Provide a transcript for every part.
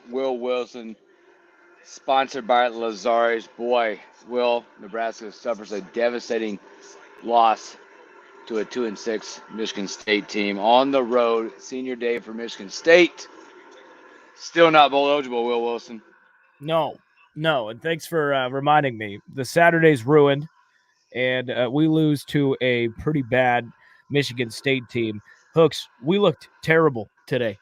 Will Wilson, sponsored by Lazar's. Boy, Will, Nebraska suffers a devastating loss to a 2-6 Michigan State team on the road. Senior day for Michigan State. Still not bowl eligible, Will Wilson. No, no, and thanks for reminding me. The Saturday's ruined, and we lose to a pretty bad Michigan State team. Hooks, we looked terrible today.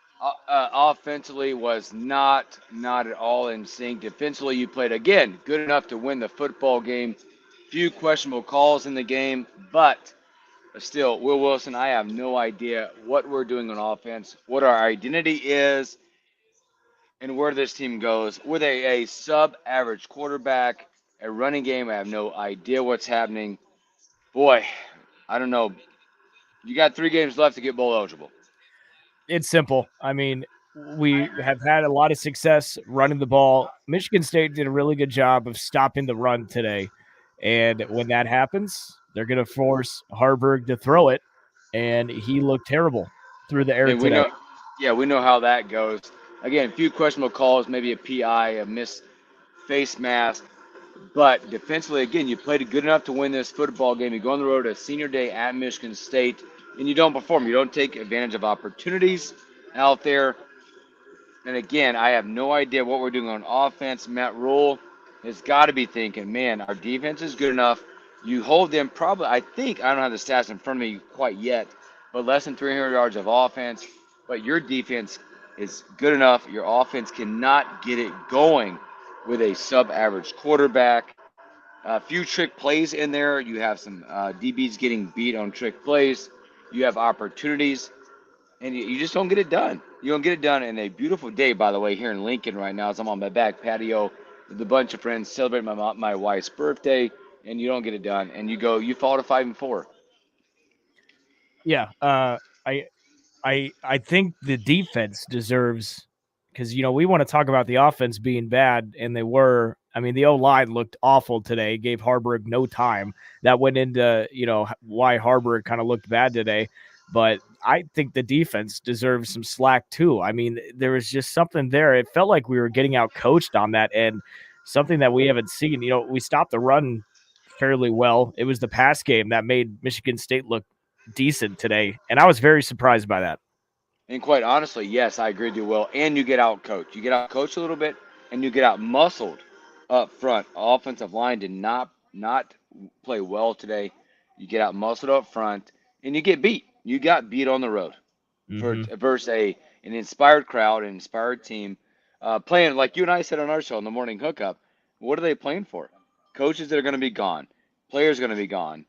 Offensively was not at all in sync. Defensively, you played again good enough to win the football game. Few questionable calls in the game, but still, Will Wilson, I have no idea what we're doing on offense, what our identity is, and where this team goes. With a sub-average quarterback, a running game, I have no idea what's happening. Boy, I don't know. You got 3 games left to get bowl eligible. It's simple. I mean, we have had a lot of success running the ball. Michigan State did a really good job of stopping the run today. And when that happens, they're going to force Harburg to throw it. And he looked terrible through the air And we today. know, yeah, we know how that goes. Again, a few questionable calls, maybe a PI, a missed face mask. But defensively, again, you played good enough to win this football game. You go on the road to senior day at Michigan State, and you don't perform. You don't take advantage of opportunities out there. And again, I have no idea what we're doing on offense. Matt Rule has got to be thinking, man, our defense is good enough. You hold them probably, I think, I don't have the stats in front of me quite yet, but less than 300 yards of offense. But your defense is good enough. Your offense cannot get it going with a sub-average quarterback. A few trick plays in there. You have some DBs getting beat on trick plays. You have opportunities, and you just don't get it done. You don't get it done in a beautiful day, by the way, here in Lincoln right now as I'm on my back patio with a bunch of friends celebrating my wife's birthday, and you don't get it done. And you fall to 5-4. Yeah, I think the defense deserves, because we want to talk about the offense being bad, and they were. I mean, the O line looked awful today. Gave Harburg no time. That went into why Harburg kind of looked bad today. But I think the defense deserves some slack too. I mean, there was just something there. It felt like we were getting out coached on that, and something that we haven't seen. We stopped the run fairly well. It was the pass game that made Michigan State look decent today, and I was very surprised by that. And quite honestly, yes, I agree with you, Will. And you get out coached. You get out coached a little bit, and you get out muscled up front. Offensive line did not play well today. You get out muscled up front, and you get beat. You got beat on the road for Mm-hmm. versus an inspired crowd, an inspired team, playing like you and I said on our show in the morning hookup. What are they playing for? Coaches that are going to be gone, players going to be gone.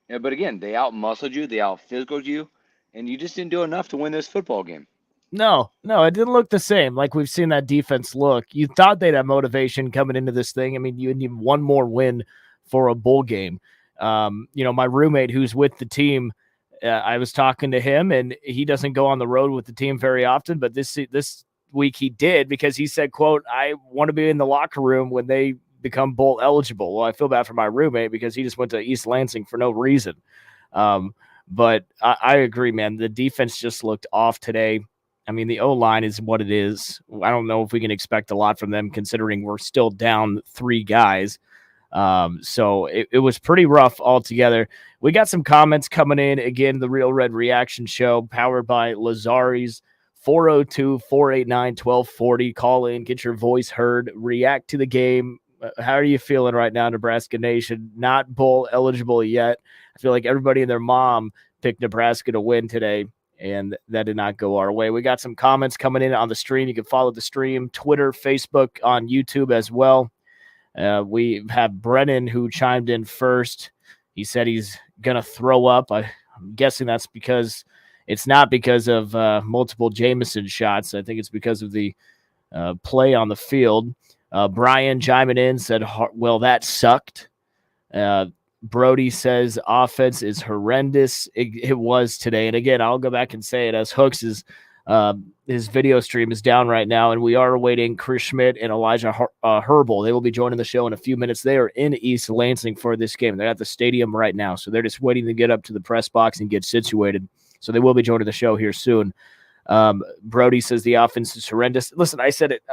Yeah, but again, they out muscled you, they out physicaled you, and you just didn't do enough to win this football game. No, it didn't look the same like we've seen that defense look. You thought they'd have motivation coming into this thing. I mean, you need one more win for a bowl game. My roommate who's with the team, I was talking to him, and he doesn't go on the road with the team very often, but this week he did because he said, "quote I want to be in the locker room when they become bowl eligible." Well, I feel bad for my roommate because he just went to East Lansing for no reason. But I agree, man. The defense just looked off today. I mean, the O-line is what it is. I don't know if we can expect a lot from them considering we're still down 3 guys. So it was pretty rough altogether. We got some comments coming in. Again, the Real Red Reaction Show, powered by Lazari's. 402-489-1240. Call in, get your voice heard, react to the game. How are you feeling right now, Nebraska Nation? Not bowl eligible yet. I feel like everybody and their mom picked Nebraska to win today, and that did not go our way. We got some comments coming in on the stream. You can follow the stream, Twitter, Facebook, on YouTube as well. We have Brennan who chimed in first. He said he's going to throw up. I'm guessing that's because it's not because of multiple Jameson shots. I think it's because of the play on the field. Brian chiming in said, well, that sucked. Brody says offense is horrendous. It was today. And again, I'll go back and say it as Hooks is his video stream is down right now, and we are awaiting Chris Schmidt and Elijah Herbal. They will be joining the show in a few minutes. They are in East Lansing for this game. They're at the stadium right now, so they're just waiting to get up to the press box and get situated. So they will be joining the show here soon. Brody says the offense is horrendous. Listen, I said it.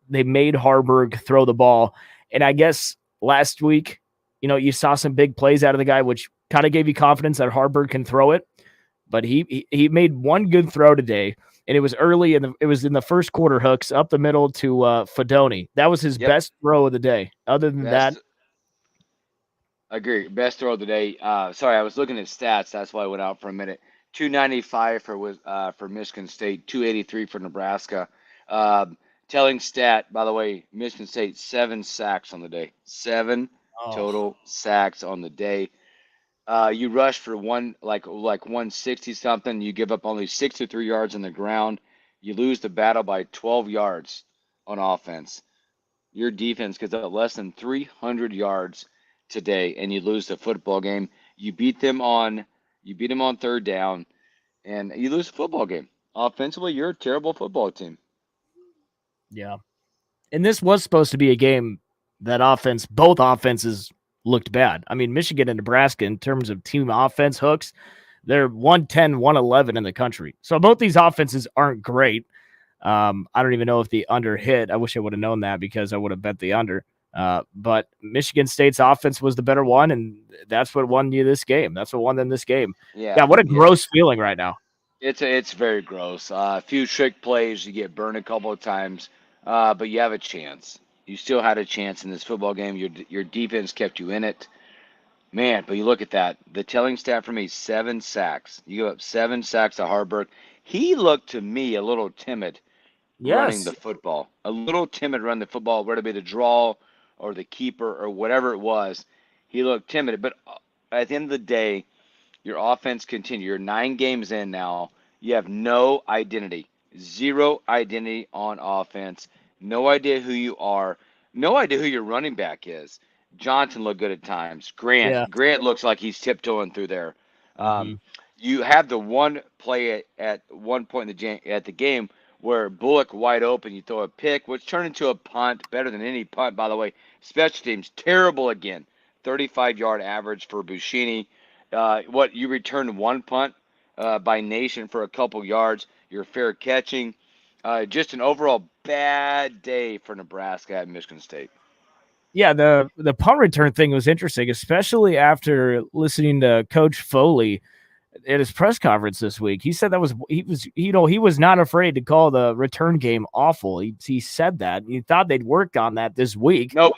They made Harburg throw the ball. And I guess last week, you saw some big plays out of the guy, which kind of gave you confidence that Harburg can throw it. But he made one good throw today, and it was early, and it was in the first quarter hooks up the middle to Fedoni. That was his best throw of the day. Other than that, I agree. Best throw of the day. Sorry, I was looking at stats. That's why I went out for a minute. 295 for Michigan State, 283 for Nebraska. Telling stat, by the way, Michigan State 7 sacks on the day. 7 total sacks on the day. You rush for like 160 something. You give up only 63 yards on the ground. You lose the battle by 12 yards on offense. Your defense gets up less than 300 yards today, and you lose the football game. You beat them on third down, and you lose the football game. Offensively, you're a terrible football team. Yeah. And this was supposed to be a game that both offenses looked bad. I mean, Michigan and Nebraska, in terms of team offense hooks, they're 110, 111 in the country. So both these offenses aren't great. I don't even know if the under hit. I wish I would have known that because I would have bet the under. But Michigan State's offense was the better one, and that's what won you this game. That's what won them this game. Yeah, what a gross feeling right now. It's very gross. A few trick plays, you get burned a couple of times, but you have a chance. You still had a chance in this football game. Your defense kept you in it, man. But you look at that. The telling stat for me: 7 sacks. You give up 7 sacks to Harburg. He looked to me a little timid running the football. A little timid running the football, whether it be the draw or the keeper or whatever it was. He looked timid. But at the end of the day, your offense continues. You're 9 games in now. You have no identity. 0 identity on offense. No idea who you are. No idea who your running back is. Johnson looked good at times. Grant looks like he's tiptoeing through there. You have the one play at one point at the game where Bullock wide open. You throw a pick, which turned into a punt. Better than any punt, by the way. Special teams terrible again. 35-yard average for Buschini. You returned 1 punt by Nation for a couple yards. You're fair catching. Just an overall bad day for Nebraska at Michigan State. Yeah, the punt return thing was interesting, especially after listening to Coach Foley at his press conference this week. He said he was not afraid to call the return game awful. He said that. He thought they'd work on that this week. Nope.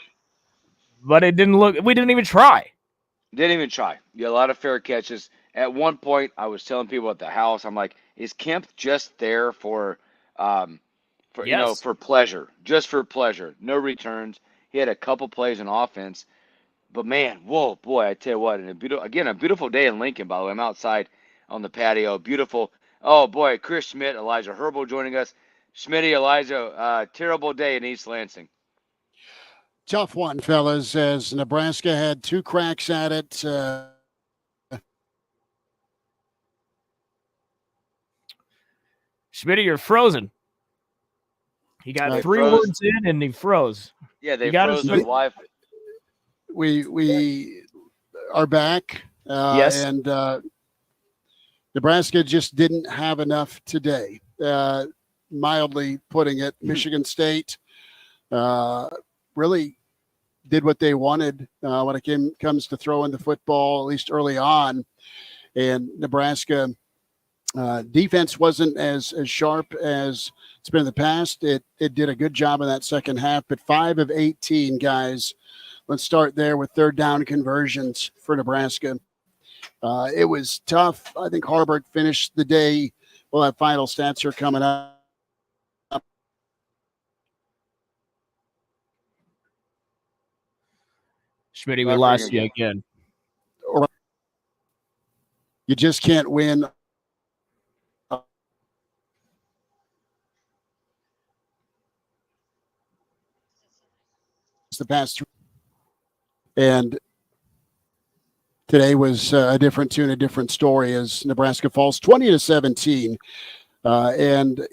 But it didn't look. We didn't even try. Didn't even try. You had a lot of fair catches. At one point, I was telling people at the house, I'm like, is Kemp just there for pleasure, just for pleasure? No returns. He had a couple plays in offense, but man, whoa, boy, I tell you what, a beautiful day in Lincoln. By the way, I'm outside on the patio. Beautiful. Oh boy, Chris Schmidt, Elijah Herbal joining us. Schmitty, Elijah, terrible day in East Lansing. Tough one, fellas, as Nebraska had 2 cracks at it. Schmitty, you're frozen. He got 3 words in and he froze. Yeah, they froze his wife. We are back. Yes. And Nebraska just didn't have enough today. Mildly putting it, Michigan State really did what they wanted when it comes to throwing the football, at least early on. And Nebraska defense wasn't as sharp as it's been in the past. It did a good job in that second half, but 5 of 18, guys. Let's start there with third down conversions for Nebraska. It was tough. I think Harburg finished the day. We'll have final stats here coming up. Schmitty, we lost you again. You just can't win. The past 3. And today was a different tune, a different story as Nebraska falls 20-17. And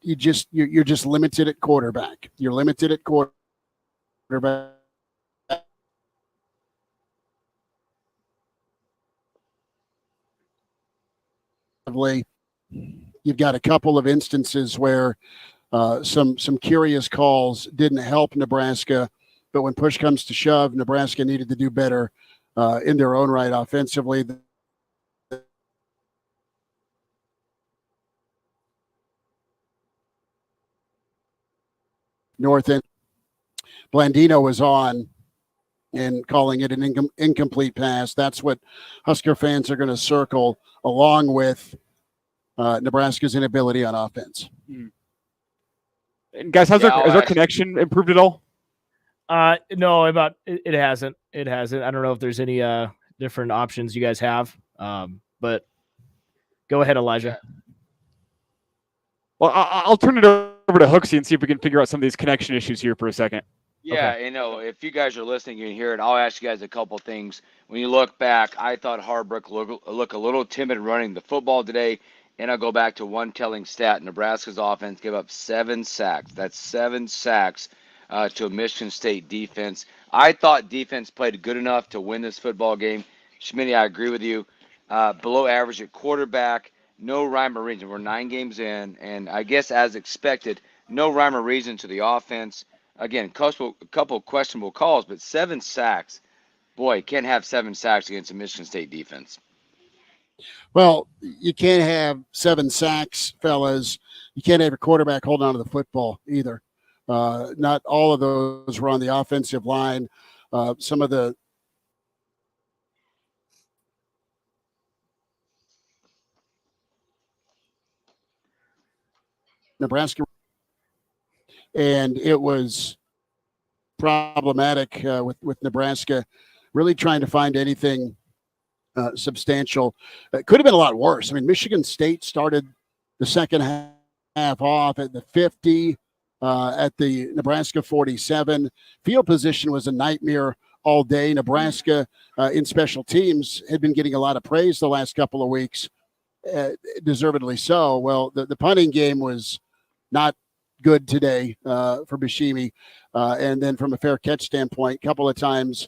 you're just limited at quarterback. You're limited at quarterback. you've got a couple of instances where some curious calls didn't help Nebraska, but when push comes to shove, Nebraska needed to do better in their own right offensively. North End, Blandino was on and calling it an incomplete pass. That's what Husker fans are going to circle, along with Nebraska's inability on offense. And guys, has our connection improved at all? No, it hasn't. It hasn't. I don't know if there's any different options you guys have. But go ahead, Elijah. Well, I'll turn it over to Hooksy and see if we can figure out some of these connection issues here for a second. Yeah, okay. If you guys are listening, you can hear it. I'll ask you guys a couple things. When you look back, I thought Harbrook looked a little timid running the football today. And I'll go back to one telling stat. Nebraska's offense gave up 7 sacks. That's 7 sacks to a Michigan State defense. I thought defense played good enough to win this football game. Schmitty, I agree with you. Below average at quarterback. No rhyme or reason. We're 9 games in, and I guess as expected, no rhyme or reason to the offense. Again, a couple questionable calls, but 7 sacks. Boy, can't have 7 sacks against a Michigan State defense. Well, you can't have 7 sacks, fellas. You can't have a quarterback holding on to the football either. Not all of those were on the offensive line. Some of the Nebraska, and it was problematic with Nebraska really trying to find anything substantial. It could have been a lot worse. I mean, Michigan State started the second half off at the 50, at the Nebraska 47. Field position was a nightmare all day. Nebraska in special teams had been getting a lot of praise the last couple of weeks, deservedly so. Well, the punting game was not good today for Bashimi. And then from a fair catch standpoint, a couple of times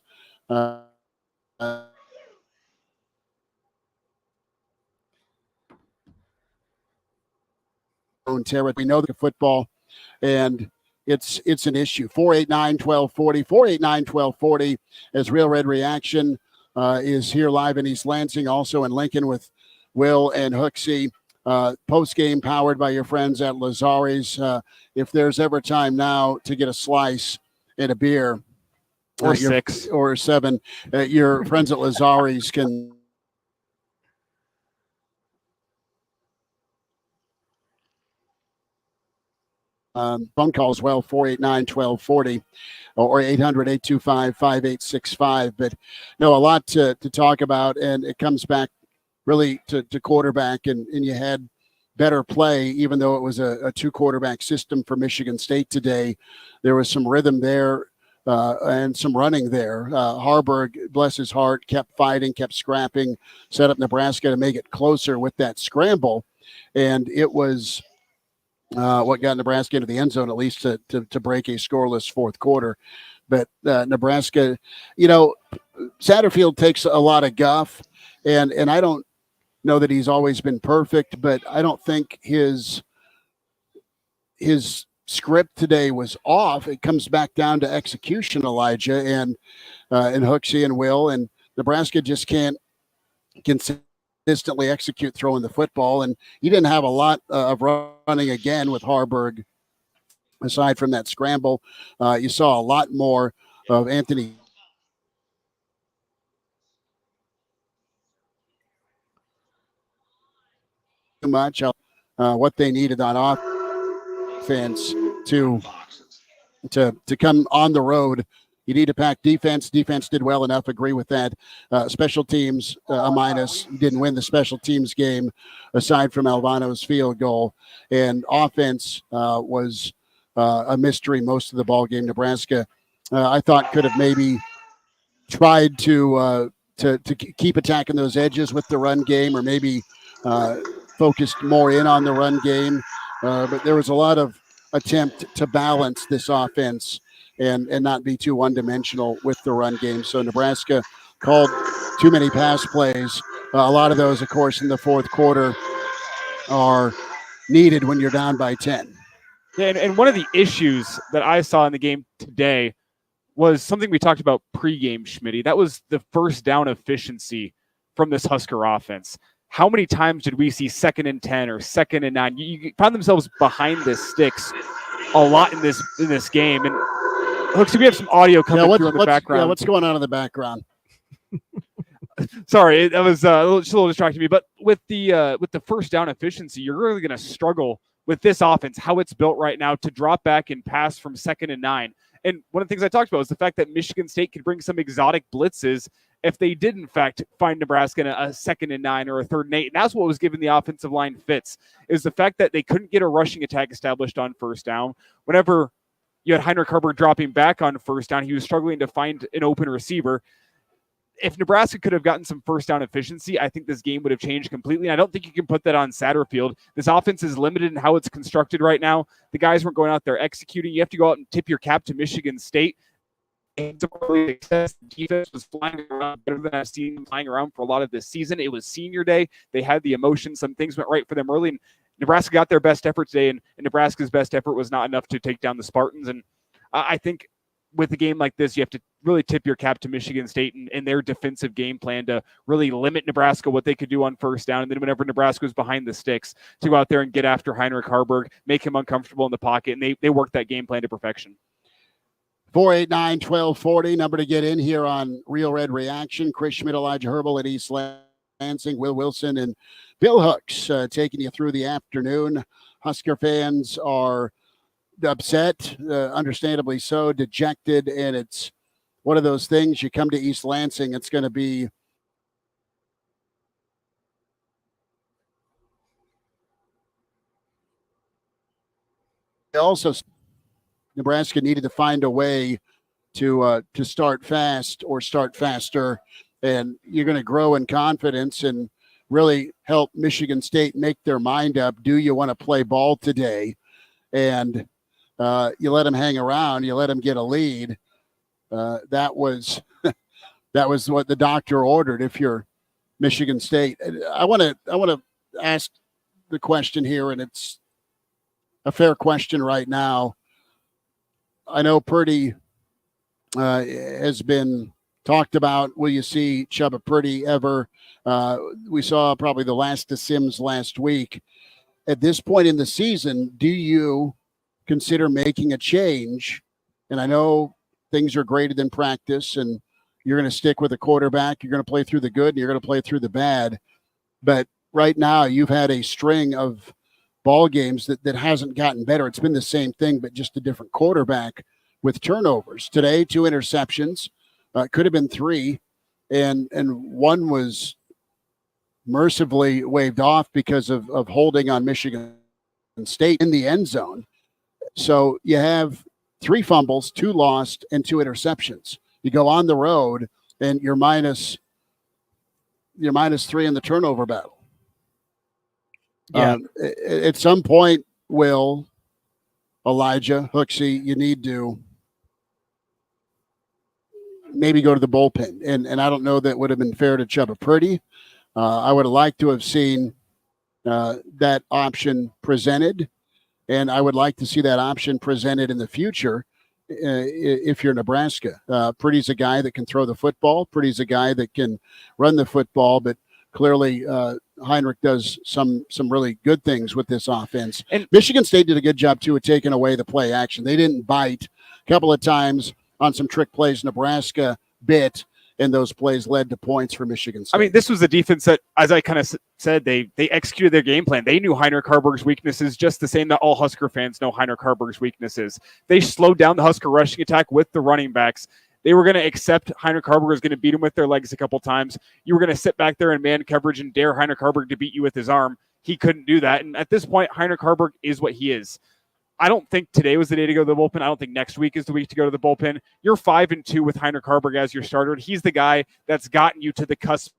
own territory. We know the football, and it's an issue. 489-1240, 489-1240 as Real Red Reaction is here live in East Lansing, also in Lincoln with Will and Hooksy. Post-game powered by your friends at Lazari's. If there's ever time now to get a slice and a beer, or 6 or 7, your friends at Lazari's can phone call as well, 489-1240 or 800-825-5865. But no, a lot to talk about, and it comes back really to quarterback, and you had better play, even though it was a 2-quarterback system for Michigan State today. There was some rhythm there and some running there. Harburg, bless his heart, kept fighting, kept scrapping, set up Nebraska to make it closer with that scramble. And it was what got Nebraska into the end zone, at least to break a scoreless fourth quarter. But Nebraska, Satterfield takes a lot of guff, and I don't know that he's always been perfect, but I don't think his script today was off. It comes back down to execution, Elijah, and Hooksy and Will, and Nebraska just can't consistently execute throwing the football. And he didn't have a lot of running again with Harburg. Aside from that scramble, you saw a lot more of Anthony too much. What they needed on offense to come on the road. You need to pack defense. Defense did well enough. Agree with that. Special teams, a minus. Didn't win the special teams game aside from Alvano's field goal. And offense was a mystery most of the ball game. Nebraska, I thought, could have maybe tried to keep attacking those edges with the run game, or maybe focused more in on the run game. But there was a lot of attempt to balance this offense and not be too one-dimensional with the run game. So Nebraska called too many pass plays. A lot of those, of course, in the fourth quarter are needed when you're down by 10. Yeah, and one of the issues that I saw in the game today was something we talked about pregame, Schmitty. That was the first down efficiency from this Husker offense. How many times did we see 2nd and 10 or 2nd and 9? You found themselves behind the sticks a lot in this game. And Hooks, we have some audio coming through in the background. Yeah, what's going on in the background? Sorry, that was a little distracting me. But with the first down efficiency, you're really going to struggle with this offense, how it's built right now, to drop back and pass from 2nd and 9. And one of the things I talked about is the fact that Michigan State could bring some exotic blitzes if they did, in fact, find Nebraska in a 2nd and 9 or a 3rd and 8. And that's what was giving the offensive line fits, is the fact that they couldn't get a rushing attack established on first down. Whenever you had Heinrich Haarberg dropping back on first down, he was struggling to find an open receiver. If Nebraska could have gotten some first down efficiency, I think this game would have changed completely. And I don't think you can put that on Satterfield. This offense is limited in how it's constructed right now. The guys weren't going out there executing. You have to go out and tip your cap to Michigan State. And some early success. The defense was flying around better than I've seen them flying around for a lot of this season. It was senior day. They had the emotion. Some things went right for them early. And Nebraska got their best effort today. And Nebraska's best effort was not enough to take down the Spartans. And I think with a game like this, you have to really tip your cap to Michigan State and their defensive game plan to really limit Nebraska, what they could do on first down. And then whenever Nebraska was behind the sticks, to go out there and get after Heinrich Haarberg, make him uncomfortable in the pocket. And they worked that game plan to perfection. 489-1240, number to get in here on Real Red Reaction. Chris Schmidt, Elijah Herbal at East Lansing, Will Wilson, and Bill Hooks taking you through the afternoon. Husker fans are upset, understandably so, dejected, and it's one of those things. You come to East Lansing, it's going to be also Nebraska needed to find a way to start fast or start faster, and you're going to grow in confidence and really help Michigan State make their mind up. Do you want to play ball today? And you let them hang around. You let them get a lead. That was what the doctor ordered. If you're Michigan State, I want to ask the question here, and it's a fair question right now. I know Purdy has been talked about. Will you see Chubba Purdy ever? We saw probably the last of Sims last week. At this point in the season, do you consider making a change? And I know things are graded in practice, and you're going to stick with a quarterback. You're going to play through the good, and you're going to play through the bad. But right now, you've had a string of ball games that hasn't gotten better. It's been the same thing, but just a different quarterback with turnovers. Today, 2 interceptions. Could have been 3, and one was mercifully waved off because of holding on Michigan State in the end zone. So you have 3 fumbles, 2 lost, and 2 interceptions. You go on the road, and you're minus 3 in the turnover battle. Yeah. At some point, Will, Elijah, Hooksy, you need to maybe go to the bullpen. And I don't know that would have been fair to Chubba Purdy. I would have liked to have seen that option presented, and I would like to see that option presented in the future if you're Nebraska. Purdy's a guy that can throw the football. Purdy's a guy that can run the football, but clearly Heinrich does some really good things with this offense. And Michigan State did a good job, too, of taking away the play action. They didn't bite a couple of times on some trick plays. Nebraska bit, and those plays led to points for Michigan State. I mean, this was a defense that, as I kind of said, they executed their game plan. They knew Heinrich Haarberg's weaknesses just the same that all Husker fans know Heinrich Haarberg's weaknesses. They slowed down the Husker rushing attack with the running backs. They were going to accept Heinrich Haarberg was going to beat them with their legs a couple times. You were going to sit back there in man coverage and dare Heinrich Haarberg to beat you with his arm. He couldn't do that. And at this point, Heinrich Haarberg is what he is. I don't think today was the day to go to the bullpen. I don't think next week is the week to go to the bullpen. You're 5-2 with Heinrich Haarberg as your starter. He's the guy that's gotten you to the cusp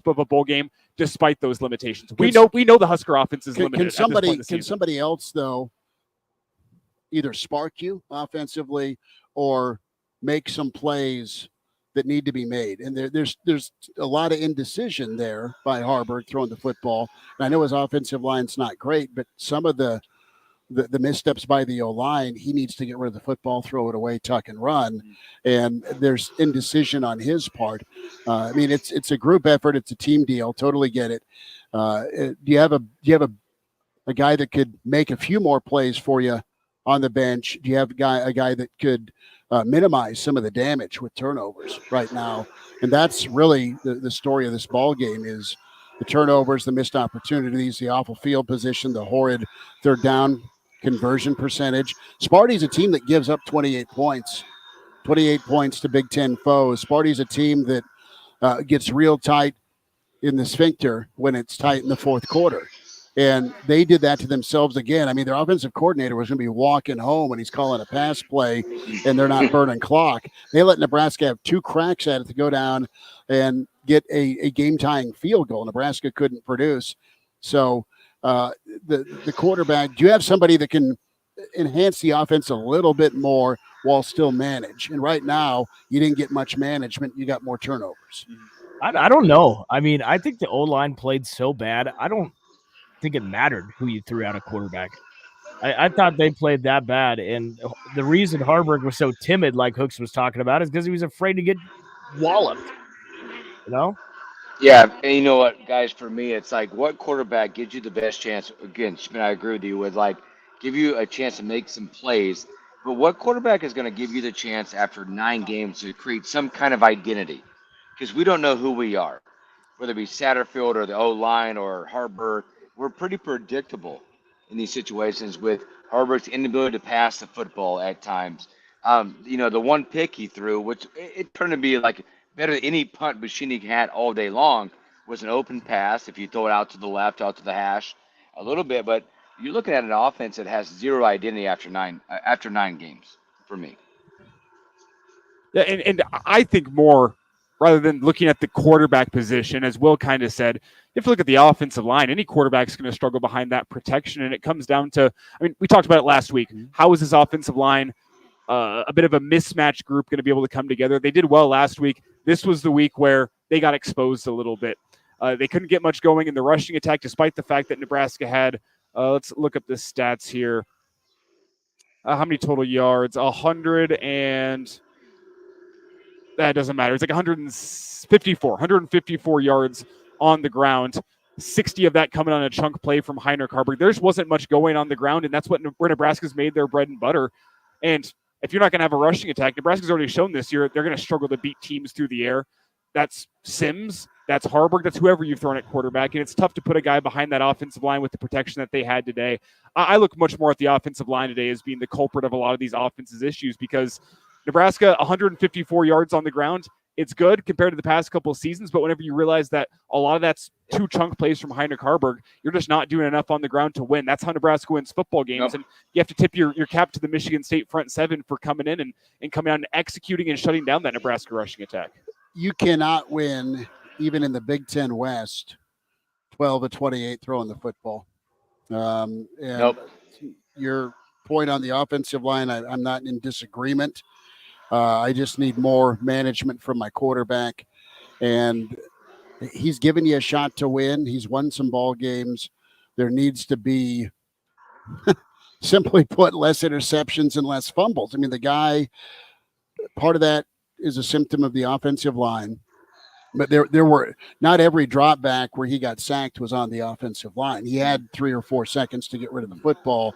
of a bowl game despite those limitations. We know the Husker offense is limited. Can somebody else, though, either spark you offensively or make some plays that need to be made. And there's a lot of indecision there by Harburg throwing the football. And I know his offensive line's not great, but some of the missteps by the O-line, he needs to get rid of the football, throw it away, tuck and run. And there's indecision on his part. I mean, it's a group effort. It's a team deal. Totally get it. Do you have a guy that could make a few more plays for you on the bench? Do you have a guy that could minimize some of the damage with turnovers right now? And that's really the story of this ball game is the turnovers, the missed opportunities, the awful field position, the horrid third down conversion percentage. Sparty's a team that gives up 28 points to Big Ten foes. Sparty's a team that gets real tight in the sphincter when it's tight in the fourth quarter. And they did that to themselves again. I mean, their offensive coordinator was going to be walking home when he's calling a pass play and they're not burning clock. They let Nebraska have 2 cracks at it to go down and get a game-tying field goal. Nebraska couldn't produce. So the quarterback, do you have somebody that can enhance the offense a little bit more while still manage? And right now, you didn't get much management. You got more turnovers. I don't know. I mean, I think the O-line played so bad. I don't think it mattered who you threw out a quarterback. I thought they played that bad. And the reason Harburg was so timid, like Hooks was talking about, is because he was afraid to get walloped. You know? Yeah, and you know what, guys, for me, it's like what quarterback gives you the best chance? Again, Schmidt, I agree with you, with like give you a chance to make some plays. But what quarterback is going to give you the chance after 9 games to create some kind of identity? Because we don't know who we are, whether it be Satterfield or the O-line or Harburg. We're pretty predictable in these situations with Harburg's inability to pass the football at times. The one pick he threw, which it turned to be like better than any punt Bushini had all day long, was an open pass. If you throw it out to the left, out to the hash, a little bit, but you're looking at an offense that has zero identity after nine games for me. Yeah, and I think more rather than looking at the quarterback position, as Will kind of said, you have to look at the offensive line. Any quarterback's going to struggle behind that protection, and it comes down to, I mean, we talked about it last week. How is this offensive line, a bit of a mismatched group, going to be able to come together? They did well last week. This was the week where they got exposed a little bit. They couldn't get much going in the rushing attack, despite the fact that Nebraska had, let's look up the stats here. How many total yards? 100 and... that doesn't matter. It's like 154 yards on the ground, 60 of that coming on a chunk play from Heinrich Harburg. There just wasn't much going on the ground, and that's where Nebraska's made their bread and butter. And if you're not going to have a rushing attack, Nebraska's already shown this year they're going to struggle to beat teams through the air. That's Sims, that's Harburg, that's whoever you've thrown at quarterback, and it's tough to put a guy behind that offensive line with the protection that they had today. I look much more at the offensive line today as being the culprit of a lot of these offenses issues, because Nebraska, 154 yards on the ground. It's good compared to the past couple of seasons, but whenever you realize that a lot of that's 2 chunk plays from Heinrich Harburg, you're just not doing enough on the ground to win. That's how Nebraska wins football games. Nope. And you have to tip your cap to the Michigan State front 7 for coming in and coming out and executing and shutting down that Nebraska rushing attack. You cannot win, even in the Big Ten West, 12-28 throwing the football. And nope. Your point on the offensive line, I'm not in disagreement. I just need more management from my quarterback, and he's given you a shot to win. He's won some ball games. There needs to be, simply put, less interceptions and less fumbles. I mean, the guy, part of that is a symptom of the offensive line, but there were not every drop back where he got sacked was on the offensive line. He had 3 or 4 seconds to get rid of the football,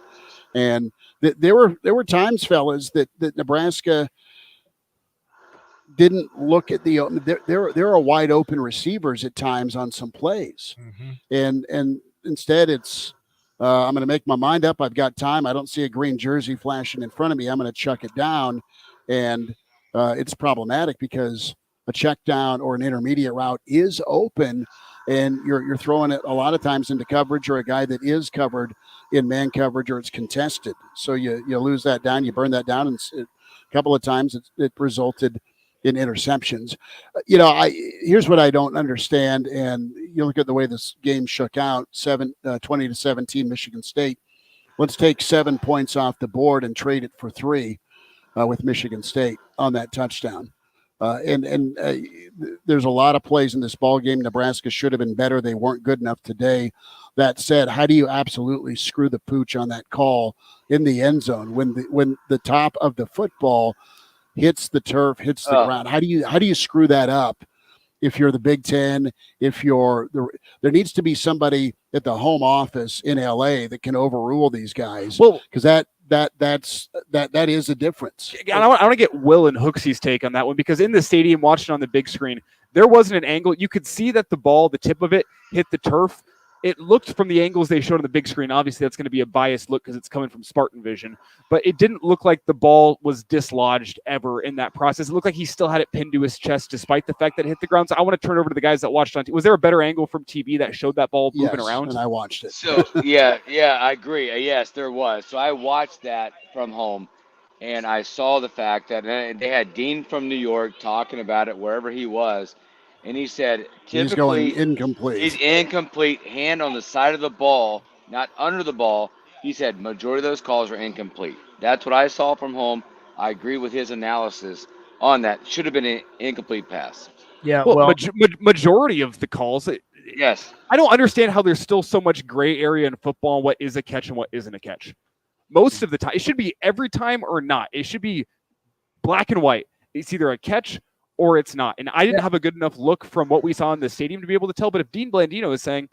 and there were times, fellas, that Nebraska didn't look at there are wide open receivers at times on some plays. And instead it's I'm going to make my mind up. I've got time. I don't see a green jersey flashing in front of me. I'm going to chuck it down. And it's problematic because a check down or an intermediate route is open, and you're throwing it a lot of times into coverage or a guy that is covered in man coverage, or it's contested. So you lose that down, you burn that down, and a couple of times it resulted in interceptions. Here's what I don't understand, and you look at the way this game shook out, 20-17 Michigan State. Let's take 7 points off the board and trade it for 3 with Michigan State on that touchdown. There's a lot of plays in this ball game. Nebraska should have been better. They weren't good enough today. That said, how do you absolutely screw the pooch on that call in the end zone when the top of the football hits the turf, hits the ground? How do you screw that up? If you're the Big Ten, there needs to be somebody at the home office in LA that can overrule these guys. Well, because that is a difference. I want to get Will and Hooksy's take on that one, because in the stadium, watching on the big screen, there wasn't an angle. You could see that the ball, the tip of it, hit the turf. It looked from the angles they showed on the big screen. Obviously, that's going to be a biased look because it's coming from Spartan Vision. But it didn't look like the ball was dislodged ever in that process. It looked like he still had it pinned to his chest despite the fact that it hit the ground. So I want to turn over to the guys that watched on TV. Was there a better angle from TV that showed that ball moving around? And I watched it. So, yeah, I agree. Yes, there was. So I watched that from home, and I saw the fact that they had Dean from New York talking about it wherever he was. And he said, typically, he's going incomplete. He's incomplete, hand on the side of the ball, not under the ball. He said majority of those calls are incomplete. That's what I saw from home. I agree with his analysis on that. Should have been an incomplete pass. Yeah, well majority of the calls. Yes. I don't understand how there's still so much gray area in football on what is a catch and what isn't a catch. Most of the time, it should be every time or not. It should be black and white. It's either a catch or it's not. And I didn't have a good enough look from what we saw in the stadium to be able to tell. But if Dean Blandino is saying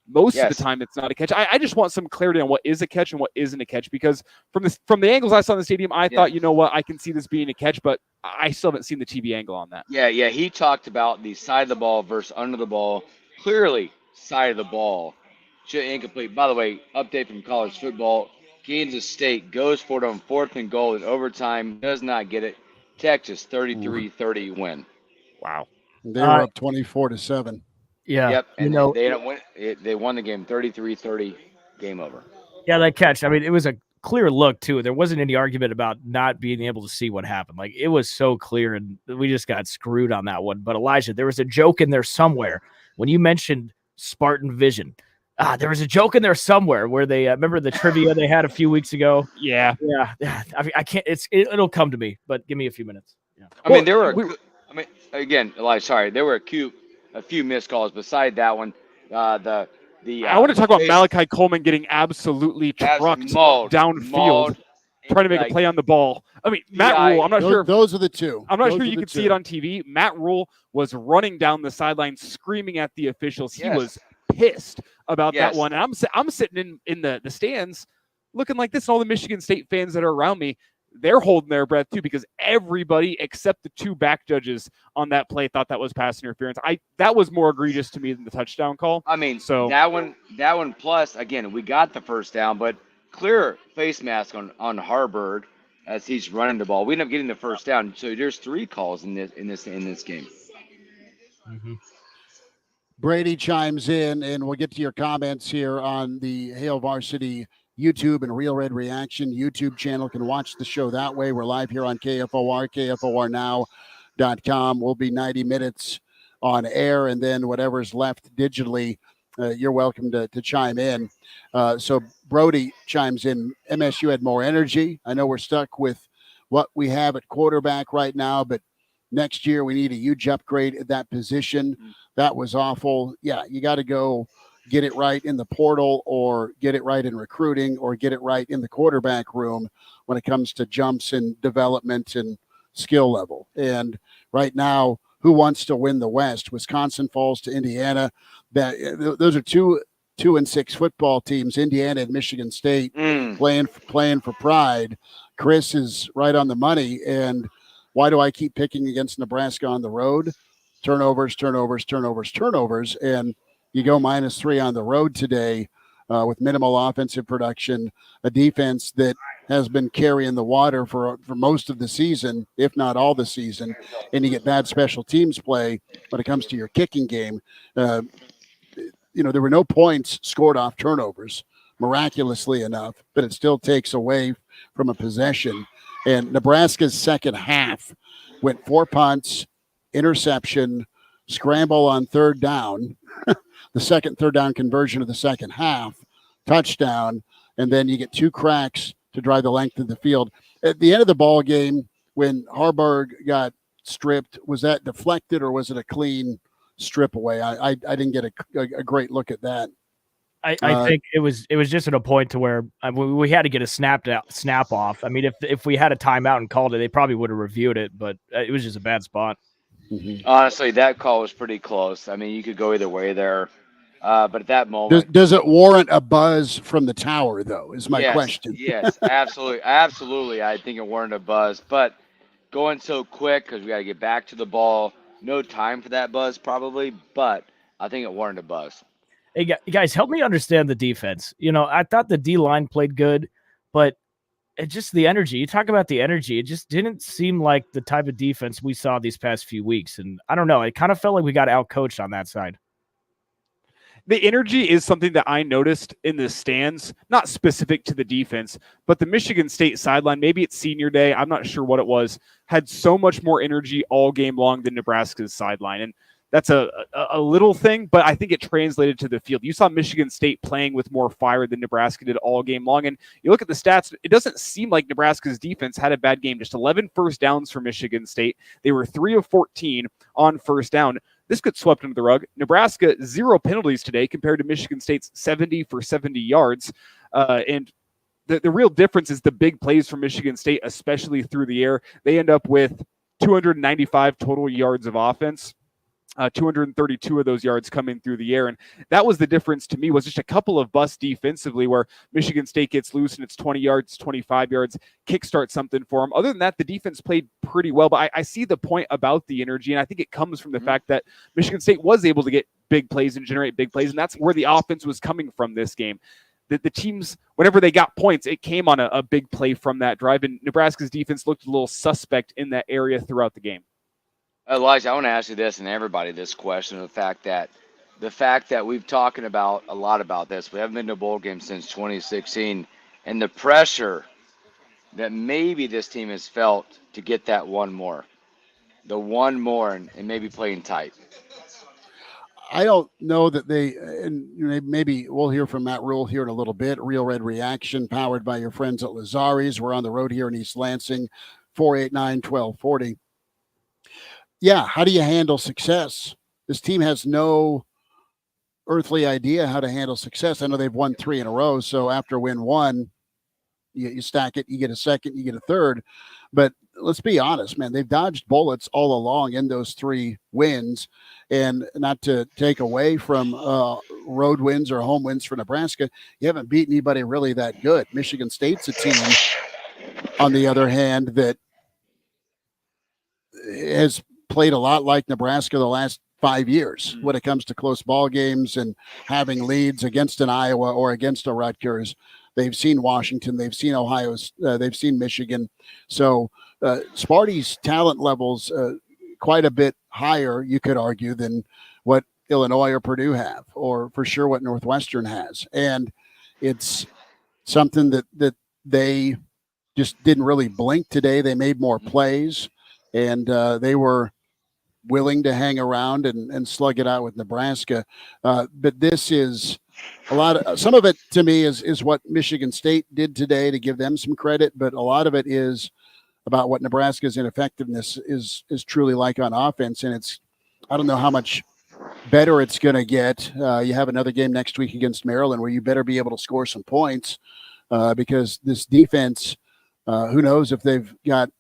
most of the time it's not a catch, I just want some clarity on what is a catch and what isn't a catch. Because from the angles I saw in the stadium, I thought, you know what, I can see this being a catch, but I still haven't seen the TV angle on that. Yeah. He talked about the side of the ball versus under the ball. Clearly, side of the ball should incomplete. By the way, update from college football. Kansas State goes for it on 4th and goal in overtime, does not get it. Texas 33-30 win. Wow. They were up 24-7. Yeah. Yep. And they don't win. They won the game 33-30. Game over. Yeah, that catch. I mean, it was a clear look too. There wasn't any argument about not being able to see what happened. Like, it was so clear, and we just got screwed on that one. But Elijah, there was a joke in there somewhere when you mentioned Spartan Vision. There was a joke in there somewhere where they remember the trivia they had a few weeks ago. Yeah. I mean, I can't. It'll come to me, but give me a few minutes. Yeah. I mean, there were. Again, Elijah, sorry, there were a few missed calls. Beside that one, I want to talk about Malachi Coleman getting absolutely trucked downfield, trying to make a play on the ball. I mean, Matt Rule, I'm not sure. Those are the two. I'm not sure you could see it on TV. Matt Rule was running down the sideline screaming at the officials. He was pissed about that one. And I'm sitting in the stands looking like this, and all the Michigan State fans that are around me, they're holding their breath too, because everybody except the two back judges on that play thought that was pass interference. That was more egregious to me than the touchdown call. I mean, so that one plus, again, we got the first down, but clear face mask on Harburg as he's running the ball. We end up getting the first down. So there's 3 calls in this game. Mm-hmm. Brady chimes in, and we'll get to your comments here on the Hail Varsity YouTube and Real Red Reaction YouTube channel. Can watch the show that way. We're live here on KFOR, KFORnow.com. We'll be 90 minutes on air, and then whatever's left digitally, you're welcome to chime in. So Brody chimes in. MSU had more energy. I know we're stuck with what we have at quarterback right now, but next year we need a huge upgrade at that position. That was awful. Yeah, you got to go get it right in the portal, or get it right in recruiting, or get it right in the quarterback room when it comes to jumps and development and skill level. And right now, who wants to win the West? Wisconsin falls to Indiana. Those are 2-6 football teams. Indiana and Michigan State playing for pride. Chris is right on the money. And why do I keep picking against Nebraska on the road? Turnovers. And you go -3 on the road today with minimal offensive production, a defense that has been carrying the water for most of the season, if not all the season, and you get bad special teams play when it comes to your kicking game. There were no points scored off turnovers, miraculously enough, but it still takes away from a possession. And Nebraska's second half went 4 punts, interception, scramble on 3rd down, the second 3rd down conversion of the second half, touchdown, and then you get 2 cracks to drive the length of the field. At the end of the ball game, when Harburg got stripped. Was that deflected or was it a clean strip away? I didn't get a great look at that. I think it was just at a point to where we had to get a snap off. I mean, if we had a timeout and called it, they probably would have reviewed it, but it was just a bad spot. Mm-hmm. Honestly, that call was pretty close. I mean, you could go either way there. But at that moment, does it warrant a buzz from the tower, though, is my question. Yes, absolutely. Absolutely. I think it warranted a buzz. But going so quick because we got to get back to the ball, no time for that buzz probably, but I think it warranted a buzz. Hey, guys, help me understand the defense. I thought the D-line played good, but it's just the energy. You talk about the energy. It just didn't seem like the type of defense we saw these past few weeks. And I don't know. It kind of felt like we got out-coached on that side. The energy is something that I noticed in the stands, not specific to the defense, but the Michigan State sideline, maybe it's senior day, I'm not sure what it was, had so much more energy all game long than Nebraska's sideline. And that's a little thing, but I think it translated to the field. You saw Michigan State playing with more fire than Nebraska did all game long. And you look at the stats, it doesn't seem like Nebraska's defense had a bad game. Just 11 first downs for Michigan State. They were 3 of 14 on first down. This gets swept under the rug. Nebraska, 0 penalties today compared to Michigan State's 70 for 70 yards. And the real difference is the big plays from Michigan State, especially through the air. They end up with 295 total yards of offense. 232 of those yards coming through the air. And that was the difference to me, was just a couple of busts defensively where Michigan State gets loose and it's 20 yards, 25 yards, kickstart something for them. Other than that, the defense played pretty well. But I see the point about the energy, and I think it comes from the fact that Michigan State was able to get big plays and generate big plays, and that's where the offense was coming from this game. The teams, whenever they got points, it came on a big play from that drive, and Nebraska's defense looked a little suspect in that area throughout the game. Elijah, I want to ask you this and everybody this question: the fact that we've talking about a lot about this. We haven't been to a bowl game since 2016, and the pressure that maybe this team has felt to get that one more, and maybe playing tight. I don't know that and maybe we'll hear from Matt Rule here in a little bit. Real Red Reaction, powered by your friends at Lazari's. We're on the road here in East Lansing, 489-1240. Yeah, how do you handle success? This team has no earthly idea how to handle success. I know they've won 3 in a row, so after win 1, you stack it, you get a second, you get a third. But let's be honest, man, they've dodged bullets all along in those 3 wins. And not to take away from road wins or home wins for Nebraska, you haven't beat anybody really that good. Michigan State's a team, on the other hand, that has played a lot like Nebraska the last 5 years when it comes to close ball games and having leads against an Iowa or against a Rutgers. They've seen Washington, they've seen Ohio, they've seen Michigan. So Sparty's talent levels quite a bit higher, you could argue, than what Illinois or Purdue have, or for sure what Northwestern has. And it's something that they just didn't really blink today. They made more plays, and they were willing to hang around and slug it out with Nebraska. But this is some of it to me is what Michigan State did today, to give them some credit. But a lot of it is about what Nebraska's ineffectiveness is truly like on offense. And I don't know how much better it's going to get. You have another game next week against Maryland where you better be able to score some points because this defense, who knows if they've got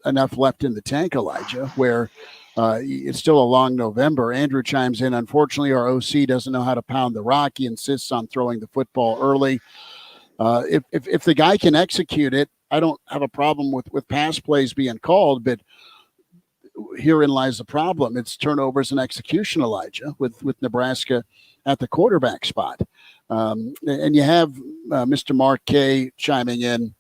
enough left in the tank, Elijah, where it's still a long November. Andrew chimes in. Unfortunately, our OC doesn't know how to pound the rock. He insists on throwing the football early. If the guy can execute it, I don't have a problem with pass plays being called, but herein lies the problem. It's turnovers and execution, Elijah, with Nebraska at the quarterback spot. And you have Mr. Mark K chiming in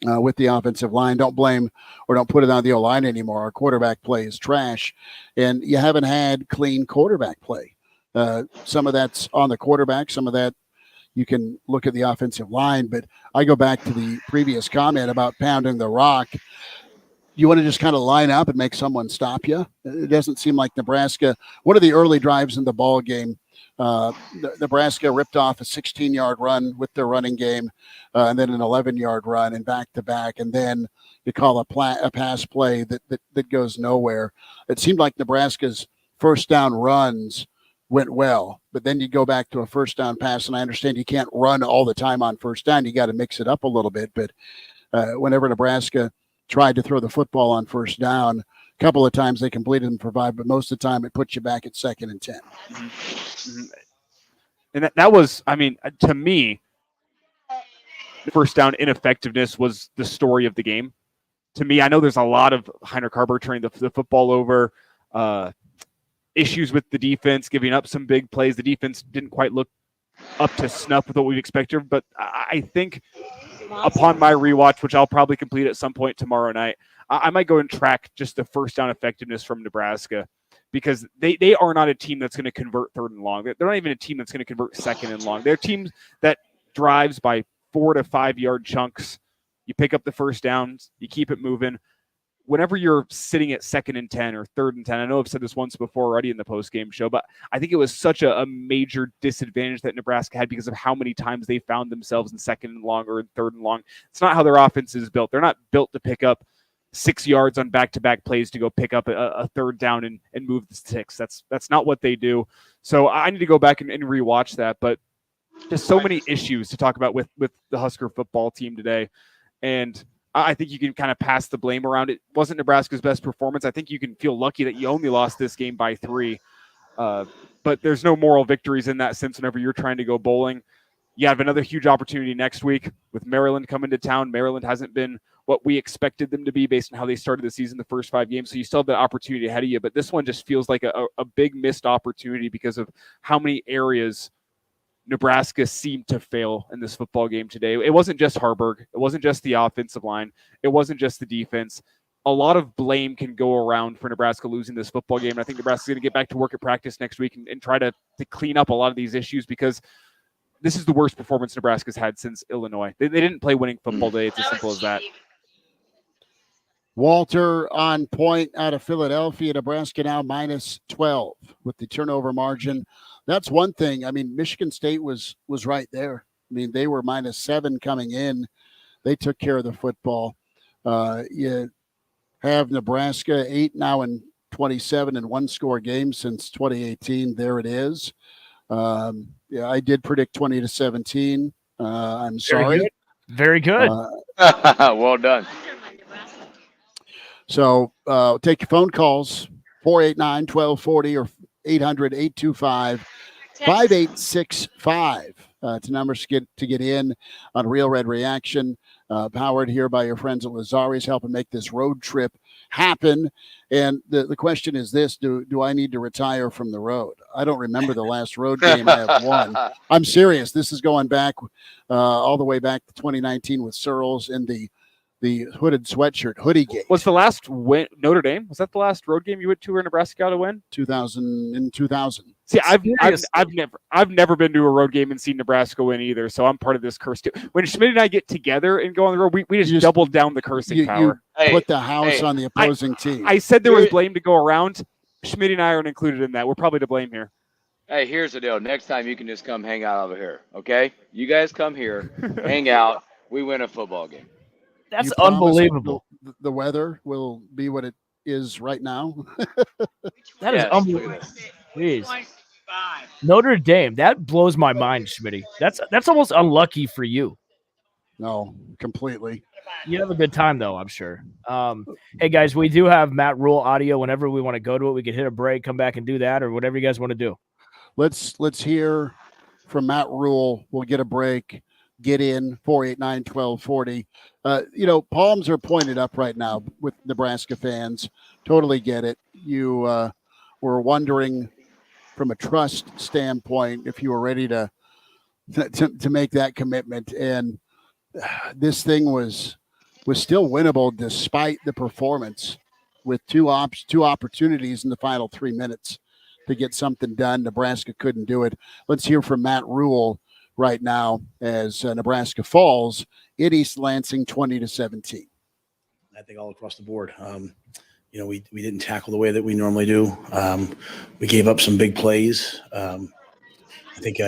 with the offensive line. Don't blame or don't put it on the O-line anymore. Our quarterback play is trash. And you haven't had clean quarterback play. Some of that's on the quarterback. Some of that you can look at the offensive line. But I go back to the previous comment about pounding the rock. You want to just kind of line up and make someone stop you. It doesn't seem like Nebraska. One of the early drives in the ball game, Nebraska ripped off a 16-yard run with their running game, and then an 11-yard run and back-to-back, and then you call a pass play that goes nowhere. It seemed like Nebraska's first down runs went well, but then you go back to a first down pass, and I understand you can't run all the time on first down. You got to mix it up a little bit, but whenever Nebraska tried to throw the football on first down, a couple of times they completed them for 5, but most of the time it puts you back at 2nd and 10. Mm-hmm. And that was, I mean, to me, the first down ineffectiveness was the story of the game. To me, I know there's a lot of Heinrich Haarberg turning the football over, issues with the defense, giving up some big plays. The defense didn't quite look up to snuff with what we expected, but I think upon my rewatch, which I'll probably complete at some point tomorrow night, I might go and track just the first down effectiveness from Nebraska, because they are not a team that's going to convert 3rd and long. They're not even a team that's going to convert 2nd and long. They're a team that drives by 4 to 5 yard chunks. You pick up the first downs, you keep it moving. Whenever you're sitting at 2nd and 10 or 3rd and 10, I know I've said this once before already in the post-game show, but I think it was such a major disadvantage that Nebraska had because of how many times they found themselves in 2nd and long or in 3rd and long. It's not how their offense is built. They're not built to pick up 6 yards on back-to-back plays to go pick up a 3rd down and move the sticks. That's not what they do. So I need to go back and rewatch that, but just so many issues to talk about with the Husker football team today. And I think you can kind of pass the blame around. It wasn't Nebraska's best performance. I think you can feel lucky that you only lost this game by 3. But there's no moral victories in that sense whenever you're trying to go bowling. You have another huge opportunity next week with Maryland coming to town. Maryland hasn't been what we expected them to be based on how they started the season, the first 5 games. So you still have that opportunity ahead of you. But this one just feels like a big missed opportunity because of how many areas Nebraska seemed to fail in this football game today. It wasn't just Haarberg. It wasn't just the offensive line. It wasn't just the defense. A lot of blame can go around for Nebraska losing this football game. And I think Nebraska's going to get back to work at practice next week and try to clean up a lot of these issues, because this is the worst performance Nebraska's had since Illinois. They didn't play winning football today. It's as simple as that. Walter on point out of Philadelphia. Nebraska now minus 12 with the turnover margin. That's one thing. I mean, Michigan State was right there. I mean, they were minus 7 coming in. They took care of the football. You have Nebraska 8 now in 27 and 1-score games since 2018. There it is. Yeah, I did predict 20-17. I'm sorry. Very good. Well done. So take your phone calls, 489-1240 or 800-825-5865 to numbers to get in on Real Red Reaction, powered here by your friends at Lazari's, helping make this road trip happen. And the question is this: do I need to retire from the road? I don't remember the last road game I have won. I'm serious. This is going back all the way back to 2019 with Searles in the hooded sweatshirt hoodie game. Was the last win Notre Dame? Was that the last road game you went to where Nebraska got a win? 2000. See, I've never been to a road game and seen Nebraska win either, so I'm part of this curse too. When Schmidt and I get together and go on the road, we just double down the cursing power. You put the house on the opposing team. I said there was blame to go around. Schmidt and I aren't included in that. We're probably to blame here. Hey, here's the deal. Next time you can just come hang out over here, okay? You guys come here, hang out. We win a football game. That's unbelievable. The weather will be what it is right now. That is unbelievable. Jeez. Notre Dame, that blows my mind, Schmitty. That's almost unlucky for you. No, completely. You have a good time, though, I'm sure. Hey, guys, we do have Matt Rule audio. Whenever we want to go to it, we can hit a break, come back and do that, or whatever you guys want to do. Let's hear from Matt Rule. We'll get a break. Get in, 489-1240. Palms are pointed up right now with Nebraska fans. Totally get it. You were wondering from a trust standpoint if you were ready to make that commitment. And this thing was still winnable despite the performance, with two opportunities in the final 3 minutes to get something done. Nebraska couldn't do it. Let's hear from Matt Rule right now as Nebraska falls in East Lansing 20-17. I think all across the board. We didn't tackle the way that we normally do. We gave up some big plays. I think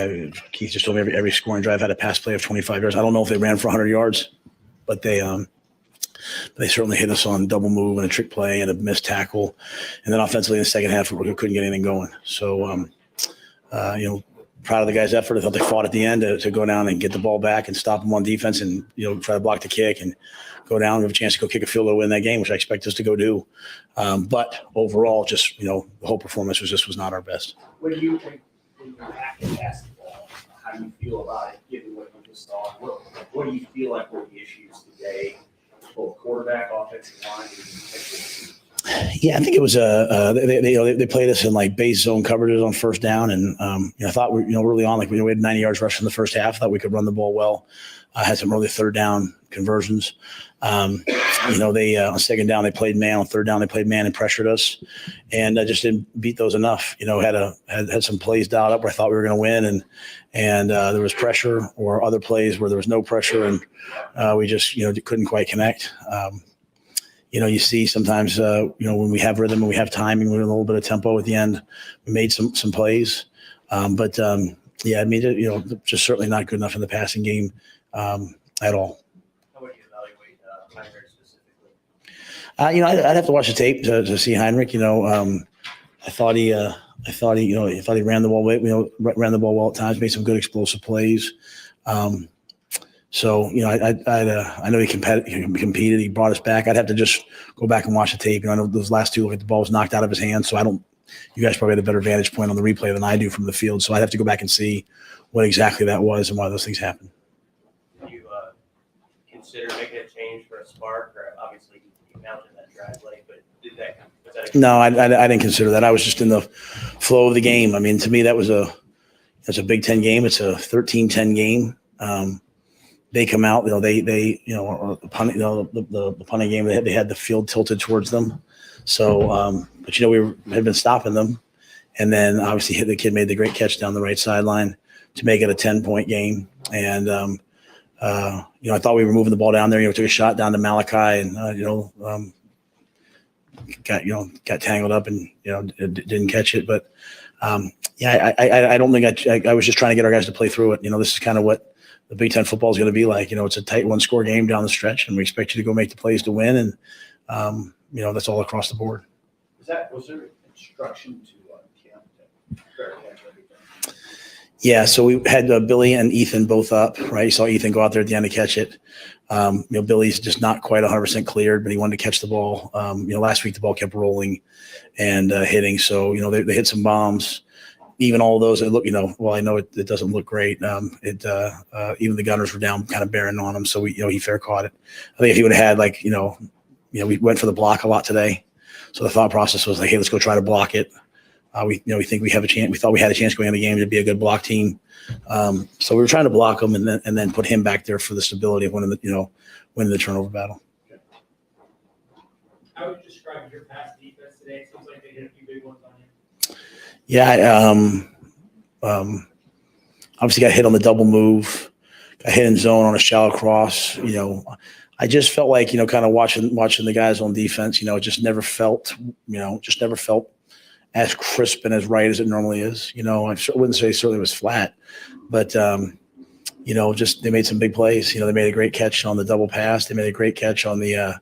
Keith just told me every scoring drive had a pass play of 25 yards. I don't know if they ran for 100 yards, but they certainly hit us on double move and a trick play and a missed tackle. And then offensively in the second half, we couldn't get anything going. So, proud of the guys' effort. I thought they fought at the end to go down and get the ball back and stop them on defense and, try to block the kick and go down and have a chance to go kick a field goal to win that game, which I expect us to go do. But overall, just, the whole performance was not our best. What do you think when you're back in basketball? How do you feel about it, given what you just saw? What do you feel like were the issues today, both quarterback, offensive line, and Yeah, I think it was they played us in like base zone coverages on first down, and I thought early on we had 90 yards rush in the first half. Thought we could run the ball well. Had some early third down conversions. They on second down they played man. On third down they played man and pressured us, and just didn't beat those enough. Had some plays dialed up where I thought we were going to win, and there was pressure, or other plays where there was no pressure, and we just couldn't quite connect. You see sometimes, when we have rhythm and we have timing, we're in a little bit of tempo at the end. We made some plays, but just certainly not good enough in the passing game at all. how would you evaluate Heinrich specifically? I'd have to watch the tape to see Heinrich. I thought he ran the ball, ran the ball well at times, made some good explosive plays. So, I know he competed. He brought us back. I'd have to just go back and watch the tape. I know those last two, the ball was knocked out of his hand. So you guys probably had a better vantage point on the replay than I do from the field. So I'd have to go back and see what exactly that was and why those things happened. Do you consider making a change for a spark? Or obviously you mounted that drive late, but was that No, I didn't consider that. I was just in the flow of the game. I mean, to me, that's a Big Ten game. It's a 13-10 game. They come out, the punting game, they had the field tilted towards them. So, but we had been stopping them. And then obviously the kid made the great catch down the right sideline to make it a 10-point game. And, I thought we were moving the ball down there, took a shot down to Malachi and, got tangled up and, didn't catch it. But, I don't think I was just trying to get our guys to play through it. This is kind of what the Big Ten football is going to be like. It's a tight one-score game down the stretch, and we expect you to go make the plays to win. And, that's all across the board. Was there instruction to camp to catch everything? Yeah, so we had Billy and Ethan both up, right? You saw Ethan go out there at the end to catch it. Billy's just not quite 100% cleared, but he wanted to catch the ball. Last week the ball kept rolling and hitting. So, they hit some bombs. Even all of those, it look, well, I know it doesn't look great. Even the gunners were down kind of bearing on him. So he fair caught it. I think if he would have had we went for the block a lot today. So the thought process was like, hey, let's go try to block it. We think we have a chance. We thought we had a chance going in the game to be a good block team. So we were trying to block him and then put him back there for the stability of winning the turnover battle. How would you describe your pass defense today? It seems like they hit a few big ones on you. Yeah, obviously got hit on the double move, got hit in zone on a shallow cross. I just felt like, kind of watching the guys on defense, it just never felt as crisp and as right as it normally is. I wouldn't say certainly it was flat, but, just they made some big plays. They made a great catch on the double pass. They made a great catch on the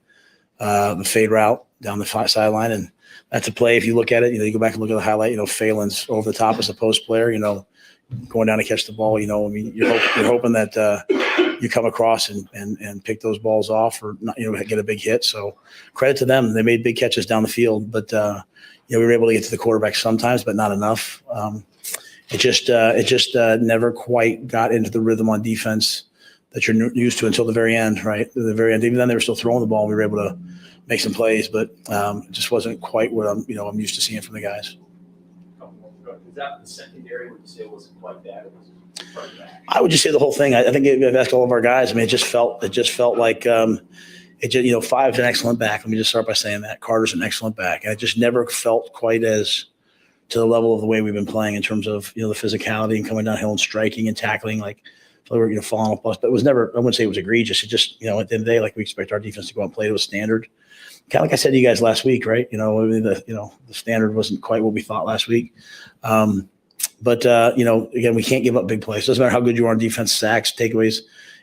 fade route down the sideline. And that's a play. If you look at it, you go back and look at the highlight, Phelan's over the top as a post player, going down to catch the ball, you're hoping that you come across and pick those balls off or not, get a big hit. So credit to them. They made big catches down the field, but, we were able to get to the quarterback sometimes, but not enough. It just never quite got into the rhythm on defense that you're used to until the very end, right? The very end. Even then, they were still throwing the ball. We were able to make some plays, but it just wasn't quite what I'm used to seeing from the guys. Is that the secondary? Would you say it wasn't quite that? It was front back? I would just say the whole thing. I think I've asked all of our guys. I mean, it just felt like Five's an excellent back. Let me just start by saying that Carter's an excellent back, and it just never felt quite as to the level of the way we've been playing in terms of the physicality and coming downhill and striking and tackling like. So we were falling off plus, but it was never. I wouldn't say it was egregious. It just at the end of the day, like we expect our defense to go out and play to a standard. Kind of like I said to you guys last week, right? The standard wasn't quite what we thought last week. But again, we can't give up big plays. Doesn't matter how good you are on defense, sacks, takeaways.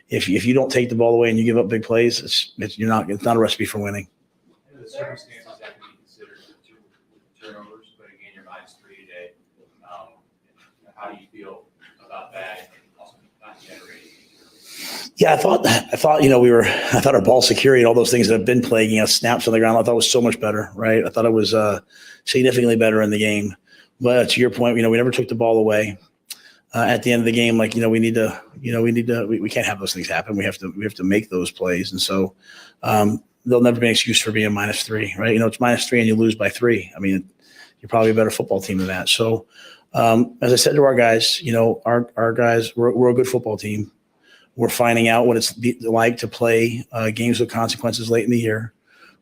If you don't take the ball away and you give up big plays, it's not a recipe for winning. The circumstances have to be considered with turnovers, but again, you're -3 today. How do you feel about that? Also, not generating. Yeah, I thought I thought our ball security and all those things that have been plaguing us, snaps on the ground, I thought it was so much better, right? I thought it was significantly better in the game. But to your point, we never took the ball away. At the end of the game, we can't have those things happen. We have to make those plays. And so there'll never be an excuse for being -3, right? It's -3 and you lose by 3. I mean, you're probably a better football team than that. So as I said to our guys, our guys, we're a good football team. We're finding out what it's like to play games with consequences late in the year.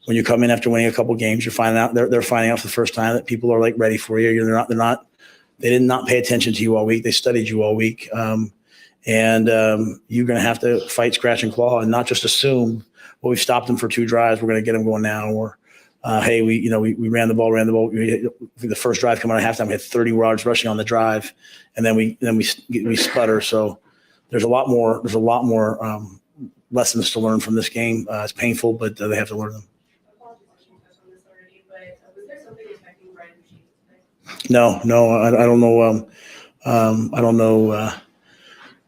When you come in after winning a couple games, you're finding out they're finding out for the first time that people are ready for you. They did not pay attention to you all week. They studied you all week. And you're going to have to fight, scratch, and claw, and not just assume, well, we've stopped them for 2 drives, we're going to get them going now. Or, hey, we ran the ball. The first drive coming out of halftime, we had 30 yards rushing on the drive, and then we sputter. So there's a lot more lessons to learn from this game. It's painful, but they have to learn them. No, I don't know. I don't know.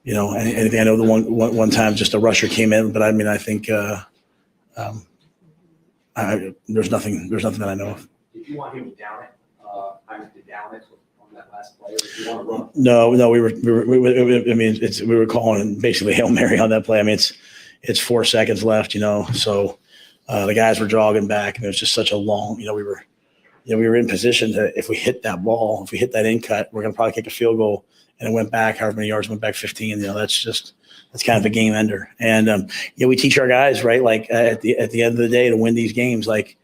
Anything. I know the one time just a rusher came in, but I mean, I think there's nothing that I know of. Did you want him to down it? To down it on that last play, or did you want to run? No. We were calling basically Hail Mary on that play. I mean, it's 4 seconds left. So the guys were jogging back, and it was just such a long. We were in position to, if we hit that ball, if we hit that in cut, we're going to probably kick a field goal, and it went back however many yards, went back 15. That's kind of a game ender. And we teach our guys, right, like at the end of the day, to win these games, like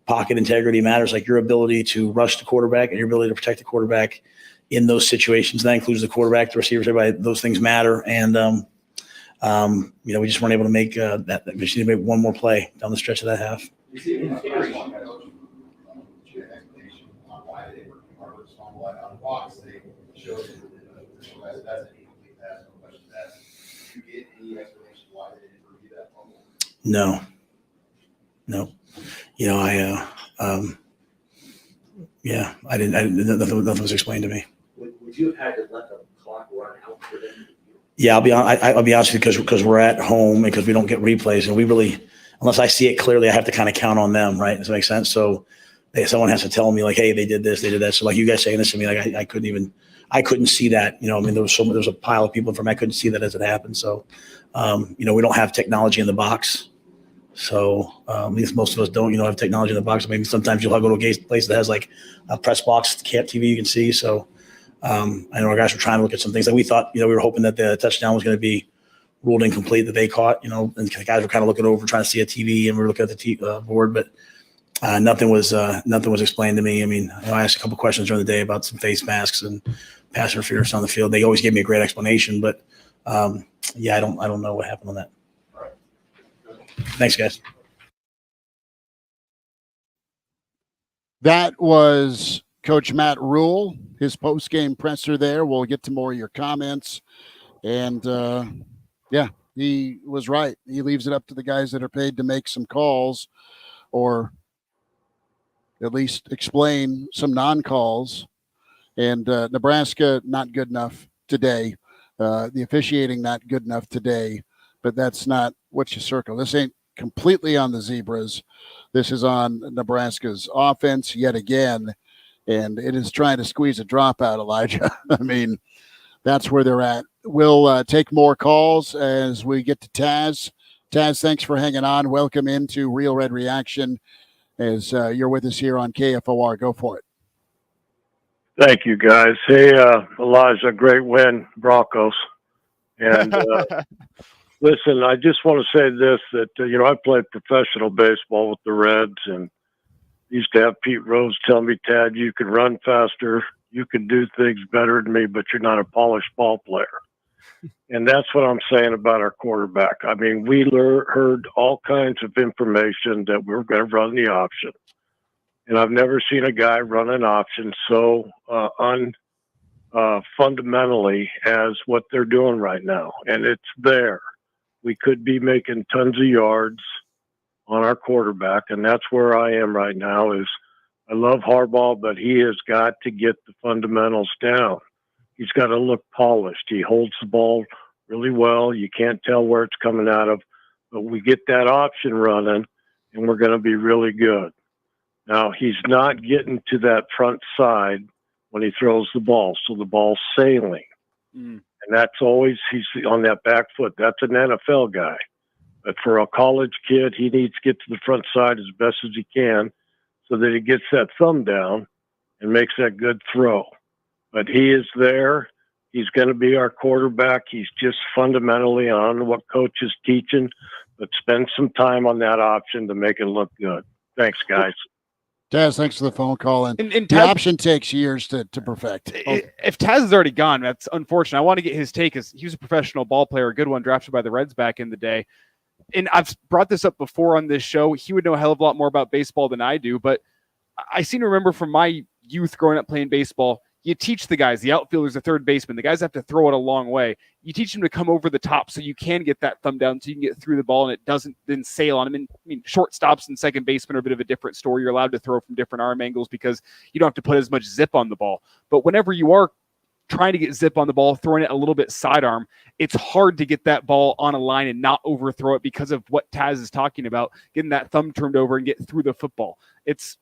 pocket integrity matters, like your ability to rush the quarterback and your ability to protect the quarterback in those situations. That includes the quarterback, the receivers, everybody. Those things matter. And we just weren't able to make that. We just need to make one more play down the stretch of that half. No. I didn't. Nothing was explained to me. Would you have had to let the clock run out for them? Yeah, I'll be honest with you, because we're at home and because we don't get replays, and we really, unless I see it clearly, I have to kind of count on them, right? Does that make sense? So someone has to tell me, like, hey, they did this, they did that. So like you guys saying this to me, like I couldn't see that. I mean, there was a pile of people from I couldn't see that as it happened. So we don't have technology in the box. So at least most of us don't, have technology in the box. Maybe sometimes you'll go to a place that has like a press box, camp TV you can see. So I know our guys were trying to look at some things that we thought, we were hoping that the touchdown was going to be ruled incomplete that they caught, and the guys were kind of looking over, trying to see a TV, and we were looking at the board, but nothing was explained to me. I mean, I asked a couple questions during the day about some face masks and pass interference on the field. They always gave me a great explanation, but I don't know what happened on that. Thanks, guys. That was Coach Matt Rule, his post-game presser there. We'll get to more of your comments. And, he was right. He leaves it up to the guys that are paid to make some calls or at least explain some non-calls. And Nebraska, not good enough today. The officiating, not good enough today. But that's not what you circle. This ain't completely on the Zebras. This is on Nebraska's offense yet again, and it is trying to squeeze a dropout, Elijah. I mean, that's where they're at. We'll take more calls as we get to Taz. Taz, thanks for hanging on. Welcome into Real Red Reaction as you're with us here on KFOR. Go for it. Thank you, guys. Hey, Elijah, great win, Broncos. And listen, I just want to say this, that, I played professional baseball with the Reds, and used to have Pete Rose tell me, Tad, you can run faster, you can do things better than me, but you're not a polished ball player. And that's what I'm saying about our quarterback. I mean, we heard all kinds of information that we were going to run the option. And I've never seen a guy run an option so fundamentally as what they're doing right now. And it's there. We could be making tons of yards on our quarterback, and that's where I am right now. Is I love Harbaugh, but he has got to get the fundamentals down. He's got to look polished. He holds the ball really well. You can't tell where it's coming out of, but we get that option running, and we're going to be really good. Now, he's not getting to that front side when he throws the ball, so the ball's sailing. And that's always, he's on that back foot. That's an NFL guy. But for a college kid, he needs to get to the front side as best as he can so that he gets that thumb down and makes that good throw. But he is there. He's going to be our quarterback. He's just fundamentally on what coach is teaching, but spend some time on that option to make it look good. Thanks, guys. Taz, thanks for the phone call. And And the Taz, option takes years to perfect. if Taz is already gone, that's unfortunate. I want to get his take because he was a professional ball player, a good one, drafted by the Reds back in the day. And I've brought this up before on this show. He would know a hell of a lot more about baseball than I do, but I seem to remember from my youth growing up playing baseball, you teach the guys, the outfielders, the third baseman, the guys have to throw it a long way. You teach them to come over the top so you can get that thumb down so you can get through the ball and it doesn't then sail on them. And I mean, shortstops and second baseman are a bit of a different story. You're allowed to throw from different arm angles because you don't have to put as much zip on the ball. But whenever you are trying to get zip on the ball, throwing it a little bit sidearm, it's hard to get that ball on a line and not overthrow it because of what Taz is talking about, getting that thumb turned over and get through the football. It's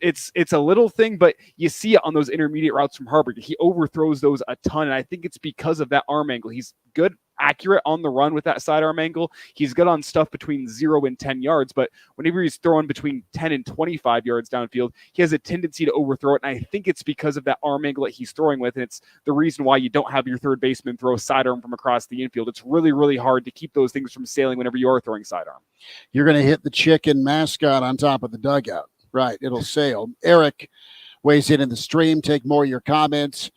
a little thing, but you see it on those intermediate routes from Harvard. He overthrows those a ton, and I think it's because of that arm angle. He's good, accurate on the run with that sidearm angle. He's good on stuff between 0 and 10 yards, but whenever he's throwing between 10 and 25 yards downfield, he has a tendency to overthrow it, and I think it's because of that arm angle that he's throwing with, and it's the reason why you don't have your third baseman throw sidearm from across the infield. It's really, really hard to keep those things from sailing whenever you are throwing sidearm. You're going to hit the chicken mascot on top of the dugout. Right, it'll sail. Eric weighs in the stream. Take more of your comments.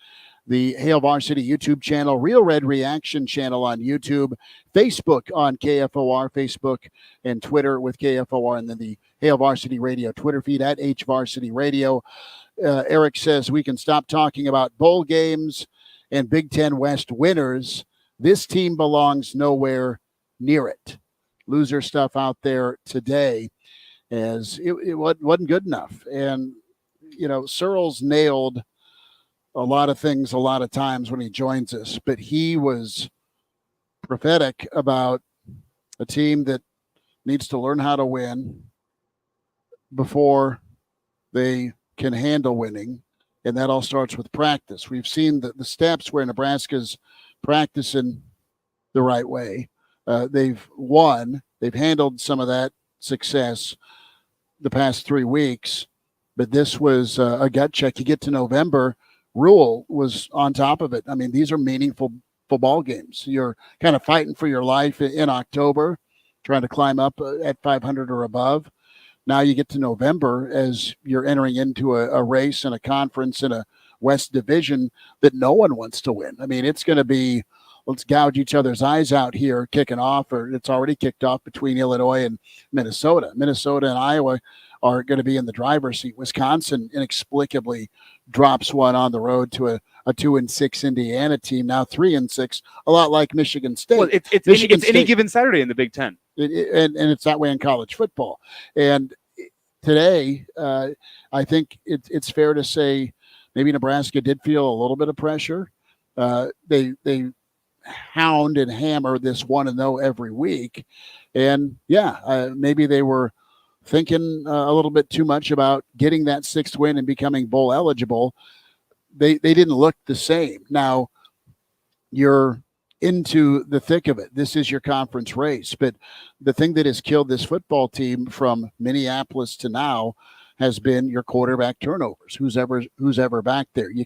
The Hail Varsity YouTube channel, Real Red Reaction channel on YouTube, Facebook on KFOR, Facebook and Twitter with KFOR, and then the Hail Varsity Radio Twitter feed at HVarsity Radio. Eric says we can stop talking about bowl games and Big Ten West winners. This team belongs nowhere near it. Loser stuff out there today. As it wasn't good enough. And, you know, Searles nailed a lot of things a lot of times when he joins us, but he was prophetic about a team that needs to learn how to win before they can handle winning. And that all starts with practice. We've seen the steps where Nebraska's practicing the right way. They've won. They've handled some of that success the past 3 weeks, but this was a gut check. You get to November, Rule was on top of it. I mean, these are meaningful football games. You're kind of fighting for your life in October, trying to climb up at 500 or above. Now you get to November as you're entering into a race and a conference in a West Division that no one wants to win. I mean, it's going to be, let's gouge each other's eyes out here kicking off, or it's already kicked off between Illinois and Minnesota. Minnesota and Iowa are going to be in the driver's seat. Wisconsin inexplicably drops one on the road to a 2-6 Indiana team, now 3-6, a lot like Michigan State. Well, it's any given Saturday in the Big Ten. And it's that way in college football. And today, I think it's fair to say maybe Nebraska did feel a little bit of pressure. They hound and hammer this 1-0 every week. And maybe they were thinking a little bit too much about getting that 6th win and becoming bowl eligible. They didn't look the same. Now you're into the thick of it. This is your conference race. But the thing that has killed this football team from Minneapolis to now has been your quarterback turnovers. Who's ever back there. You're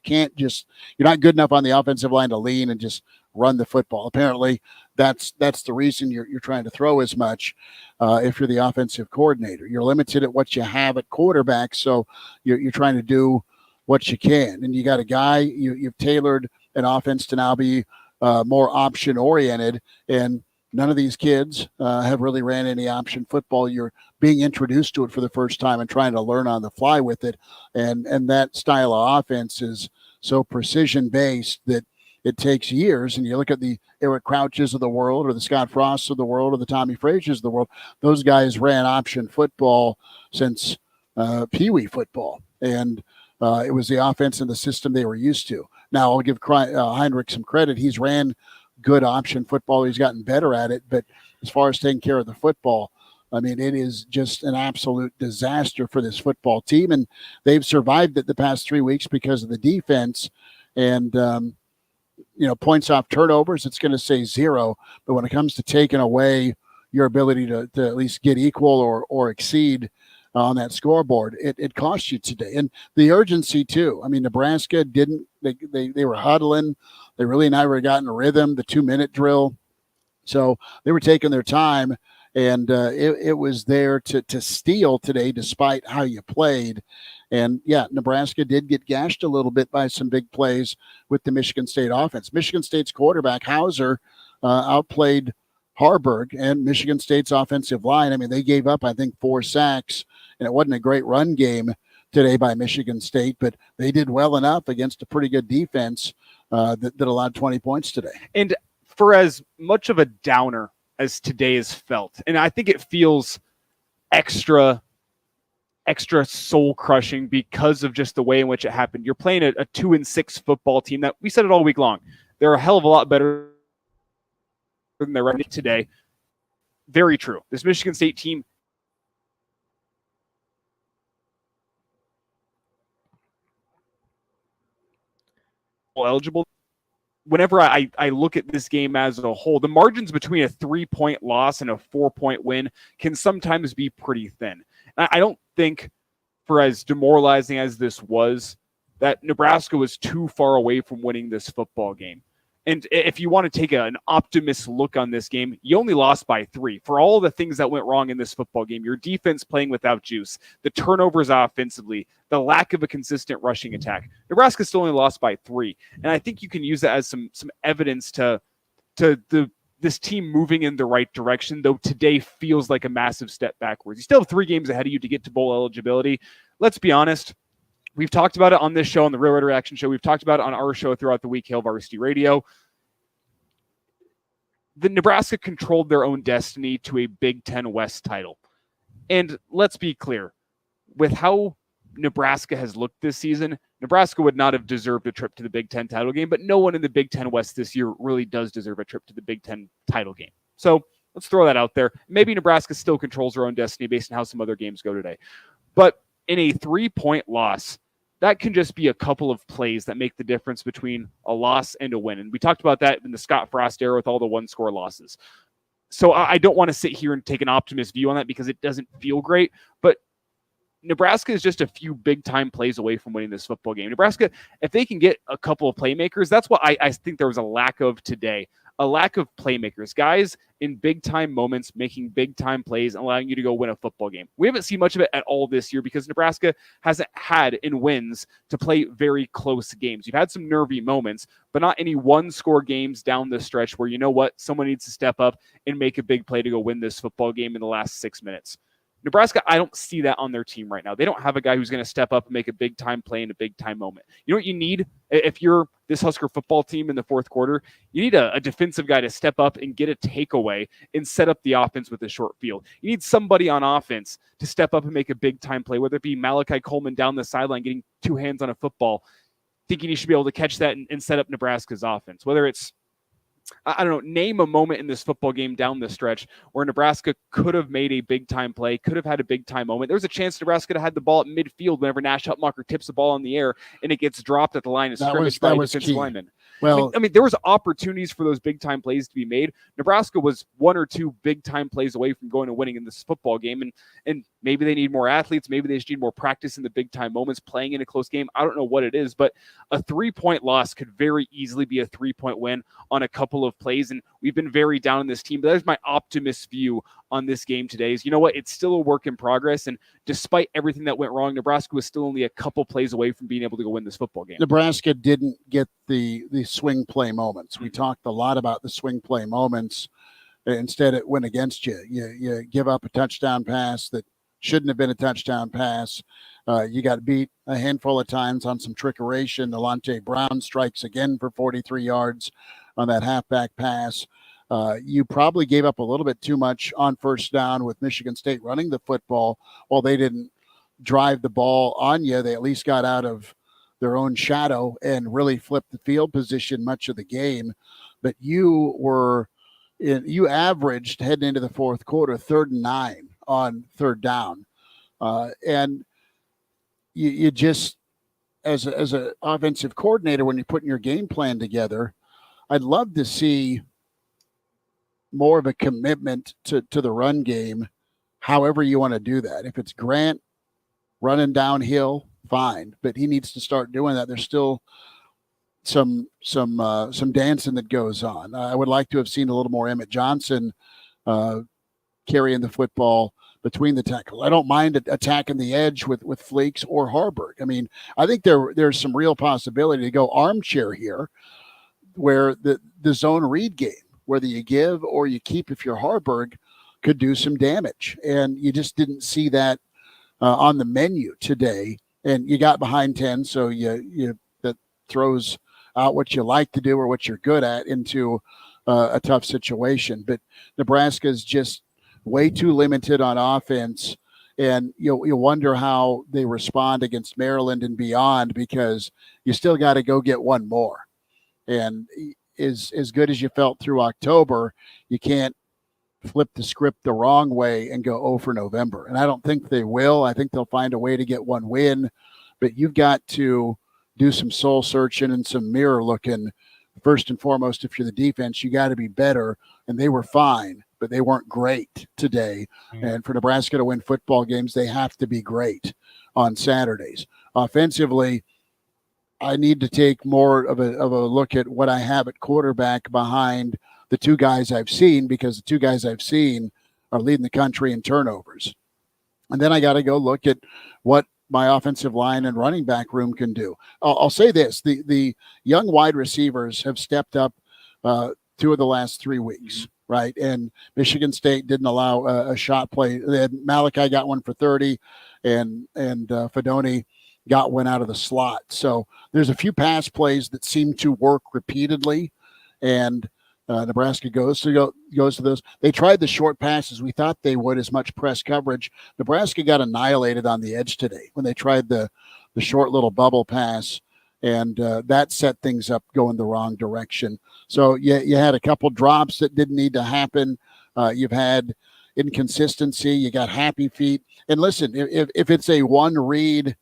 not good enough on the offensive line to lean and just run the football. Apparently that's the reason you're trying to throw as much. If you're the offensive coordinator, you're limited at what you have at quarterback. So you're trying to do what you can. And you got a guy, you've tailored an offense to now be more option oriented, and none of these kids have really ran any option football. You're being introduced to it for the first time and trying to learn on the fly with it. And that style of offense is so precision based that it takes years. And you look at the Eric Crouches of the world, or the Scott Frosts of the world, or the Tommy Frazier's of the world. Those guys ran option football since Pee Wee football, and it was the offense and the system they were used to. Now, I'll give Heinrich some credit. He's ran good option football. He's gotten better at it. But as far as taking care of the football, I mean, it is just an absolute disaster for this football team. And they've survived it the past 3 weeks because of the defense. And, points off turnovers, it's going to say 0. But when it comes to taking away your ability to at least get equal or exceed on that scoreboard, it cost you today. And the urgency, too. I mean, Nebraska didn't – they were huddling. They really never got in a rhythm, the 2-minute drill. So they were taking their time. And it was there to steal today, despite how you played. And, yeah, Nebraska did get gashed a little bit by some big plays with the Michigan State offense. Michigan State's quarterback, Hauser, outplayed Harburg and Michigan State's offensive line. I mean, they gave up, I think, 4 sacks, and it wasn't a great run game today by Michigan State, but they did well enough against a pretty good defense that allowed 20 points today. And for as much of a downer as today is felt, and I think it feels extra soul crushing because of just the way in which it happened. You're playing a 2-6 football team that we said it all week long. They're a hell of a lot better than they're running today. Very true. This Michigan State team eligible. Whenever I look at this game as a whole, the margins between a 3-point loss and a 4-point win can sometimes be pretty thin. I don't think, for as demoralizing as this was, that Nebraska was too far away from winning this football game. And if you want to take an optimist look on this game, you only lost by 3. For all the things that went wrong in this football game, your defense playing without juice, the turnovers offensively, the lack of a consistent rushing attack, Nebraska still only lost by 3. And I think you can use that as some evidence to this team moving in the right direction, though today feels like a massive step backwards. You still have 3 games ahead of you to get to bowl eligibility. Let's be honest. We've talked about it on this show, on the Real Red Reaction Show. We've talked about it on our show throughout the week, Hail Varsity Radio. The Nebraska controlled their own destiny to a Big Ten West title. And let's be clear, with how Nebraska has looked this season, Nebraska would not have deserved a trip to the Big Ten title game, but no one in the Big Ten West this year really does deserve a trip to the Big Ten title game. So let's throw that out there. Maybe Nebraska still controls their own destiny based on how some other games go today. But in a 3-point loss, that can just be a couple of plays that make the difference between a loss and a win. And we talked about that in the Scott Frost era with all the 1-score losses. So I don't want to sit here and take an optimist view on that because it doesn't feel great. But Nebraska is just a few big-time plays away from winning this football game. Nebraska, if they can get a couple of playmakers, that's what I think there was a lack of today. A lack of playmakers, guys in big-time moments, making big-time plays, allowing you to go win a football game. We haven't seen much of it at all this year because Nebraska hasn't had in wins to play very close games. You've had some nervy moments, but not any 1-score games down the stretch where, you know what, someone needs to step up and make a big play to go win this football game in the last 6 minutes. Nebraska, I don't see that on their team right now. They don't have a guy who's going to step up and make a big-time play in a big-time moment. You know what you need if you're this Husker football team in the fourth quarter? You need a defensive guy to step up and get a takeaway and set up the offense with a short field. You need somebody on offense to step up and make a big-time play, whether it be Malachi Coleman down the sideline getting 2 hands on a football, thinking he should be able to catch that and set up Nebraska's offense. Whether it's, I don't know, name a moment in this football game down the stretch where Nebraska could have made a big-time play, could have had a big-time moment. There was a chance Nebraska could have had the ball at midfield whenever Nash Hutmacher tips the ball in the air and it gets dropped at the line of scrimmage by a defensive lineman. Well, I mean, there was opportunities for those big-time plays to be made. Nebraska was 1 or 2 big-time plays away from going and winning in this football game, and maybe they need more athletes. Maybe they just need more practice in the big-time moments, playing in a close game. I don't know what it is, but a 3-point loss could very easily be a 3-point win on a couple of plays, and we've been very down on this team. But that's my optimist view on this game today is, you know what, it's still a work in progress, and despite everything that went wrong, Nebraska was still only a couple plays away from being able to go win this football game. Nebraska didn't get the swing play moments. We talked a lot about the swing play moments. Instead, it went against you. You give up a touchdown pass that shouldn't have been a touchdown pass. You got beat a handful of times on some trickeration. Delonte Brown strikes again for 43 yards on that halfback pass. You probably gave up a little bit too much on first down with Michigan State running the football. While they didn't drive the ball on you, they at least got out of their own shadow and really flipped the field position much of the game. But you averaged heading into the fourth quarter 3rd and 9 on third down. And you just, as an offensive coordinator, when you're putting your game plan together, I'd love to see more of a commitment to the run game, however you want to do that. If it's Grant running downhill, fine, but he needs to start doing that. There's still some dancing that goes on. I would like to have seen a little more Emmett Johnson carrying the football between the tackles. I don't mind attacking the edge with Fleeks or Harburg. I mean, I think there's some real possibility to go armchair here, where the zone read game, whether you give or you keep, if you're Harburg, could do some damage. And you just didn't see that on the menu today. And you got behind 10, so you that throws out what you like to do or what you're good at into a tough situation. But Nebraska's just way too limited on offense, and you wonder how they respond against Maryland and beyond, because you still got to go get one more. And as good as you felt through October, you can't flip the script the wrong way and go 0 for November. And I don't think they will. I think they'll find a way to get one win, but you've got to do some soul searching and some mirror looking. First and foremost, if you're the defense, you got to be better. And they were fine, but they weren't great today. And for Nebraska to win football games, they have to be great on Saturdays. Offensively, I need to take more of a look at what I have at quarterback behind the two guys I've seen, because the two guys I've seen are leading the country in turnovers. And then I got to go look at what my offensive line and running back room can do. I'll say this, the young wide receivers have stepped up 2 of the last 3 weeks, right? And Michigan State didn't allow a shot play. They had Malachi got one for 30, and Fedoni got one out of the slot. So there's a few pass plays that seem to work repeatedly, and Nebraska goes to those. They tried the short passes. We thought they would, as much press coverage. Nebraska got annihilated on the edge today when they tried the short little bubble pass, and that set things up going the wrong direction. So you had a couple drops that didn't need to happen. You've had inconsistency. You got happy feet. And listen, if it's a one read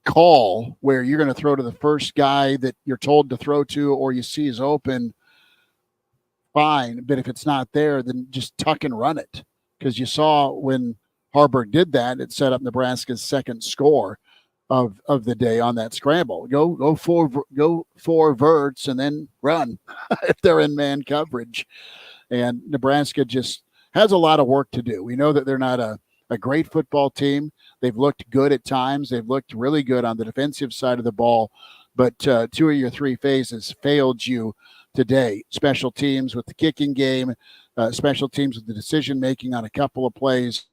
call where you're going to throw to the first guy that you're told to throw to, or you see is open, fine. But if it's not there, then just tuck and run it. Because you saw when Harburg did that, it set up Nebraska's second score of the day on that scramble. Go four verts and then run if they're in man coverage. And Nebraska just has a lot of work to do. We know that they're not a great football team. They've looked good at times. They've looked really good on the defensive side of the ball. But 2 of your 3 phases failed you today. Special teams with the kicking game, special teams with the decision-making on a couple of plays.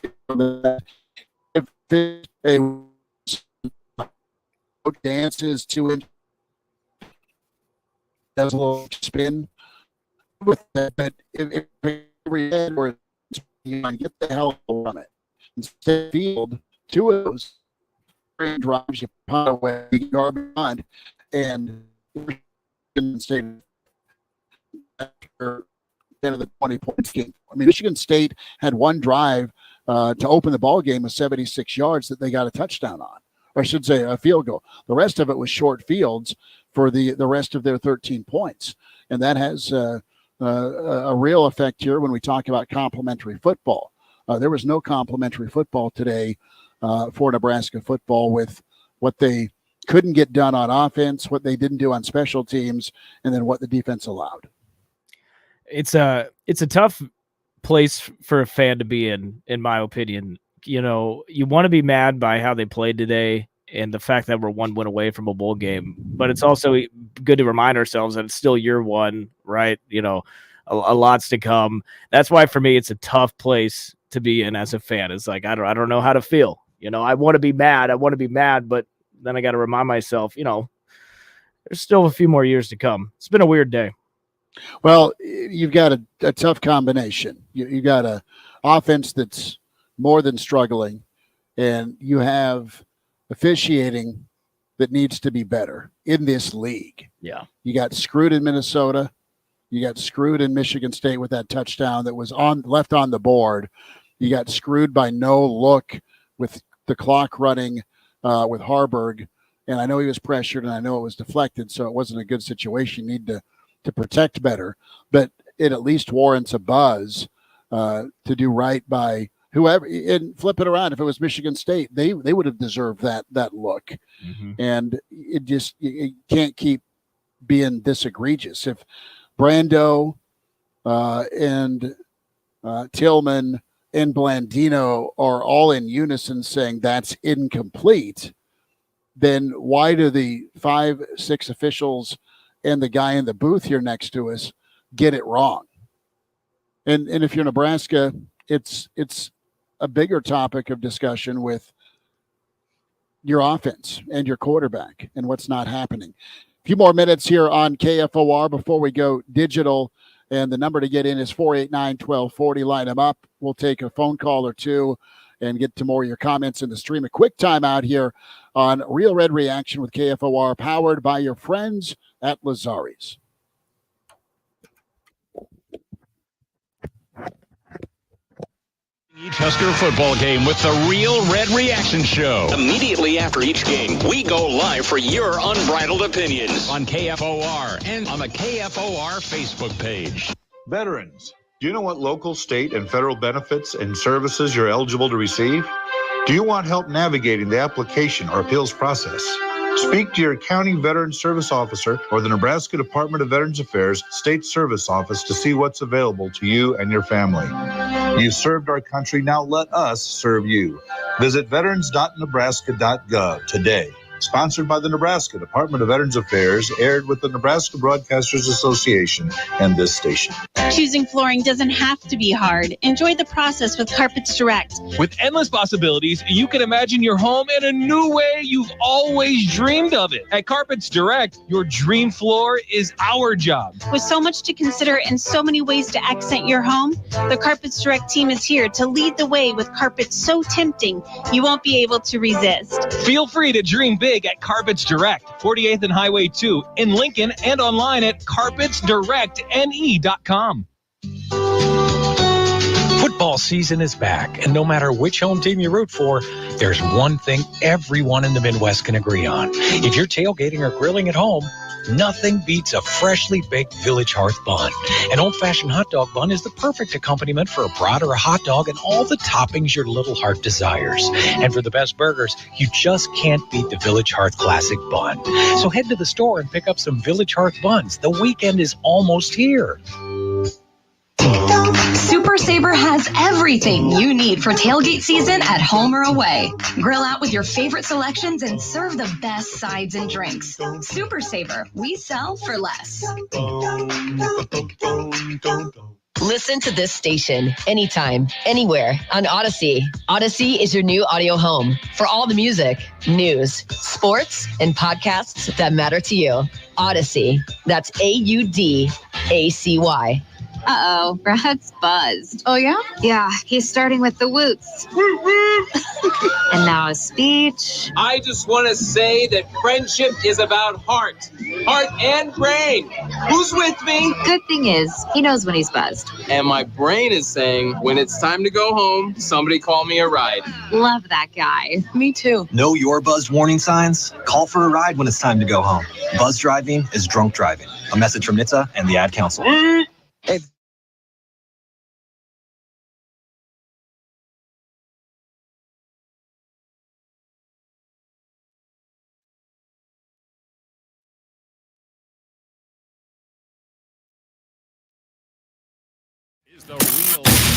If a dances 2 inches, does a little spin with that, but if every head or you get the hell from it. Instead of field, 2 of those drives, you punt away, you go beyond, and State after the 20 points game. I mean, Michigan State had one drive to open the ball game with 76 yards that they got a touchdown on, or I should say a field goal. The rest of it was short fields for the rest of their 13 points. And that has a real effect here when we talk about complementary football. There was no complementary football today for Nebraska football, with what they couldn't get done on offense, what they didn't do on special teams, and then what the defense allowed. It's a tough place for a fan to be in my opinion. You know, you want to be mad by how they played today and the fact that we're 1 win away from a bowl game, but it's also good to remind ourselves that it's still year 1, right? You know, a lot's to come. That's why for me, it's a tough place to be in as a fan. It's like, I don't know how to feel. I want to be mad. But then I got to remind myself, there's still a few more years to come. It's been a weird day. Well, you've got a tough combination. You got a offense that's more than struggling, and you have officiating that needs to be better in this league. Yeah. You got screwed in Minnesota. You got screwed in Michigan State with that touchdown that was left on the board. You got screwed by no look with the clock running with Harburg. And I know he was pressured and I know it was deflected, so it wasn't a good situation. You need to protect better. But it at least warrants a buzz to do right by whoever, and flip it around. If it was Michigan State, they would have deserved that look. Mm-hmm. And it can't keep being this egregious. If Brando and Tillman and Blandino are all in unison saying that's incomplete, then why do the 5-6 officials and the guy in the booth here next to us get it wrong? And if you're Nebraska, it's a bigger topic of discussion with your offense and your quarterback and what's not happening. A few more minutes here on KFOR before we go digital, and the number to get in is 489-1240. Line them up. We'll take a phone call or two and get to more of your comments in the stream. A quick timeout here on Real Red Reaction with KFOR, powered by your friends at Lazari's. Each Husker football game with the Real Red Reaction Show. Immediately after each game, we go live for your unbridled opinions On KFOR and on the KFOR Facebook page. Veterans, do you know what local, state, and federal benefits and services you're eligible to receive? Do you want help navigating the application or appeals process? Speak to your county veteran service officer or the Nebraska Department of Veterans Affairs State Service Office to see what's available to you and your family. You served our country, now let us serve you. Visit veterans.nebraska.gov today. Sponsored by the Nebraska Department of Veterans Affairs, aired with the Nebraska Broadcasters Association and this station. Choosing flooring doesn't have to be hard. Enjoy the process with Carpets Direct. With endless possibilities, you can imagine your home in a new way you've always dreamed of it. At Carpets Direct, your dream floor is our job. With so much to consider and so many ways to accent your home, the Carpets Direct team is here to lead the way with carpets so tempting you won't be able to resist. Feel free to dream big at Carpets Direct, 48th and Highway 2 in Lincoln, and online at carpetsdirectne.com. Football season is back, and no matter which home team you root for, there's one thing everyone in the Midwest can agree on. If you're tailgating or grilling at home, nothing beats a freshly baked Village Hearth bun. An old-fashioned hot dog bun is the perfect accompaniment for a brat or a hot dog and all the toppings your little heart desires. And for the best burgers, you just can't beat the Village Hearth Classic Bun. So head to the store and pick up some Village Hearth buns. The weekend is almost here. Super Saver has everything you need for tailgate season at home or away. Grill out with your favorite selections and serve the best sides and drinks. Super Saver, we sell for less. Listen to this station anytime, anywhere on Odyssey. Odyssey is your new audio home for all the music, news, sports, and podcasts that matter to you. Odyssey. That's AUDACY. Uh-oh, Brad's buzzed. Oh, yeah? Yeah, he's starting with the woots. And now a speech. I just want to say that friendship is about heart and brain. Who's with me? Good thing is, he knows when he's buzzed. And my brain is saying, when it's time to go home, somebody call me a ride. Love that guy. Me too. Know your buzzed warning signs? Call for a ride when it's time to go home. Buzz driving is drunk driving. A message from NHTSA and the Ad Council. Hey.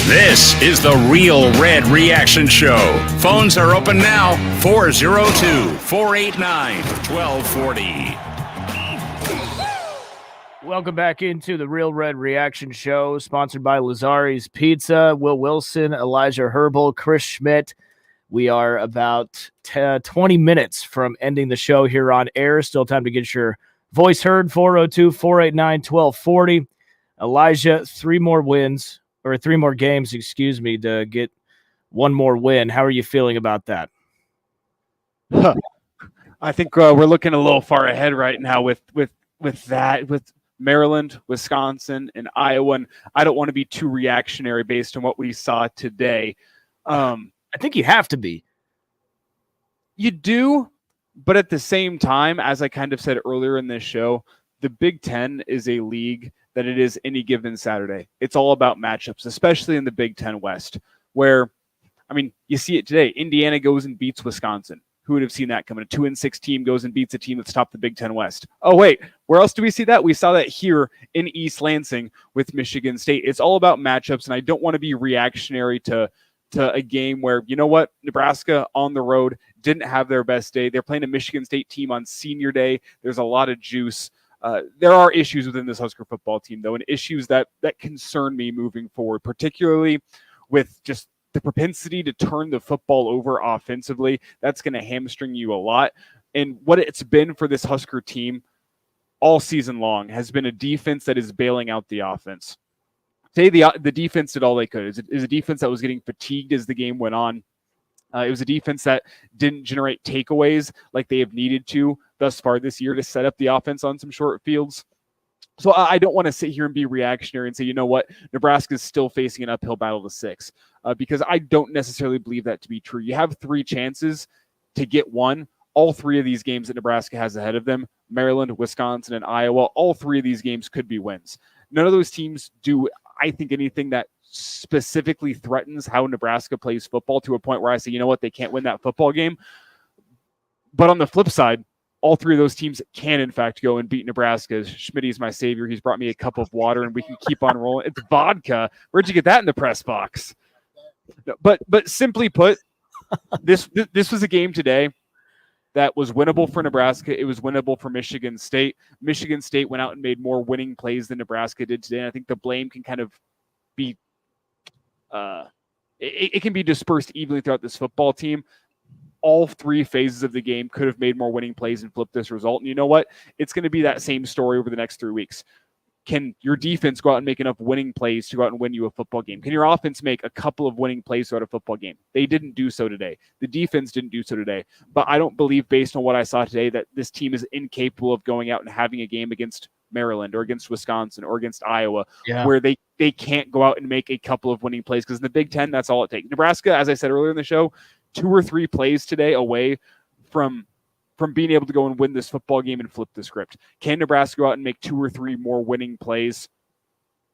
This is the Real Red Reaction Show. Phones are open now, 402-489-1240. Welcome back into the Real Red Reaction Show, sponsored by Lazari's Pizza. Will Wilson, Elijah Herbal, Chris Schmidt. We are about 20 minutes from ending the show here on air. Still time to get your voice heard. 402-489-1240. Elijah, 3 more games, to get one more win. How are you feeling about that? I think we're looking a little far ahead right now with Maryland, Wisconsin, and Iowa. And I don't want to be too reactionary based on what we saw today. I think you have to be. You do, but at the same time, as I kind of said earlier in this show, the Big Ten is a league that it is any given Saturday. It's all about matchups, especially in the Big Ten West, where, I mean, you see it today. Indiana goes and beats Wisconsin. Who would have seen that coming? A 2-6 team goes and beats a team that's topped the Big Ten West. Oh, wait, where else do we see that? We saw that here in East Lansing with Michigan State. It's all about matchups, and I don't want to be reactionary to a game where, you know what, Nebraska on the road didn't have their best day. They're playing a Michigan State team on senior day. There's a lot of juice. There are issues within this Husker football team, though, and issues that concern me moving forward, particularly with just the propensity to turn the football over offensively. That's going to hamstring you a lot. And what it's been for this Husker team all season long has been a defense that is bailing out the offense. Today, the defense did all they could. It was a defense that was getting fatigued as the game went on. It was a defense that didn't generate takeaways like they have needed to thus far this year to set up the offense on some short fields. So I don't want to sit here and be reactionary and say, you know what, Nebraska is still facing an uphill battle to 6, because I don't necessarily believe that to be true. You have 3 chances to get one. All 3 of these games that Nebraska has ahead of them, Maryland, Wisconsin, and Iowa, all 3 of these games could be wins. None of those teams do, I think, anything that specifically threatens how Nebraska plays football to a point where I say, you know what, they can't win that football game. But on the flip side, all 3 of those teams can, in fact, go and beat Nebraska. Schmitty's my savior. He's brought me a cup of water, and we can keep on rolling. It's vodka. Where'd you get that in the press box? No, but simply put, this was a game today that was winnable for Nebraska. It was winnable for Michigan State. Michigan State went out and made more winning plays than Nebraska did today, and I think the blame can kind of be it can be dispersed evenly throughout this football team. All 3 phases of the game could have made more winning plays and flipped this result. And you know what? It's going to be that same story over the next 3 weeks. Can your defense go out and make enough winning plays to go out and win you a football game? Can your offense make a couple of winning plays throughout a football game? They didn't do so today. The defense didn't do so today. But I don't believe, based on what I saw today, that this team is incapable of going out and having a game against Maryland or against Wisconsin or against Iowa where they can't go out and make a couple of winning plays, because in the Big Ten, that's all it takes. Nebraska, as I said earlier in the show, 2 or 3 plays today away from being able to go and win this football game and flip the script. Can Nebraska go out and make 2 or 3 more winning plays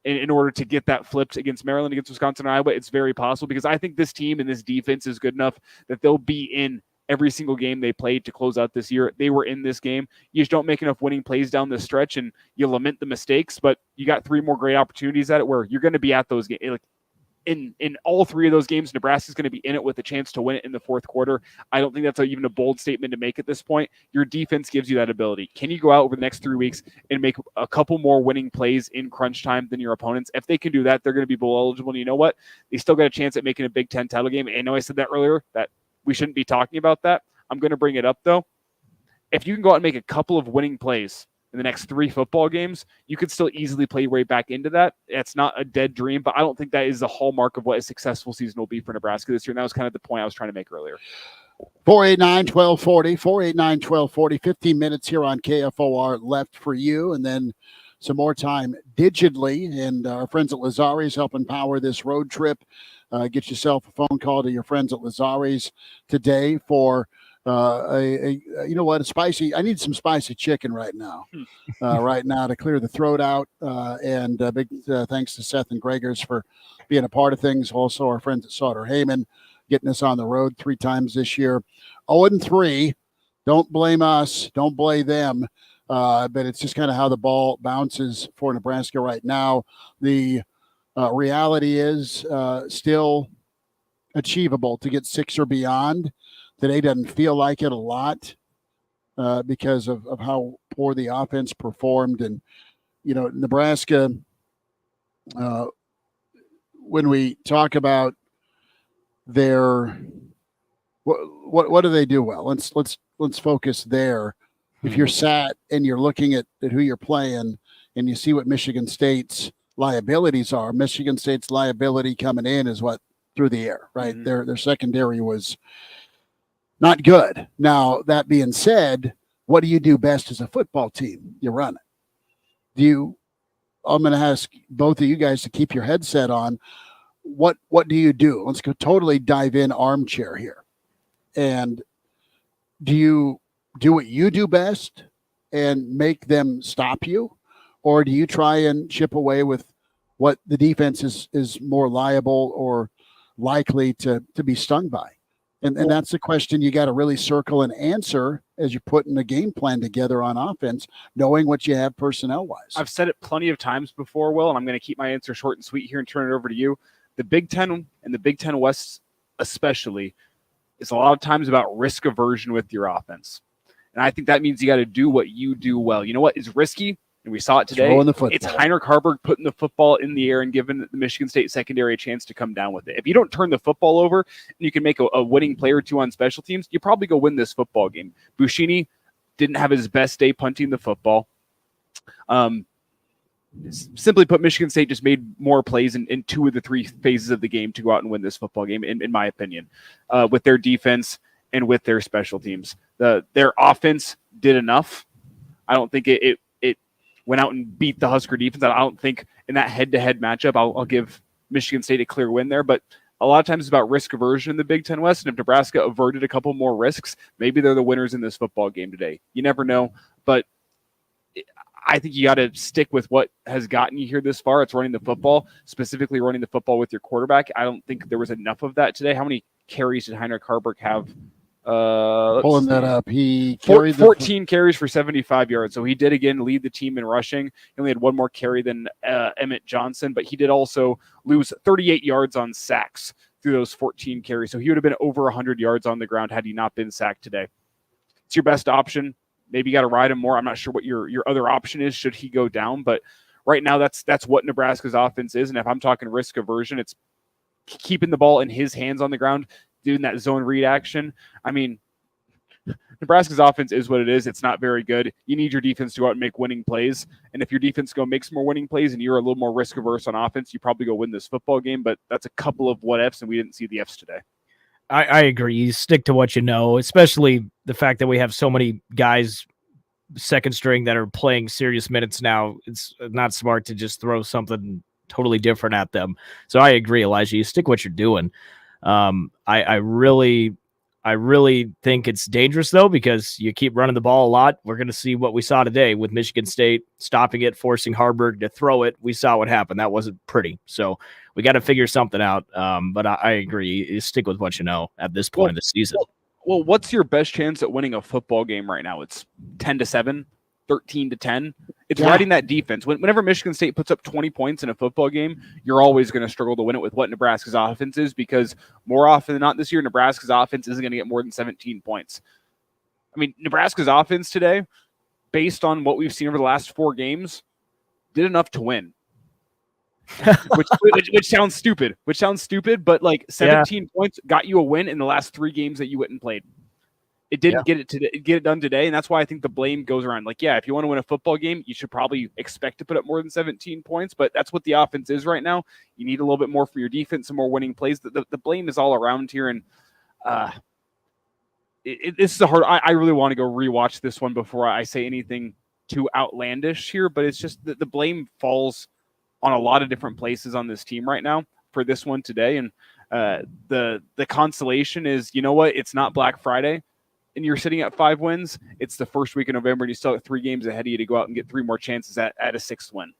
in order to get that flipped against Maryland, against Wisconsin, and Iowa? It's very possible, because I think this team and this defense is good enough that they'll be in every single game they played to close out this year. They were in this game. You just don't make enough winning plays down the stretch, and you lament the mistakes, but you got 3 more great opportunities at it where you're going to be at those games. Like, in all 3 of those games, Nebraska's going to be in it with a chance to win it in the 4th quarter. I don't think that's even a bold statement to make at this point. Your defense gives you that ability. Can you go out over the next 3 weeks and make a couple more winning plays in crunch time than your opponents? If they can do that, they're going to be bowl eligible. And you know what? They still got a chance at making a Big Ten title game. I know I said that earlier, that we shouldn't be talking about that. I'm going to bring it up, though. If you can go out and make a couple of winning plays in the next 3 football games, you could still easily play your way back into that. It's not a dead dream, but I don't think that is the hallmark of what a successful season will be for Nebraska this year. And that was kind of the point I was trying to make earlier. 489-1240, 489-1240, 15 minutes here on KFOR left for you, and then some more time digitally. And our friends at Lazari's helping power this road trip. Get yourself a phone call to your friends at Lazari's today for you know what, a spicy. I need some spicy chicken right now, to clear the throat out. And big thanks to Seth and Gregors for being a part of things. Also, our friends at Sauter Heyman getting us on the road 3 times this year. 0-3. Don't blame us. Don't blame them. But it's just kind of how the ball bounces for Nebraska right now. The reality is still achievable to get 6 or beyond. Today doesn't feel like it a lot because of how poor the offense performed. And Nebraska, when we talk about their what do they do well? Let's focus there. If you're sat and you're looking at who you're playing and you see what Michigan State's liabilities are, Michigan State's liability coming in is what through the air, right? Mm-hmm. Their secondary was not good. Now, that being said, what do you do best as a football team? You run it. I'm going to ask both of you guys to keep your headset on. What do you do? Let's go totally dive in armchair here. And do you do what you do best and make them stop you? Or do you try and chip away with what the defense is more liable or likely to be stung by? And that's the question you got to really circle and answer as you're putting a game plan together on offense, knowing what you have personnel-wise. I've said it plenty of times before, Will, and I'm going to keep my answer short and sweet here and turn it over to you. The Big Ten and the Big Ten West especially is a lot of times about risk aversion with your offense. And I think that means you got to do what you do well. You know what is risky? And we saw it today. It's Heinrich Harburg putting the football in the air and giving the Michigan State secondary a chance to come down with it. If you don't turn the football over and you can make a winning play or two on special teams, you probably go win this football game. Buschini didn't have his best day punting the football. Simply put, Michigan State just made more plays in two of the three phases of the game to go out and win this football game, in my opinion, with their defense and with their special teams. Their offense did enough. I don't think it went out and beat the Husker defense. I don't think in that head-to-head matchup, I'll give Michigan State a clear win there. But a lot of times it's about risk aversion in the Big Ten West. And if Nebraska averted a couple more risks, maybe they're the winners in this football game today. You never know. But I think you got to stick with what has gotten you here this far. It's running the football, specifically running the football with your quarterback. I don't think there was enough of that today. How many carries did Heinrich Harburg have? Pulling that up, he carried 14 carries for 75 yards. So he did again lead the team in rushing. He only had one more carry than Emmett Johnson, but he did also lose 38 yards on sacks through those 14 carries. So he would have been over 100 yards on the ground had he not been sacked today. It's your best option. Maybe you got to ride him more. I'm not sure what your other option is should he go down, but right now that's what Nebraska's offense is. And if I'm talking risk aversion, it's keeping the ball in his hands on the ground, doing that zone read action. I mean, Nebraska's offense is what it is. It's not very good. You need your defense to go out and make winning plays. And if your defense makes more winning plays and you're a little more risk averse on offense, you probably go win this football game. But that's a couple of what ifs, and we didn't see the ifs today. I agree. You stick to what you know, especially the fact that we have so many guys second string that are playing serious minutes now. It's not smart to just throw something totally different at them. So I agree, Elijah. You stick what you're doing. I really think it's dangerous, though, because you keep running the ball a lot. We're going to see what we saw today with Michigan State stopping it, forcing Harburg to throw it. We saw what happened. That wasn't pretty. So we got to figure something out. But I agree. You stick with what you know at this point of the season. Well, what's your best chance at winning a football game right now? It's 10-7, 13-10. It's riding that defense. Whenever Michigan State puts up 20 points in a football game, you're always going to struggle to win it with what Nebraska's offense is, because more often than not this year, Nebraska's offense isn't going to get more than 17 points. I mean, Nebraska's offense today, based on what we've seen over the last 4 games, did enough to win. which sounds stupid. But like 17 points got you a win in the last 3 games that you went and played. It didn't get it done today, and that's why I think the blame goes around. Like, yeah, if you want to win a football game, you should probably expect to put up more than 17 points, but that's what the offense is right now. You need a little bit more for your defense, some more winning plays. The blame is all around here, and this is a hard. I really want to go rewatch this one before I say anything too outlandish here, but it's just the blame falls on a lot of different places on this team right now for this one today, and the consolation is, you know what? It's not Black Friday, and you're sitting at 5 wins. It's the first week in November, and you still have 3 games ahead of you to go out and get 3 more chances at a 6th win.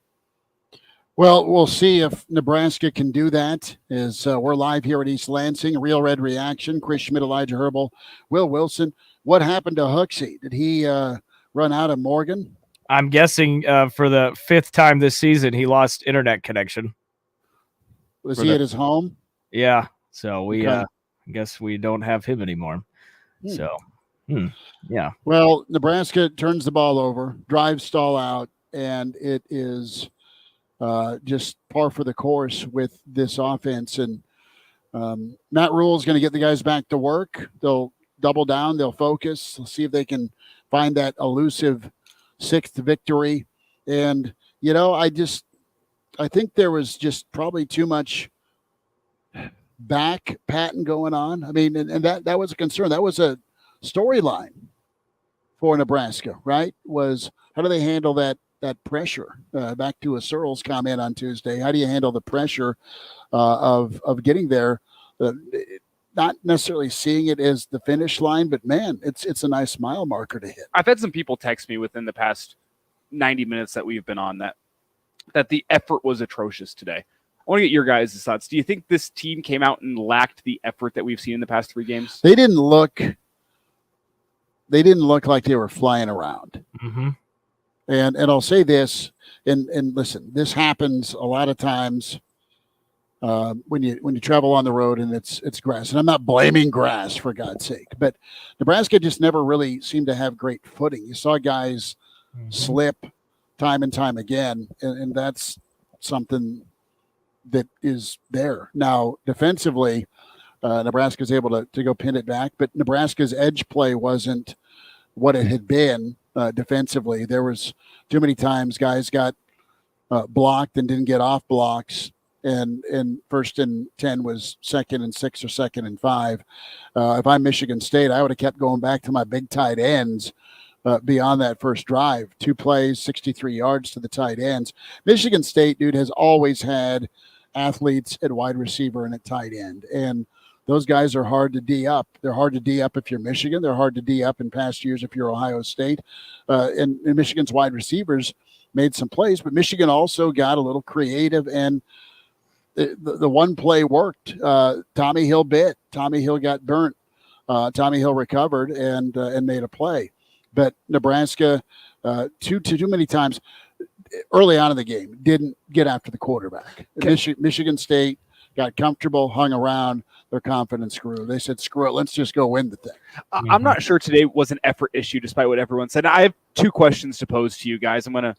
Well, we'll see if Nebraska can do that. We're live here at East Lansing, Real Red Reaction. Chris Schmidt, Elijah Herbal, Will Wilson. What happened to Huxley? Did he run out of Morgan? I'm guessing for the 5th time this season, he lost internet connection. Was he at his home? Yeah. So I guess we don't have him anymore. So, yeah. Well, Nebraska turns the ball over, drives stall out, and it is just par for the course with this offense. And Matt Rule is going to get the guys back to work. They'll double down. They'll focus. They'll see if they can find that elusive 6th victory. And, I think there was just probably too much back patting going on. I mean, and that was a concern. That was a storyline for Nebraska, right? Was how do they handle that pressure? Back to a Searles comment on Tuesday. How do you handle the pressure of getting there? Not necessarily seeing it as the finish line, but man, it's a nice mile marker to hit. I've had some people text me within the past 90 minutes that we've been on that the effort was atrocious today. I want to get your guys' thoughts. Do you think this team came out and lacked the effort that we've seen in the past 3 games? They didn't look like they were flying around. Mm-hmm. And I'll say this, and listen, this happens a lot of times when you travel on the road and it's grass. And I'm not blaming grass, for God's sake, but Nebraska just never really seemed to have great footing. You saw guys slip time and time again, and that's something that is there. Now, defensively, Nebraska's able to go pin it back, but Nebraska's edge play wasn't what it had been defensively. There was too many times guys got blocked and didn't get off blocks, and 1st and 10 was 2nd and 6 or 2nd and 5. If I'm Michigan State, I would have kept going back to my big tight ends beyond that first drive. 2 plays, 63 yards to the tight ends. Michigan State, dude, has always had athletes at wide receiver and at tight end, and those guys are hard to D up. They're hard to D up if you're Michigan. They're hard to D up in past years if you're Ohio State. And Michigan's wide receivers made some plays, but Michigan also got a little creative, and the one play worked. Tommy Hill bit. Tommy Hill got burnt. Tommy Hill recovered and made a play. But Nebraska, too many times early on in the game, didn't get after the quarterback. Okay. Michigan State got comfortable, hung around, their confidence grew. They said, screw it, let's just go win the thing. I'm not sure today was an effort issue, despite what everyone said. I have 2 questions to pose to you guys. I'm going to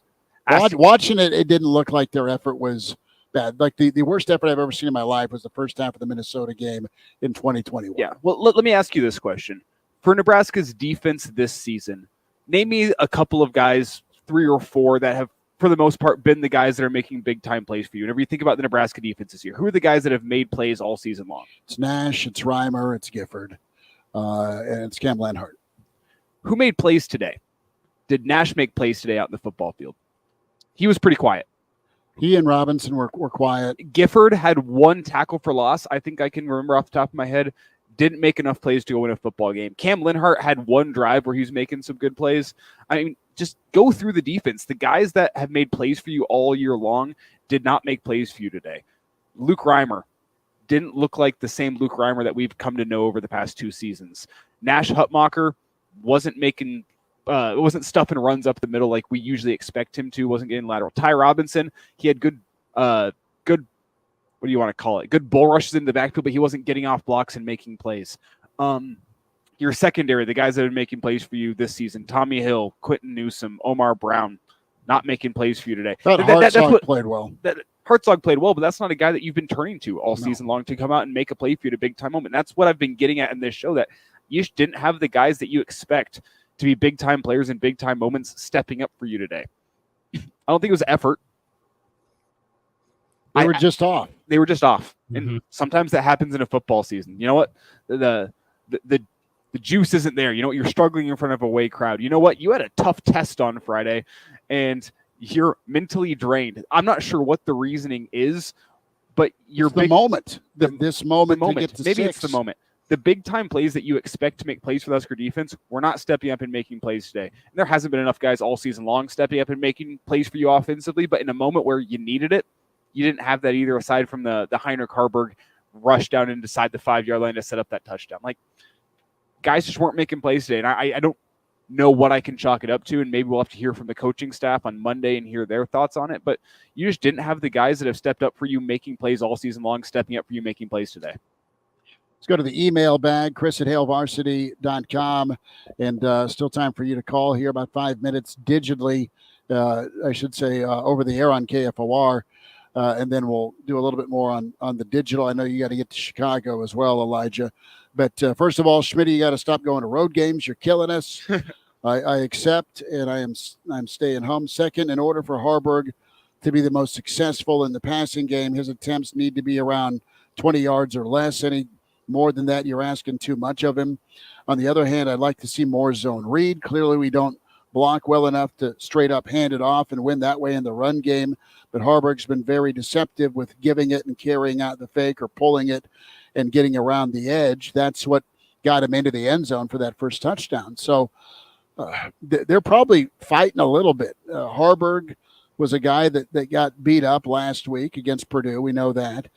ask. Watching it, it didn't look like their effort was bad. Like the worst effort I've ever seen in my life was the first half of the Minnesota game in 2021. Yeah. Well, let me ask you this question. For Nebraska's defense this season, name me a couple of guys, 3 or 4, that have, for the most part, been the guys that are making big-time plays for you. Whenever you think about the Nebraska defense this year, who are the guys that have made plays all season long? It's Nash, it's Reimer, it's Gifford, and it's Cam Lenhart. Who made plays today? Did Nash make plays today out in the football field? He was pretty quiet. He and Robinson were quiet. Gifford had 1 tackle for loss. I think I can remember off the top of my head. Didn't make enough plays to go win a football game. Cam Lenhart had 1 drive where he was making some good plays. I mean, just go through the defense. The guys that have made plays for you all year long did not make plays for you today. Luke Reimer didn't look like the same Luke Reimer that we've come to know over the past 2 seasons. Nash Hutmacher wasn't making wasn't stuffing runs up the middle like we usually expect him to, wasn't getting lateral. Ty Robinson, he had good what do you want to call it? Good bull rushes in the backfield, but he wasn't getting off blocks and making plays. Your secondary, the guys that are making plays for you this season, Tommy Hill, Quentin Newsome, Omar Brown, not making plays for you today. Hartzog played well. Hartzog played well, but that's not a guy that you've been turning to all season long to come out and make a play for you at a big-time moment. That's what I've been getting at in this show, that you didn't have the guys that you expect to be big-time players in big-time moments stepping up for you today. I don't think it was effort. They were just off. They were just off. Mm-hmm. And sometimes that happens in a football season. You know what? The juice isn't there. You know what? You're struggling in front of a away crowd. You know what? You had a tough test on Friday, and you're mentally drained. I'm not sure what the reasoning is, but the moment. This moment. To get to maybe 6. it's the moment. The big-time plays that you expect to make plays for the Husker defense, we're not stepping up and making plays today. And there hasn't been enough guys all season long stepping up and making plays for you offensively, but in a moment where you needed it, you didn't have that either, aside from the Heinrich Harburg rush down inside the 5-yard line to set up that touchdown. Like, guys just weren't making plays today, and I don't know what I can chalk it up to, and maybe we'll have to hear from the coaching staff on Monday and hear their thoughts on it, but you just didn't have the guys that have stepped up for you making plays all season long, stepping up for you making plays today. Let's go to the email bag, chris@hailvarsity.com, and still time for you to call here, about 5 minutes digitally I should say, over the air on KFOR. And then we'll do a little bit more on the digital. I know you got to get to Chicago as well, Elijah. But first of all, Schmitty, you got to stop going to road games. You're killing us. I accept, and I'm staying home. Second, in order for Harburg to be the most successful in the passing game, his attempts need to be around 20 yards or less. Any more than that, you're asking too much of him. On the other hand, I'd like to see more zone read. Clearly, we don't block well enough to straight up hand it off and win that way in the run game. But Harburg's been very deceptive with giving it and carrying out the fake or pulling it and getting around the edge. That's what got him into the end zone for that first touchdown. So they're probably fighting a little bit. Harburg was a guy that got beat up last week against Purdue. We know that.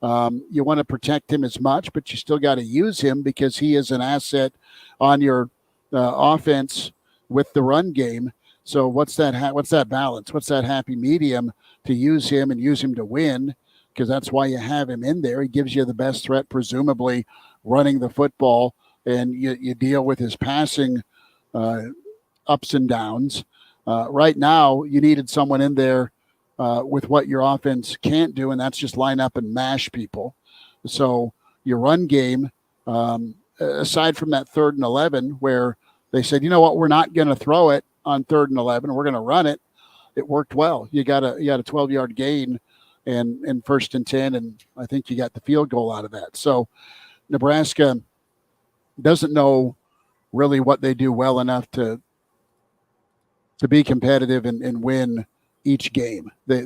You want to protect him as much, but you still got to use him because he is an asset on your offense with the run game. So what's that? What's that balance? What's that happy medium to use him and use him to win? Because that's why you have him in there. He gives you the best threat, presumably running the football, and you deal with his passing ups and downs. Right now, you needed someone in there with what your offense can't do, and that's just line up and mash people. So your run game, aside from that 3rd and 11, where they said, you know what, we're not going to throw it on 3rd and 11, we're going to run it. It worked well. You got a 12-yard gain and 1st and 10, and I think you got the field goal out of that. So Nebraska doesn't know really what they do well enough to be competitive and win each game. I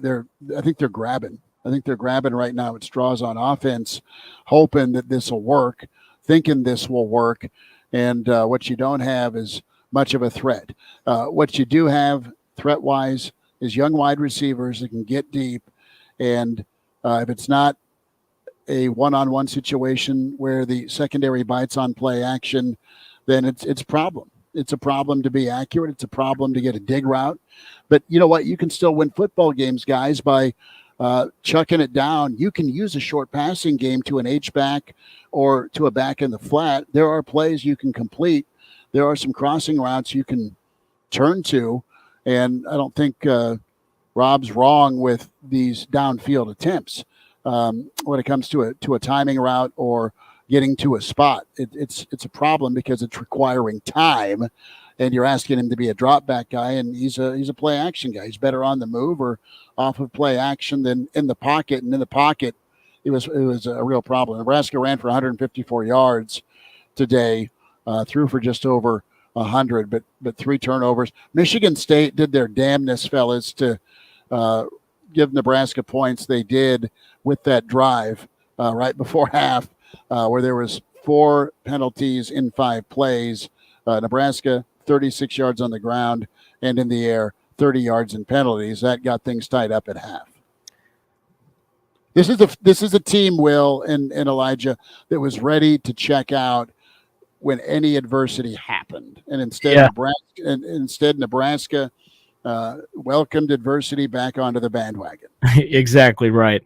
think they're grabbing. I think they're grabbing right now at straws on offense, hoping that this will work, thinking this will work. And what you don't have is much of a threat. What you do have threat-wise is young wide receivers that can get deep. And if it's not a one-on-one situation where the secondary bites on play action, then it's a problem. It's a problem to be accurate. It's a problem to get a dig route. But you know what? You can still win football games, guys, by chucking it down. You can use a short passing game to an H-back or to a back in the flat. There are plays you can complete. There are some crossing routes you can turn to. And I don't think Rob's wrong with these downfield attempts when it comes to a timing route or getting to a spot. It's a problem because it's requiring time, and you're asking him to be a drop back guy, and he's a play action guy. He's better on the move or off of play action than in the pocket. And in the pocket, it was a real problem. Nebraska ran for 154 yards today, threw for just over 100, but 3 turnovers. Michigan State did their damnness, fellas, to give Nebraska points. They did with that drive right before half, where there was 4 penalties in 5 plays. Nebraska 36 yards on the ground and in the air, 30 yards in penalties. That got things tied up at half. This is a team, Will and Elijah, that was ready to check out when any adversity happened, and instead Nebraska welcomed adversity back onto the bandwagon. Exactly right.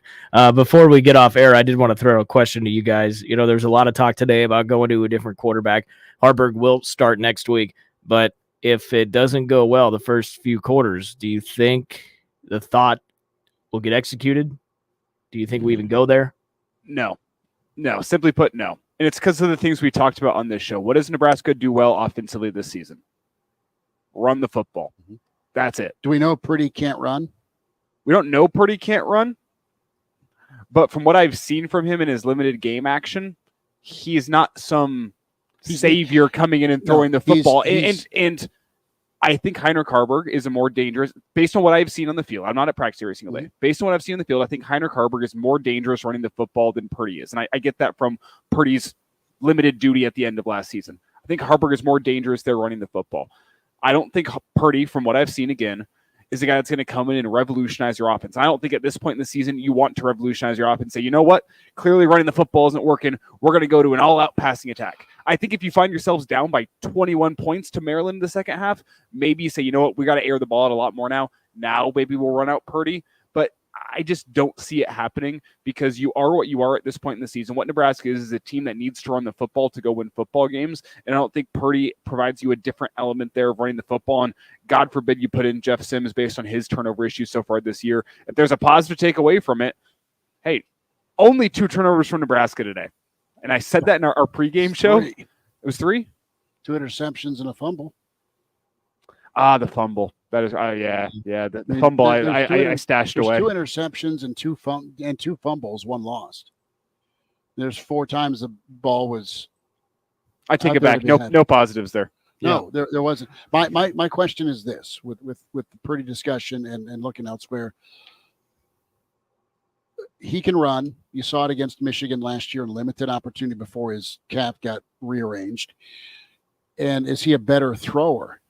Before we get off air, I did want to throw a question to you guys. You know, there's a lot of talk today about going to a different quarterback. Harburg will start next week, but if it doesn't go well the first few quarters, do you think the thought will get executed? Do you think we even go there? No. Simply put, no. And it's because of the things we talked about on this show. What does Nebraska do well offensively this season? Run the football. Mm-hmm. That's it. Do we know Purdy can't run? We don't know Purdy can't run, but from what I've seen from him in his limited game action, he's not some savior coming in and throwing the football. And I think Heinrich Harburg is a more dangerous, based on what I've seen on the field. I'm not at practice every single day. Based on what I've seen on the field, I think Heinrich Harburg is more dangerous running the football than Purdy is. And I get that from Purdy's limited duty at the end of last season. I think Harburg is more dangerous there running the football. I don't think Purdy, from what I've seen again, is the guy that's going to come in and revolutionize your offense. I don't think at this point in the season you want to revolutionize your offense and say, you know what, clearly running the football isn't working. We're going to go to an all-out passing attack. I think if you find yourselves down by 21 points to Maryland in the second half, maybe you say, you know what, we got to air the ball out a lot more now. Now maybe we'll run out Purdy. But I just don't see it happening because you are what you are at this point in the season. What Nebraska is a team that needs to run the football to go win football games. And I don't think Purdy provides you a different element there of running the football. And God forbid you put in Jeff Sims based on his turnover issues so far this year. If there's a positive takeaway from it, hey, only 2 turnovers from Nebraska today. And I said that in our pregame show. It was 3? 2 interceptions and a fumble. The fumble. That is, the fumble I stashed away. 2 interceptions and 2 fumbles, 1 lost. There's 4 times the ball was. I take it back. No positives there. No, there wasn't. My question is this: with the Purdy discussion and looking elsewhere, he can run. You saw it against Michigan last year, limited opportunity before his calf got rearranged. And is he a better thrower?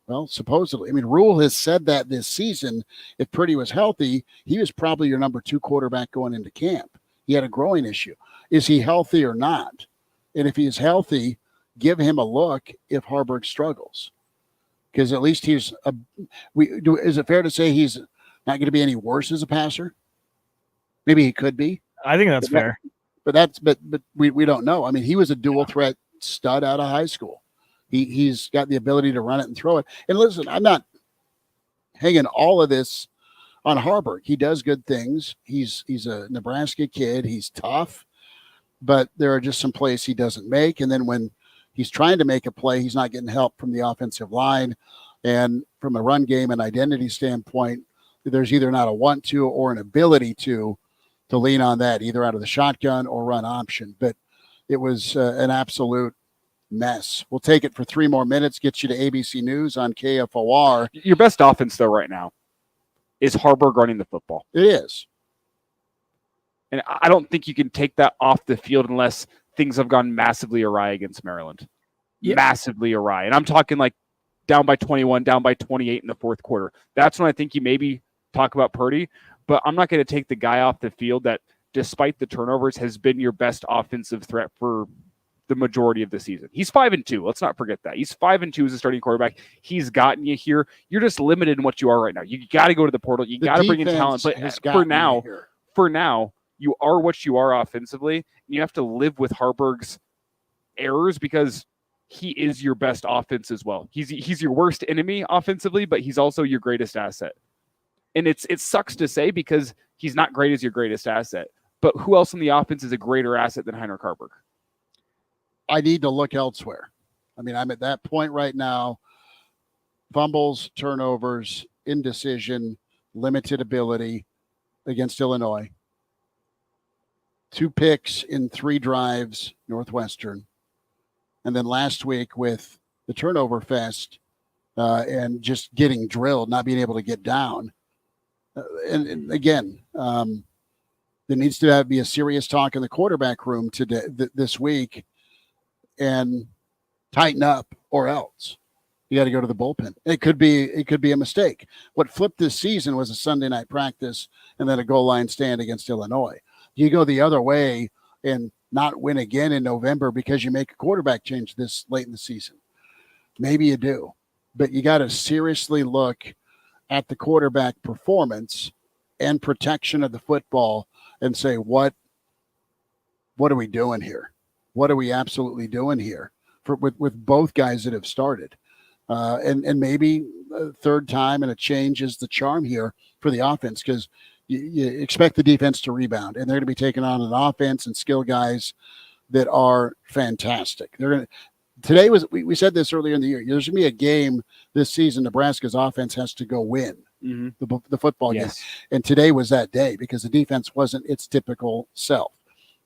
Well, supposedly. I mean, Rule has said that this season, if Purdy was healthy, he was probably your number 2 quarterback going into camp. He had a growing issue. Is he healthy or not? And if he's healthy, give him a look if Harburg struggles. Because at least is it fair to say he's not going to be any worse as a passer? Maybe he could be. I think that's fair. But we don't know. I mean, he was a dual threat stud out of high school. He's got the ability to run it and throw it. And listen, I'm not hanging all of this on Harburg. He does good things. He's a Nebraska kid. He's tough, but there are just some plays he doesn't make. And then when he's trying to make a play, he's not getting help from the offensive line. And from a run game and identity standpoint, there's either not a want to or an ability to lean on that, either out of the shotgun or run option. But it was an absolute mess. We'll take it for 3 more minutes, get you to ABC News on KFOR. Your best offense, though, right now is Harburg running the football. It is. And I don't think you can take that off the field unless things have gone massively awry against Maryland. Yeah. Massively awry. And I'm talking like down by 21, down by 28 in the 4th quarter. That's when I think you maybe talk about Purdy. But I'm not going to take the guy off the field that, despite the turnovers, has been your best offensive threat for the majority of the season. He's 5-2. Let's not forget that. He's 5-2 as a starting quarterback. He's gotten you here. You're just limited in what you are right now. You got to go to the portal. You got to bring in talent. But for now, you are what you are offensively. You have to live with Harburg's errors because he is your best offense as well. He's your worst enemy offensively, but he's also your greatest asset. And it sucks to say because he's not great as your greatest asset. But who else on the offense is a greater asset than Heinrich Harburg? I need to look elsewhere. I mean, I'm at that point right now. Fumbles, turnovers, indecision, limited ability against Illinois. 2 picks in 3 drives, Northwestern. And then last week with the turnover fest and just getting drilled, not being able to get down. And again, there needs to be a serious talk in the quarterback room today, this week, and tighten up, or else you got to go to the bullpen. It could be a mistake. What flipped this season was a Sunday night practice and then a goal line stand against Illinois. You go the other way and not win again in November because you make a quarterback change this late in the season. Maybe you do, but you got to seriously look at the quarterback performance and protection of the football and say, what are we doing here? What are we absolutely doing here with both guys that have started? And maybe a third time and a change is the charm here for the offense, because you expect the defense to rebound, and they're going to be taking on an offense and skill guys that are fantastic. Today we said this earlier in the year. There's going to be a game this season Nebraska's offense has to go win the football game. And today was that day because the defense wasn't its typical self.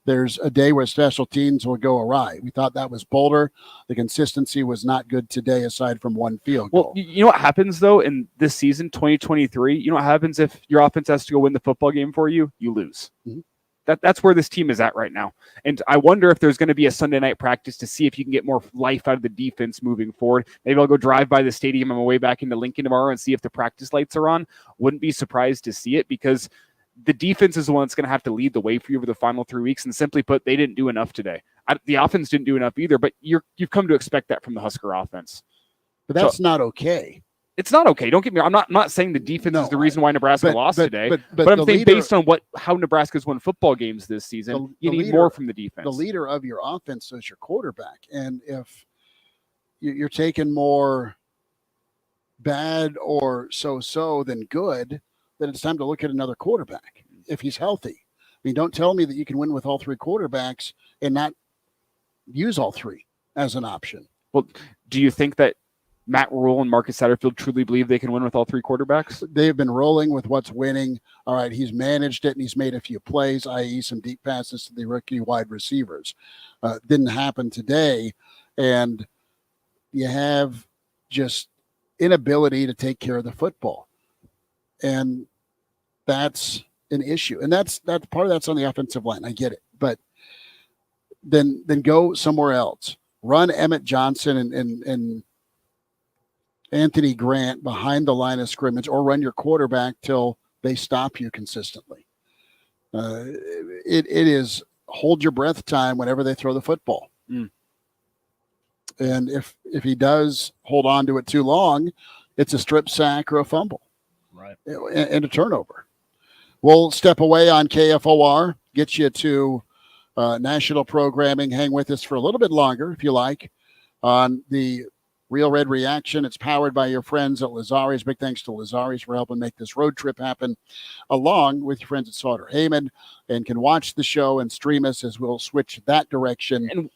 There's a day where special teams will go awry. We thought that was Boulder. The consistency was not good today aside from 1 field goal. Well, you know what happens, though, in this season, 2023? You know what happens if your offense has to go win the football game for you? You lose. Mm-hmm. That's where this team is at right now. And I wonder if there's going to be a Sunday night practice to see if you can get more life out of the defense moving forward. Maybe I'll go drive by the stadium on my way back into Lincoln tomorrow and see if the practice lights are on. Wouldn't be surprised to see it because the defense is the one that's going to have to lead the way for you over the final 3 weeks. And simply put, they didn't do enough today. The offense didn't do enough either, but you've come to expect that from the Husker offense. But that's not okay. it's not okay. Don't get me wrong. I'm not saying the defense is the reason why Nebraska lost today. But I'm saying based on how Nebraska's won football games this season, you need more from the defense. The leader of your offense is your quarterback. And if you're taking more bad or so than good, then it's time to look at another quarterback if he's healthy. I mean, don't tell me that you can win with all three quarterbacks and not use all three as an option. Well, do you think that Matt Rule and Marcus Satterfield truly believe they can win with all three quarterbacks? They've been rolling with what's winning. All right, he's managed it and he's made a few plays, i.e. some deep passes to the rookie wide receivers. Didn't happen today. And you have just inability to take care of the football. And that's an issue. And that's part of that's on the offensive line. I get it. But then go somewhere else. Run Emmett Johnson and Anthony Grant behind the line of scrimmage, or run your quarterback till they stop you consistently. It is hold your breath time whenever they throw the football. Mm. And if he does hold on to it too long, it's a strip sack or a fumble. Right. And a turnover. We'll step away on KFOR, get you to national programming. Hang with us for a little bit longer, if you like, on the Real Red Reaction. It's powered by your friends at Lazari's. Big thanks to Lazari's for helping make this road trip happen, along with your friends at Sauter Heyman, and can watch the show and stream us as we'll switch that direction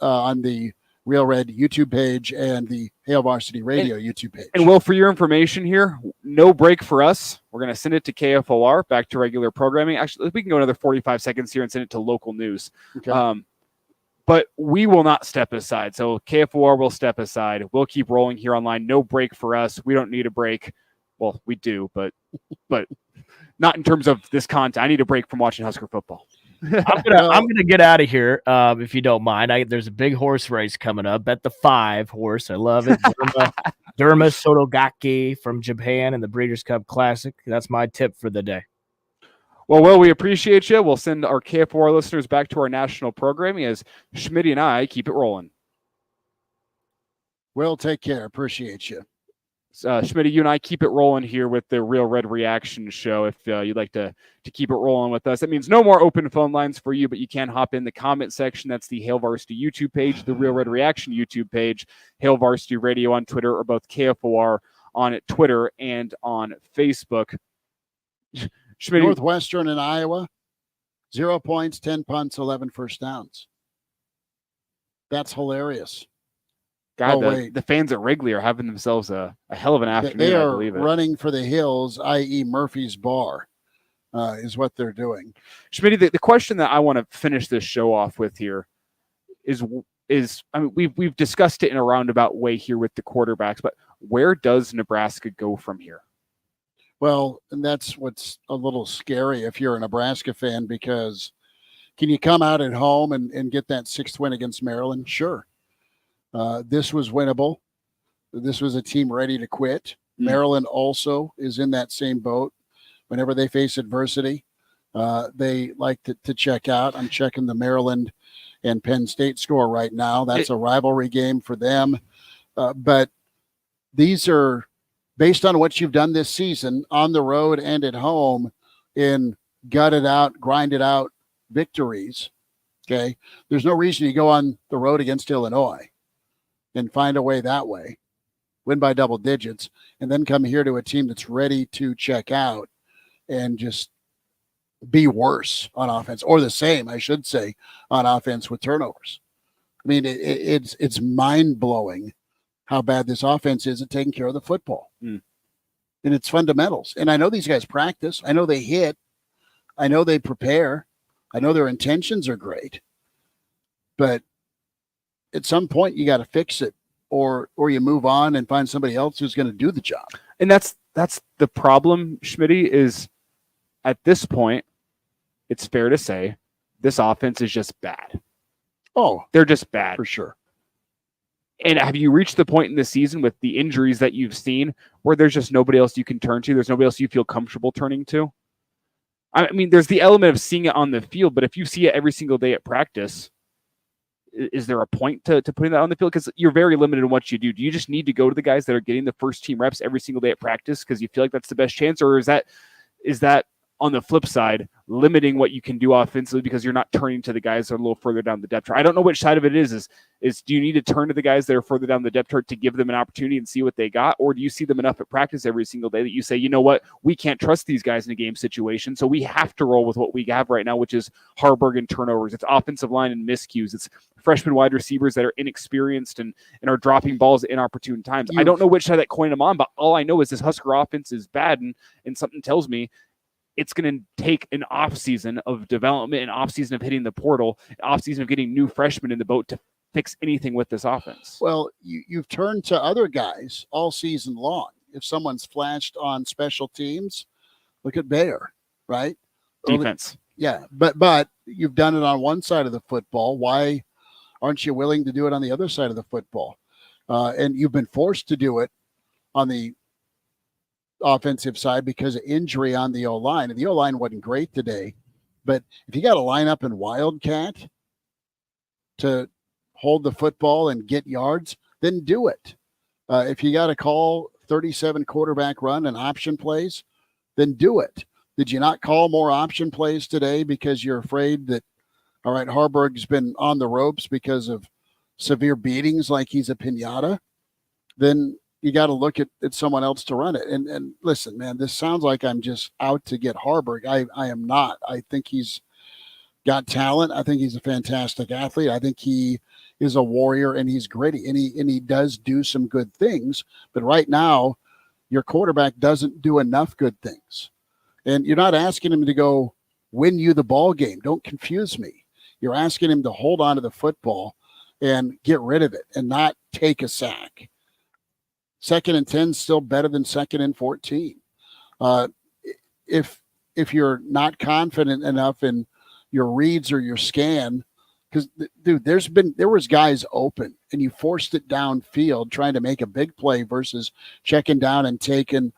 on the Real Red YouTube page and the Hail Varsity Radio YouTube page. And Will, for your information here, no break for us. We're going to send it to KFOR, back to regular programming. Actually, we can go another 45 seconds here and send it to local news. Okay. But we will not step aside. So KFOR will step aside. We'll keep rolling here online. No break for us. We don't need a break. Well, we do, but not in terms of this content. I need a break from watching Husker football. I'm gonna get out of here if you don't mind. There's a big horse race coming up. Bet the 5 horse. I love it. Derma Sotogake from Japan in the Breeders' Cup Classic. That's my tip for the day. Well, we appreciate you. We'll send our KFOR listeners back to our national programming as Schmitty and I keep it rolling. Will, take care. Appreciate you. Schmitty, you and I keep it rolling here with the Real Red Reaction show. If you'd like to keep it rolling with us, that means no more open phone lines for you, but you can hop in the comment section. That's the Hail Varsity YouTube page, the Real Red Reaction YouTube page, Hail Varsity Radio on Twitter, or both KFOR on Twitter and on Facebook. Schmitty. Northwestern and Iowa, 0 points, 10 punts, 11 first downs. That's hilarious. God, the fans at Wrigley are having themselves a hell of an afternoon. They are I believe it. Running for the hills, i.e. Murphy's Bar, is what they're doing. Schmitty, the question that I want to finish this show off with here is I mean, we've discussed it in a roundabout way here with the quarterbacks, but where does Nebraska go from here? Well, and that's what's a little scary if you're a Nebraska fan, because can you come out at home and get that 6th win against Maryland? Sure. This was winnable. This was a team ready to quit. Maryland also is in that same boat. Whenever they face adversity, they like to check out. I'm checking the Maryland and Penn State score right now. That's a rivalry game for them. But these are based on what you've done this season on the road and at home in gutted out, grinded out victories. Okay. There's no reason you go on the road against Illinois and find a way that way, win by double digits, and then come here to a team that's ready to check out and just be worse on offense, or the same, I should say, on offense with turnovers. I mean, it's mind-blowing how bad this offense is at taking care of the football. And it's fundamentals. And I know these guys practice. I know they hit. I know they prepare. I know their intentions are great. But at some point, you got to fix it, or you move on and find somebody else who's going to do the job. And that's the problem, Schmitty, is at this point, it's fair to say this offense is just bad. Oh, they're just bad. For sure. And have you reached the point in the season with the injuries that you've seen where there's just nobody else you can turn to? There's nobody else you feel comfortable turning to? I mean, there's the element of seeing it on the field, but if you see it every single day at practice, is there a point to putting that on the field? Because you're very limited in what you do. Do you just need to go to the guys that are getting the first team reps every single day at practice because you feel like that's the best chance? Or is that on the flip side, limiting what you can do offensively because you're not turning to the guys that are a little further down the depth chart? I don't know which side of it is do you need to turn to the guys that are further down the depth chart to give them an opportunity and see what they got? Or do you see them enough at practice every single day that you say, you know what, we can't trust these guys in a game situation, so we have to roll with what we have right now, which is Harburg and turnovers. It's offensive line and miscues. It's freshman wide receivers that are inexperienced and are dropping balls at inopportune times. I don't know which side of that coin I'm on, but all I know is this Husker offense is bad, and something tells me it's going to take an offseason of development, an offseason of hitting the portal, an offseason of getting new freshmen in the boat to fix anything with this offense. Well, you've turned to other guys all season long. If someone's flashed on special teams, look at Bayer, right? Defense. Yeah, but you've done it on one side of the football. Why aren't you willing to do it on the other side of the football? And you've been forced to do it on the offensive side because of injury on the O-line. And the O-line wasn't great today. But if you got to line up in Wildcat to hold the football and get yards, then do it. If you got to call 37 quarterback run and option plays, then do it. Did you not call more option plays today because you're afraid that, all right, Harburg's been on the ropes because of severe beatings like he's a piñata? Then you got to look at someone else to run it. And listen, man, this sounds like I'm just out to get Harburg. I am not. I think he's got talent. I think he's a fantastic athlete. I think he is a warrior and he's gritty and he does do some good things. But right now, your quarterback doesn't do enough good things. And you're not asking him to go win you the ball game. Don't confuse me. You're asking him to hold on to the football and get rid of it and not take a sack. 2nd and 10 is still better than 2nd and 14. If you're not confident enough in your reads or your scan, because dude, there was guys open and you forced it downfield trying to make a big play versus checking down and taking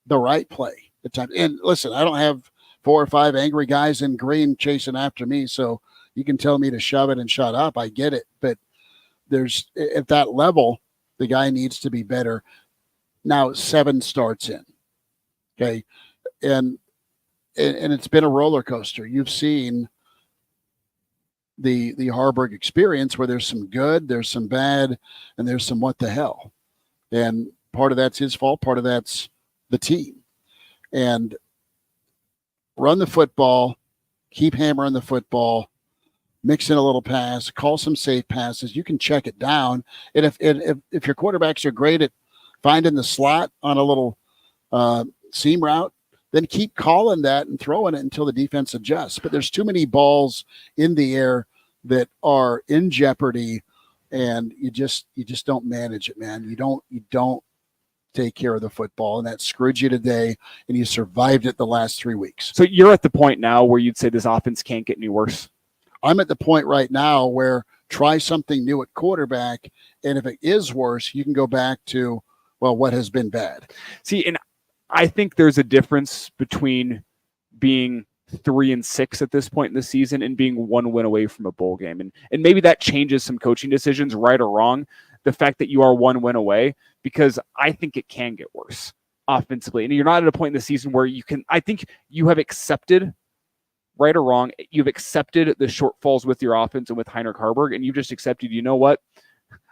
the right play at times. And listen, I don't have 4 or 5 angry guys in green chasing after me, so you can tell me to shove it and shut up. I get it, but there's at that level. The guy needs to be better. Now 7 starts in. Okay. And it's been a roller coaster. You've seen the Harburg experience where there's some good, there's some bad, and there's some what the hell. And part of that's his fault, part of that's the team. And run the football, keep hammering the football, mix in a little pass, call some safe passes. You can check it down. And if your quarterbacks are great at finding the slot on a little seam route, then keep calling that and throwing it until the defense adjusts. But there's too many balls in the air that are in jeopardy, and you just don't manage it, man. You don't take care of the football, and that screwed you today, and you survived it the last 3 weeks. So you're at the point now where you'd say this offense can't get any worse. I'm at the point right now where try something new at quarterback, and if it is worse, you can go back to, well, what has been bad. See, and I think there's a difference between being 3-6 at this point in the season and being 1 win away from a bowl game. And maybe that changes some coaching decisions, right or wrong, the fact that you are 1 win away, because I think it can get worse offensively. And you're not at a point in the season where you can, I think you have accepted, right or wrong, you've accepted the shortfalls with your offense and with Heinrich Harburg, and you've just accepted, you know what?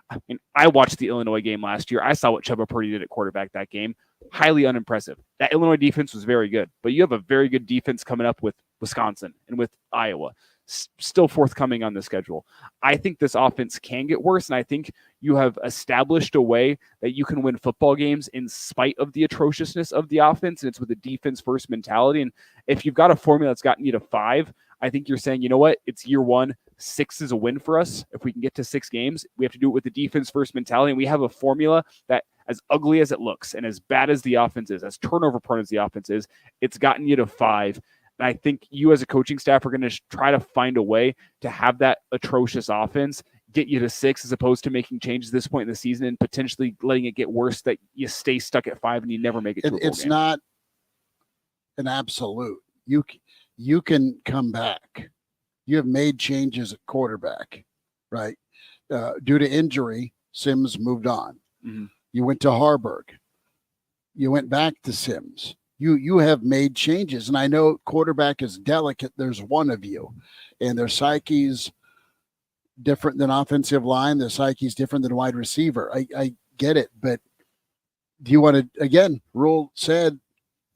I mean, I watched the Illinois game last year. I saw what Chubba Purdy did at quarterback that game. Highly unimpressive. That Illinois defense was very good, but you have a very good defense coming up with Wisconsin and with Iowa, still forthcoming on the schedule. I think this offense can get worse, and I think you have established a way that you can win football games in spite of the atrociousness of the offense, and it's with a defense-first mentality. And if you've got a formula that's gotten you to 5, I think you're saying, you know what, it's year 1. 6 is a win for us. If we can get to 6 games, we have to do it with the defense-first mentality, and we have a formula that, as ugly as it looks and as bad as the offense is, as turnover-prone as the offense is, it's gotten you to 5. And I think you as a coaching staff are going to try to find a way to have that atrocious offense get you to 6 as opposed to making changes at this point in the season and potentially letting it get worse that you stay stuck at 5 and you never make it to a bowl It's game. not an absolute. You can come back. You have made changes at quarterback, right? due to injury, Sims moved on. Mm-hmm. You went to Harburg. You went back to Sims. You have made changes. And I know quarterback is delicate. There's one of you. And their psyche's different than offensive line. Their psyche's different than wide receiver. I get it. But do you want to, again, Rule said,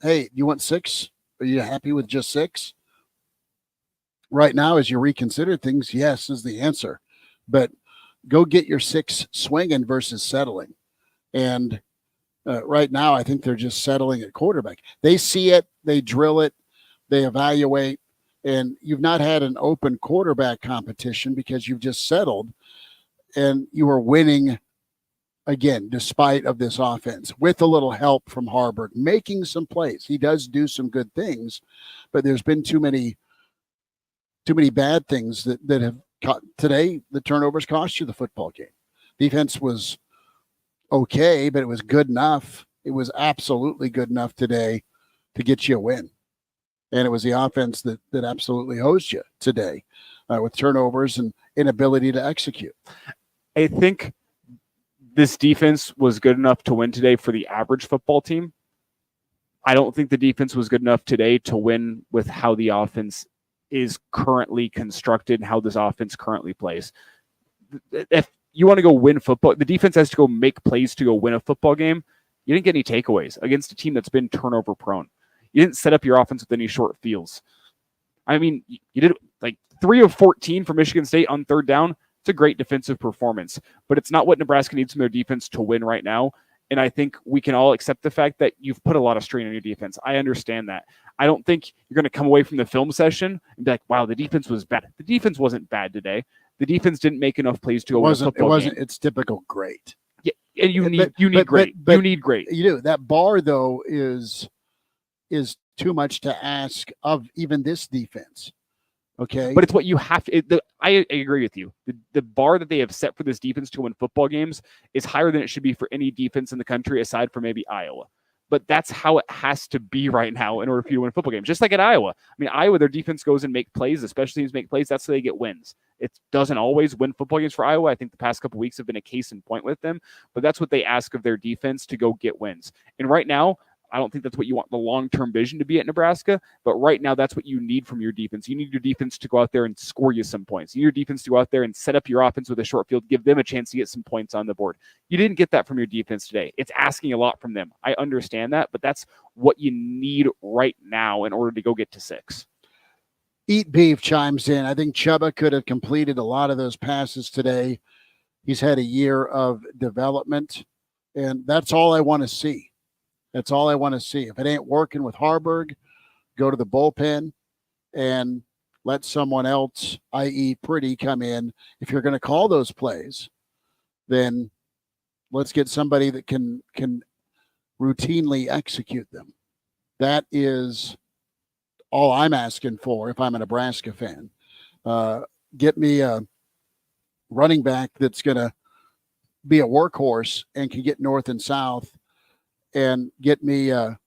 hey, you want 6? Are you happy with just 6? Right now, as you reconsider things, yes is the answer. But go get your 6 swinging versus settling. And right now, I think they're just settling at quarterback. They see it, they drill it, they evaluate, and you've not had an open quarterback competition because you've just settled, and you are winning again, despite of this offense, with a little help from Harburg, making some plays. He does do some good things, but there's been too many bad things that have caught. Today, the turnovers cost you the football game. Defense was okay, but it was good enough. It was absolutely good enough today to get you a win. And it was the offense that absolutely hosed you today with turnovers and inability to execute. I think this defense was good enough to win today for the average football team. I don't think the defense was good enough today to win with how the offense is currently constructed and how this offense currently plays. If you want to go win football, the defense has to go make plays to go win a football game. You didn't get any takeaways against a team that's been turnover prone. You didn't set up your offense with any short fields. I mean, you did like 3 of 14 for Michigan State on third down. It's a great defensive performance, but it's not what Nebraska needs from their defense to win right now. And I think we can all accept the fact that you've put a lot of strain on your defense. I understand that. I don't think you're going to come away from the film session and be like, wow, the defense was bad. The defense wasn't bad today. The defense didn't make enough plays to go win a football game. It's typical great. Yeah, and you need great. You need great. You do. That bar, though, is too much to ask of even this defense. Okay. But it's what you have to. I agree with you. The bar that they have set for this defense to win football games is higher than it should be for any defense in the country aside from maybe Iowa. But that's how it has to be right now in order for you to win football games. Just like at Iowa. I mean, Iowa, their defense goes and make plays, especially teams make plays. That's how they get wins. It doesn't always win football games for Iowa. I think the past couple of weeks have been a case in point with them. But that's what they ask of their defense to go get wins. And right now, I don't think that's what you want the long-term vision to be at Nebraska, but right now that's what you need from your defense. You need your defense to go out there and score you some points. You need your defense to go out there and set up your offense with a short field, give them a chance to get some points on the board. You didn't get that from your defense today. It's asking a lot from them. I understand that, but that's what you need right now in order to go get to 6. Eat Beef chimes in. I think Chubba could have completed a lot of those passes today. He's had a year of development, and that's all I want to see. That's all I want to see. If it ain't working with Harburg, go to the bullpen and let someone else, i.e. Pretty, come in. If you're going to call those plays, then let's get somebody that can routinely execute them. That is all I'm asking for if I'm a Nebraska fan. Get me a running back that's going to be a workhorse and can get north and south, and get me a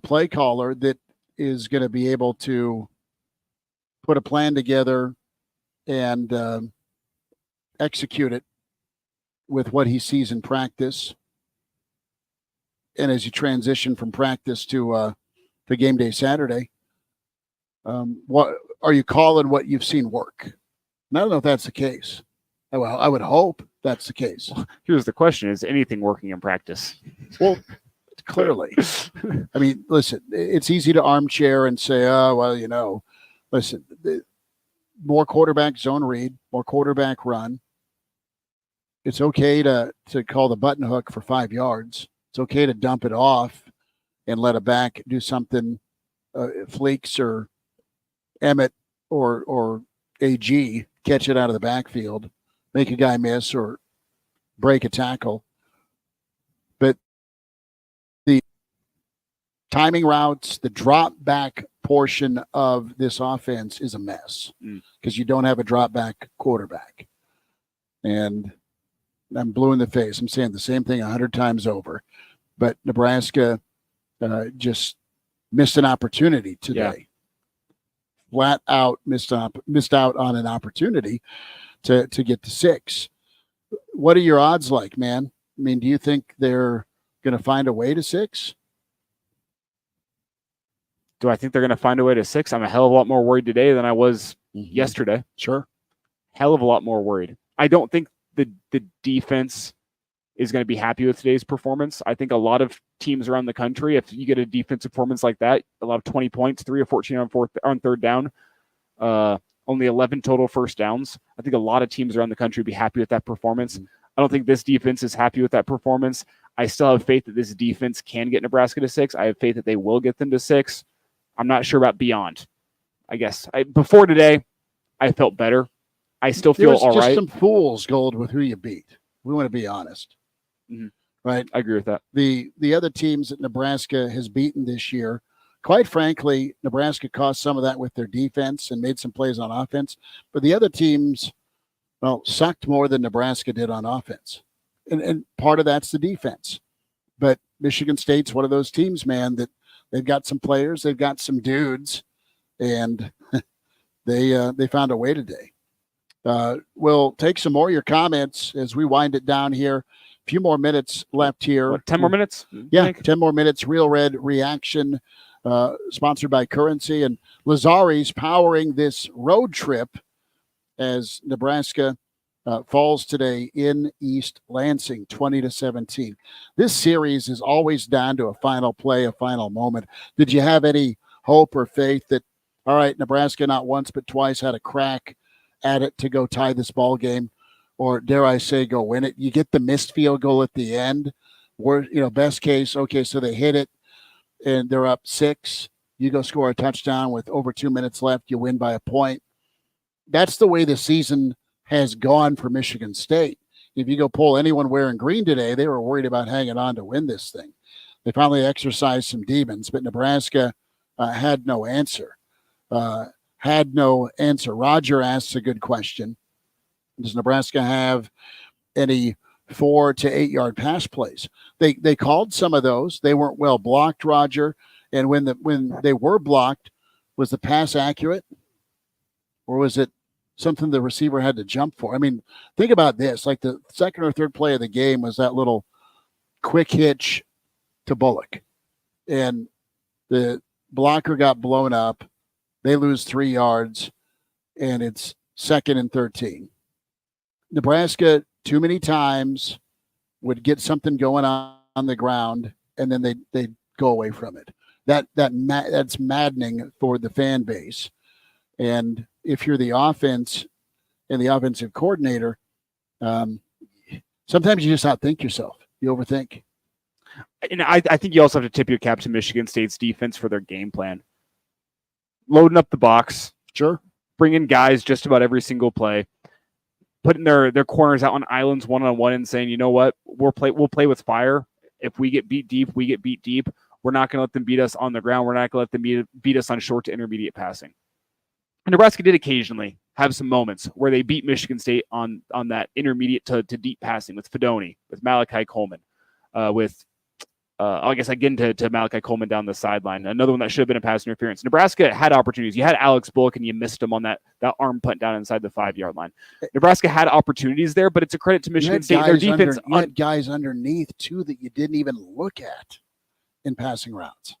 play caller that is going to be able to put a plan together and execute it with what he sees in practice. And as you transition from practice to game day Saturday, what are you calling what you've seen work? And I don't know if that's the case. Well, I would hope that's the case. Here's the question. Is anything working in practice? Well, clearly. I mean, listen, it's easy to armchair and say, oh, well, listen, more quarterback zone read, more quarterback run. It's okay to call the button hook for 5 yards. It's okay to dump it off and let a back do something, Fleeks or Emmett or AG, catch it out of the backfield, make a guy miss or break a tackle. But the timing routes, the drop back portion of this offense is a mess because you don't have a drop back quarterback. And I'm blue in the face. I'm saying the same thing 100 times over. But Nebraska just missed an opportunity today. Yeah. Flat out missed out on an opportunity to get to 6. What are your odds like, man? I mean, do you think they're going to find a way to 6? Do I think they're going to find a way to 6? I'm a hell of a lot more worried today than I was yesterday. Sure. Hell of a lot more worried. I don't think the defense is going to be happy with today's performance. I think a lot of teams around the country, if you get a defensive performance like that, a lot of 20 points, 3 or 14 on third down, only 11 total first downs. I think a lot of teams around the country would be happy with that performance. I don't think this defense is happy with that performance. I still have faith that this defense can get Nebraska to 6. I have faith that they will get them to 6. I'm not sure about beyond. I guess before today, I felt better. I still feel all right. Just some fool's gold with who you beat. We want to be honest, right? I agree with that. The other teams that Nebraska has beaten this year, quite frankly, Nebraska caused some of that with their defense and made some plays on offense. But the other teams, well, sucked more than Nebraska did on offense, and part of that's the defense. But Michigan State's one of those teams, man, that they've got some players, they've got some dudes, and they found a way today. We'll take some more of your comments as we wind it down here. A few more minutes left here. What, 10 more minutes? Yeah, 10 more minutes. Real Red Reaction, sponsored by Currency. And Lazari's powering this road trip as Nebraska falls today in East Lansing, 20-17. This series is always down to a final play, a final moment. Did you have any hope or faith that, all right, Nebraska not once but twice had a crack at it to go tie this ball game, or dare I say go win it? You get the missed field goal at the end where, best case, okay, so they hit it and they're up 6. You go score a touchdown with over 2 minutes left, you win by a point. That's the way the season has gone for Michigan State. If you go pull anyone wearing green today, they were worried about hanging on to win this thing. They finally exercised some demons, but Nebraska had no answer. Roger asks a good question. Does Nebraska have any 4 to 8 yard pass plays? They called some of those. They weren't well blocked, Roger. And when they were blocked, was the pass accurate? Or was it something the receiver had to jump for? I mean, think about this. Like the second or third play of the game was that little quick hitch to Bullock. And the blocker got blown up. They lose 3 yards, and it's 2nd and 13. Nebraska, too many times, would get something going on the ground, and then they go away from it. That's maddening for the fan base. And if you're the offense and the offensive coordinator, sometimes you just outthink yourself. You overthink. And I think you also have to tip your cap to Michigan State's defense for their game plan. Loading up the box. Sure. Bringing guys just about every single play. Putting their corners out on islands one-on-one and saying, you know what, we'll play with fire. If we get beat deep, we get beat deep. We're not going to let them beat us on the ground. We're not going to let them beat us on short to intermediate passing. And Nebraska did occasionally have some moments where they beat Michigan State on that intermediate to deep passing with Fedoni, with Malachi Coleman, I guess again to Malachi Coleman down the sideline. Another one that should have been a pass interference. Nebraska had opportunities. You had Alex Bullock and you missed him on that arm punt down inside the 5-yard line. Nebraska had opportunities there, but it's a credit to Michigan State. Their defense. You had guys underneath too that you didn't even look at in passing routes.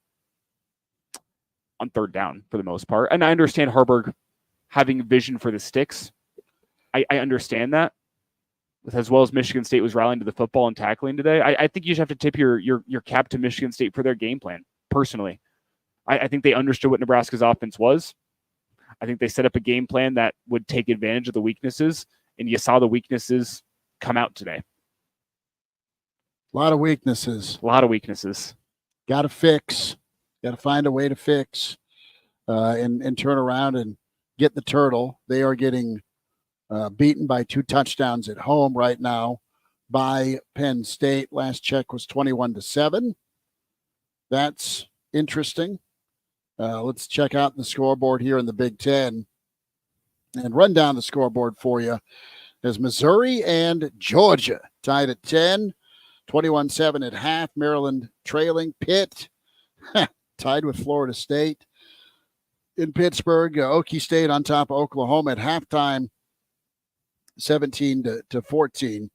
On third down for the most part. And I understand Harburg having vision for the sticks. I understand that. As well as Michigan State was rallying to the football and tackling today. I think you should have to tip your cap to Michigan State for their game plan, personally. I think they understood what Nebraska's offense was. I think they set up a game plan that would take advantage of the weaknesses, and you saw the weaknesses come out today. A lot of weaknesses. Got to fix. Got to find a way to fix and turn around and get the turtle. They are getting beaten by 2 touchdowns at home right now by Penn State. Last check was 21-7. That's interesting. Let's check out the scoreboard here in the Big Ten and run down the scoreboard for you as Missouri and Georgia tied at 10, 21-7 at half. Maryland trailing. Pitt tied with Florida State. In Pittsburgh, Okie State on top of Oklahoma at halftime. 17 to 14.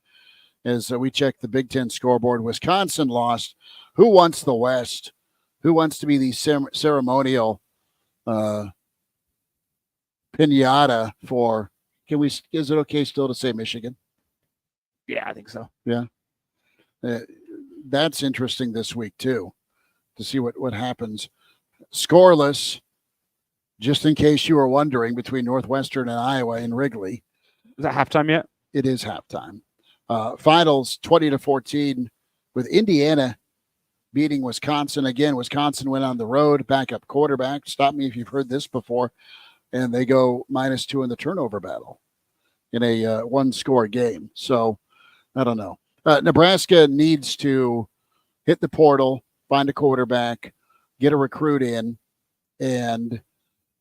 As we check the Big Ten scoreboard, Wisconsin lost. Who wants the West? Who wants to be the ceremonial pinata for? Is it okay still to say Michigan? Yeah, I think so. Yeah, that's interesting this week too, to see what happens. Scoreless, just in case you were wondering, between Northwestern and Iowa in Wrigley. Is that halftime yet? It is halftime. Finals 20-14 with Indiana beating Wisconsin. Again, Wisconsin went on the road, backup quarterback. Stop me if you've heard this before. And they go -2 in the turnover battle in a one-score game. So, I don't know. Nebraska needs to hit the portal, find a quarterback, get a recruit in, and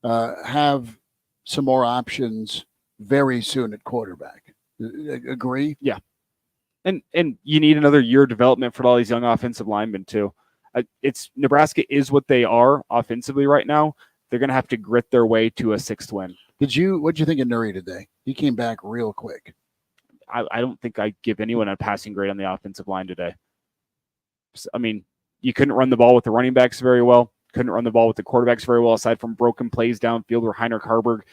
have some more options very soon at quarterback. Agree? Yeah. And you need another year of development for all these young offensive linemen too. Nebraska is what they are offensively right now. They're going to have to grit their way to a 6th win. What'd you think of Nuri today? He came back real quick. I don't think I give anyone a passing grade on the offensive line today. I mean, you couldn't run the ball with the running backs very well. Couldn't run the ball with the quarterbacks very well, aside from broken plays downfield where Heinrich Harburg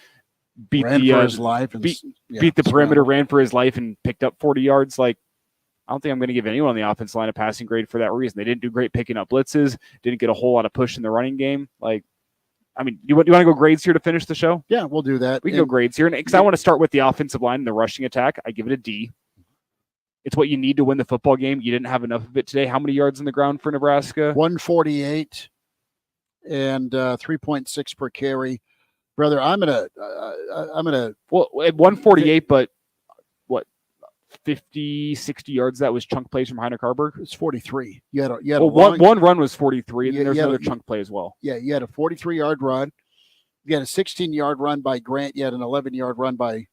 beat the perimeter, ran for his life, and picked up 40 yards. Like, I don't think I'm going to give anyone on the offensive line a passing grade for that reason. They didn't do great picking up blitzes, didn't get a whole lot of push in the running game. Like, I mean, you want to go grades here to finish the show? Yeah, we'll do that. We can go grades here. Because I want to start with the offensive line and the rushing attack. I give it a D. It's what you need to win the football game. You didn't have enough of it today. How many yards on the ground for Nebraska? 148 and 3.6 per carry. Brother, I'm gonna well, at 148, but what, 50, 60 yards? That was chunk plays from Heinrich Harburg. It's 43. You had one run was 43, and then there's another chunk play as well. Yeah, you had a 43-yard run. You had a 16-yard run by Grant. You had an 11-yard run by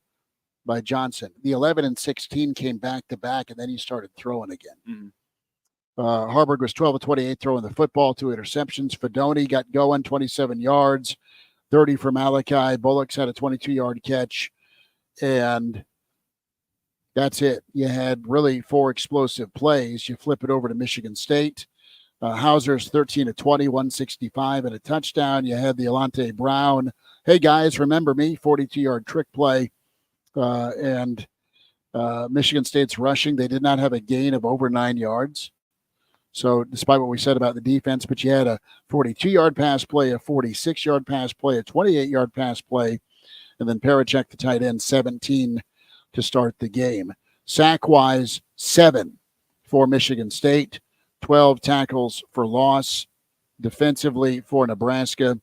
Johnson. The 11 and 16 came back to back, and then he started throwing again. Mm-hmm. Harburg was 12 of 28 throwing the football, 2 interceptions. Fedoni got going, 27 yards, 30 for Malachi. Bullocks had a 22-yard catch, and that's it. You had really 4 explosive plays. You flip it over to Michigan State. Hauser's 13 of 20, 165 and a touchdown. You had the Alante Brown. Hey, guys, remember me? 42-yard trick play. And Michigan State's rushing. They did not have a gain of over 9 yards. So despite what we said about the defense, but you had a 42-yard pass play, a 46-yard pass play, a 28-yard pass play, and then Parachek, the tight end, 17 to start the game. Sack-wise, 7 for Michigan State, 12 tackles for loss defensively for Nebraska.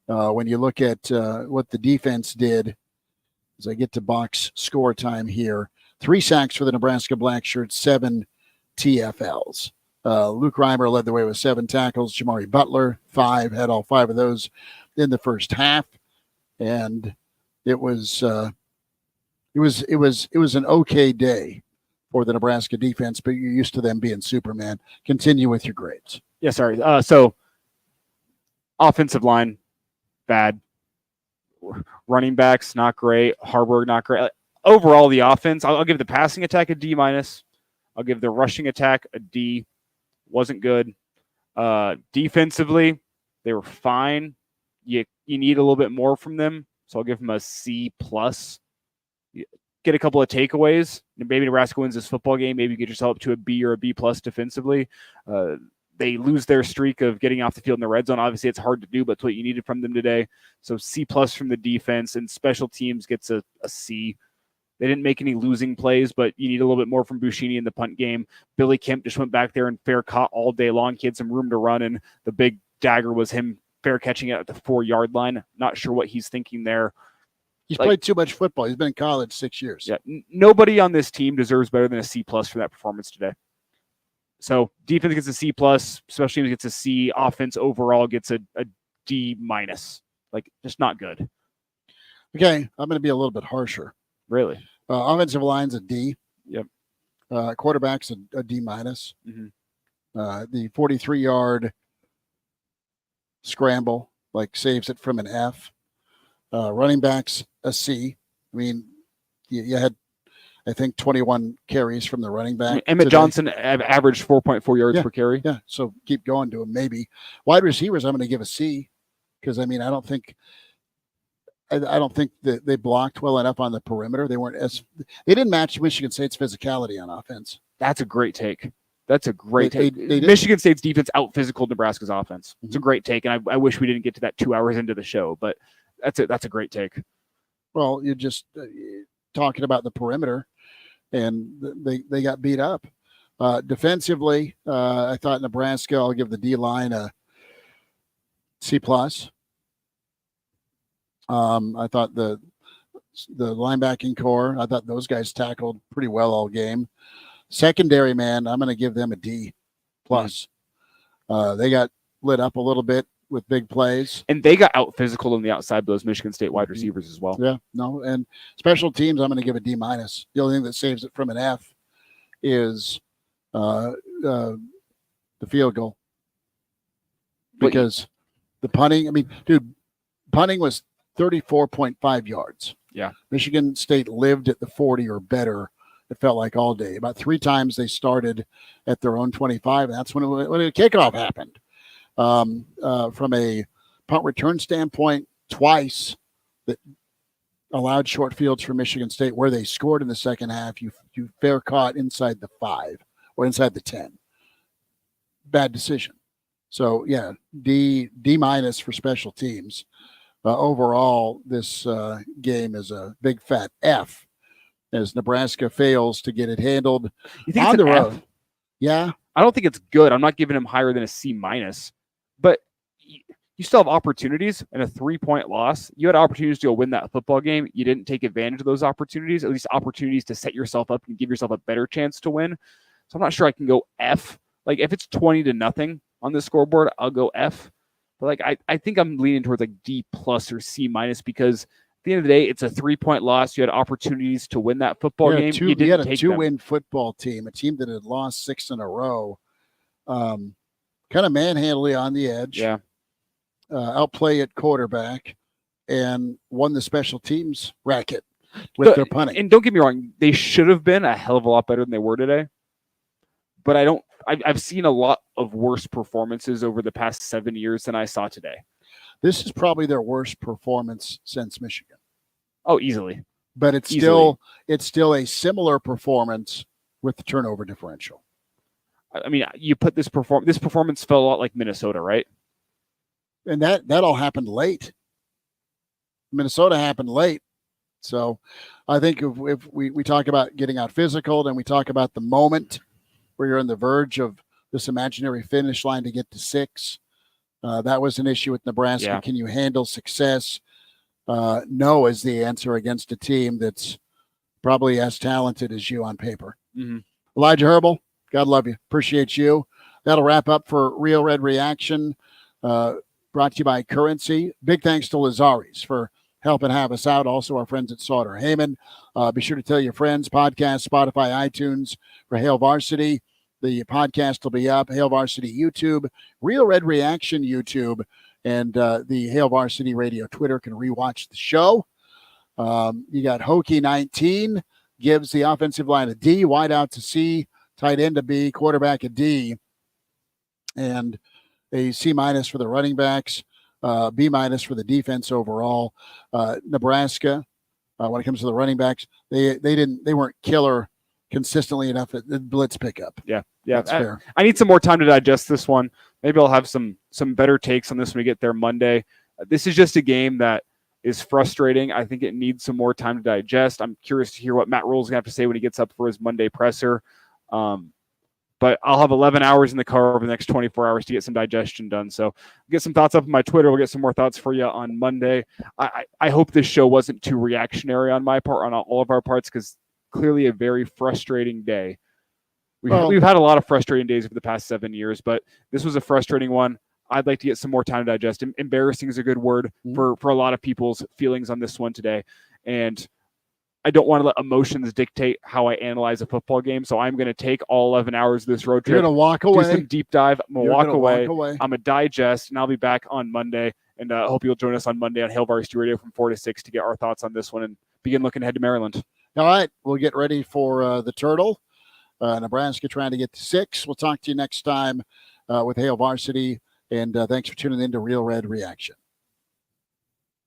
When you look at what the defense did, as I get to box score time here, 3 sacks for the Nebraska Blackshirts, 7 TFLs. Luke Reimer led the way with 7 tackles. Jamari Butler, 5, had all 5 of those in the first half. And it was an okay day for the Nebraska defense, but you're used to them being Superman. Continue with your grades. Yeah, sorry. So offensive line, bad. Running backs, not great. Harburg, not great. Overall, the offense, I'll give the passing attack a D-. I'll give the rushing attack a D. Wasn't good. Defensively, they were fine. You need a little bit more from them, so I'll give them a C+. Get a couple of takeaways. Maybe Nebraska wins this football game. Maybe you get yourself up to a B or a B+ defensively. They lose their streak of getting off the field in the red zone. Obviously, it's hard to do, but it's what you needed from them today. So C+ from the defense, and special teams gets a C. They didn't make any losing plays, but you need a little bit more from Buschini in the punt game. Billy Kemp just went back there and fair caught all day long. He had some room to run, and the big dagger was him fair catching it at the 4-yard line. Not sure what he's thinking there. He's played too much football. He's been in college 6 years. Yeah, nobody on this team deserves better than a C+ for that performance today. So defense gets a C+, special teams gets a C, offense overall gets a D-. Like, just not good. Okay, I'm going to be a little bit harsher. Really? Offensive line's a D. Yep. Quarterback's a D-. Mm-hmm. The 43-yard scramble, saves it from an F. Running backs, a C. I mean, you had, I think, 21 carries from the running back. Emmett today. Johnson averaged 4.4 yards per carry. Yeah, so keep going to him. Maybe wide receivers, I'm going to give a C, because I mean I don't think that they blocked well enough on the perimeter. They didn't match Michigan State's physicality on offense. That's a great take. That's a great take. They Michigan State's defense out-physical Nebraska's offense. It's a Mhm. great take, and I wish we didn't get to that 2 hours into the show, but that's a great take. Well, you're just talking about the perimeter, and they got beat up. Defensively, I thought Nebraska, I'll give the D-line a C+. I thought the linebacking core, I thought those guys tackled pretty well all game. Secondary, man, I'm going to give them a D+. They got lit up a little bit with big plays. And they got out-physical on the outside of those Michigan State wide receivers as well. Yeah, no, and special teams, I'm going to give a D-. The only thing that saves it from an F is the field goal. Because the punting, I mean, dude, punting was 34.5 yards. Yeah. Michigan State lived at the 40 or better, it felt like, all day. About 3 times they started at their own 25, and that's when a kickoff happened. From a punt return standpoint, twice that allowed short fields for Michigan State where they scored in the second half. You fair caught inside the 5 or inside the 10. Bad decision. So, yeah, D- for special teams. Overall, this game is a big fat F as Nebraska fails to get it handled on the road. F? Yeah. I don't think it's good. I'm not giving him higher than a C-, but you still have opportunities and a 3-point loss. You had opportunities to go win that football game. You didn't take advantage of those opportunities, at least opportunities to set yourself up and give yourself a better chance to win. So I'm not sure I can go F. Like if it's 20-0 on the scoreboard, I'll go F. But like I think I'm leaning towards like D+ or C- because at the end of the day, it's a 3-point loss. You had opportunities to win that football game. You didn't had a take 2-win football team, a team that had lost 6 in a row. Kind of manhandly on the edge. Yeah. Outplay at quarterback, and won the special teams racket with their punting. And don't get me wrong, they should have been a hell of a lot better than they were today. But I've seen a lot of worse performances over the past 7 years than I saw today. This is probably their worst performance since Michigan. Oh, easily. But it's still a similar performance with the turnover differential. I mean, you put this performance felt a lot like Minnesota, right? And that all happened late. Minnesota happened late. So I think if we talk about getting out physical, then we talk about the moment where you're on the verge of this imaginary finish line to get to 6. That was an issue with Nebraska. Yeah. Can you handle success? No is the answer against a team that's probably as talented as you on paper. Mm-hmm. Elijah Herbal, God love you. Appreciate you. That'll wrap up for Real Red Reaction, brought to you by Currency. Big thanks to Lazari's for helping have us out. Also, our friends at Sauter Heyman. Be sure to tell your friends, podcast, Spotify, iTunes for Hail Varsity. The podcast will be up, Hail Varsity YouTube, Real Red Reaction YouTube, and the Hail Varsity Radio Twitter can rewatch the show. You got Hokie 19, gives the offensive line a D, wide out to C, tight end a B, quarterback a D, and a C- for the running backs, B- for the defense overall. Nebraska, when it comes to the running backs, they weren't killer consistently enough at the blitz pickup. Yeah. That's fair. I need some more time to digest this one. Maybe I'll have some better takes on this when we get there Monday. This is just a game that is frustrating. I think it needs some more time to digest. I'm curious to hear what Matt Rule's going to have to say when he gets up for his Monday presser. But I'll have 11 hours in the car over the next 24 hours to get some digestion done. So get some thoughts up on my Twitter. We'll get some more thoughts for you on Monday. I hope this show wasn't too reactionary on my part, on all of our parts, because clearly a very frustrating day. We've had a lot of frustrating days over the past 7 years, but this was a frustrating one. I'd like to get some more time to digest. Embarrassing is a good word for a lot of people's feelings on this one today. And I don't want to let emotions dictate how I analyze a football game. So I'm going to take all 11 hours of this road trip. You're going to walk away. Do some deep dive. I'm going to walk away. I'm going to digest, and I'll be back on Monday. And I hope you'll join us on Monday on Hail Varsity Radio from 4 to 6 to get our thoughts on this one and begin looking ahead to Maryland. All right, we'll get ready for the Turtle. Nebraska trying to get to 6. We'll talk to you next time with Hail Varsity. And thanks for tuning in to Real Red Reaction.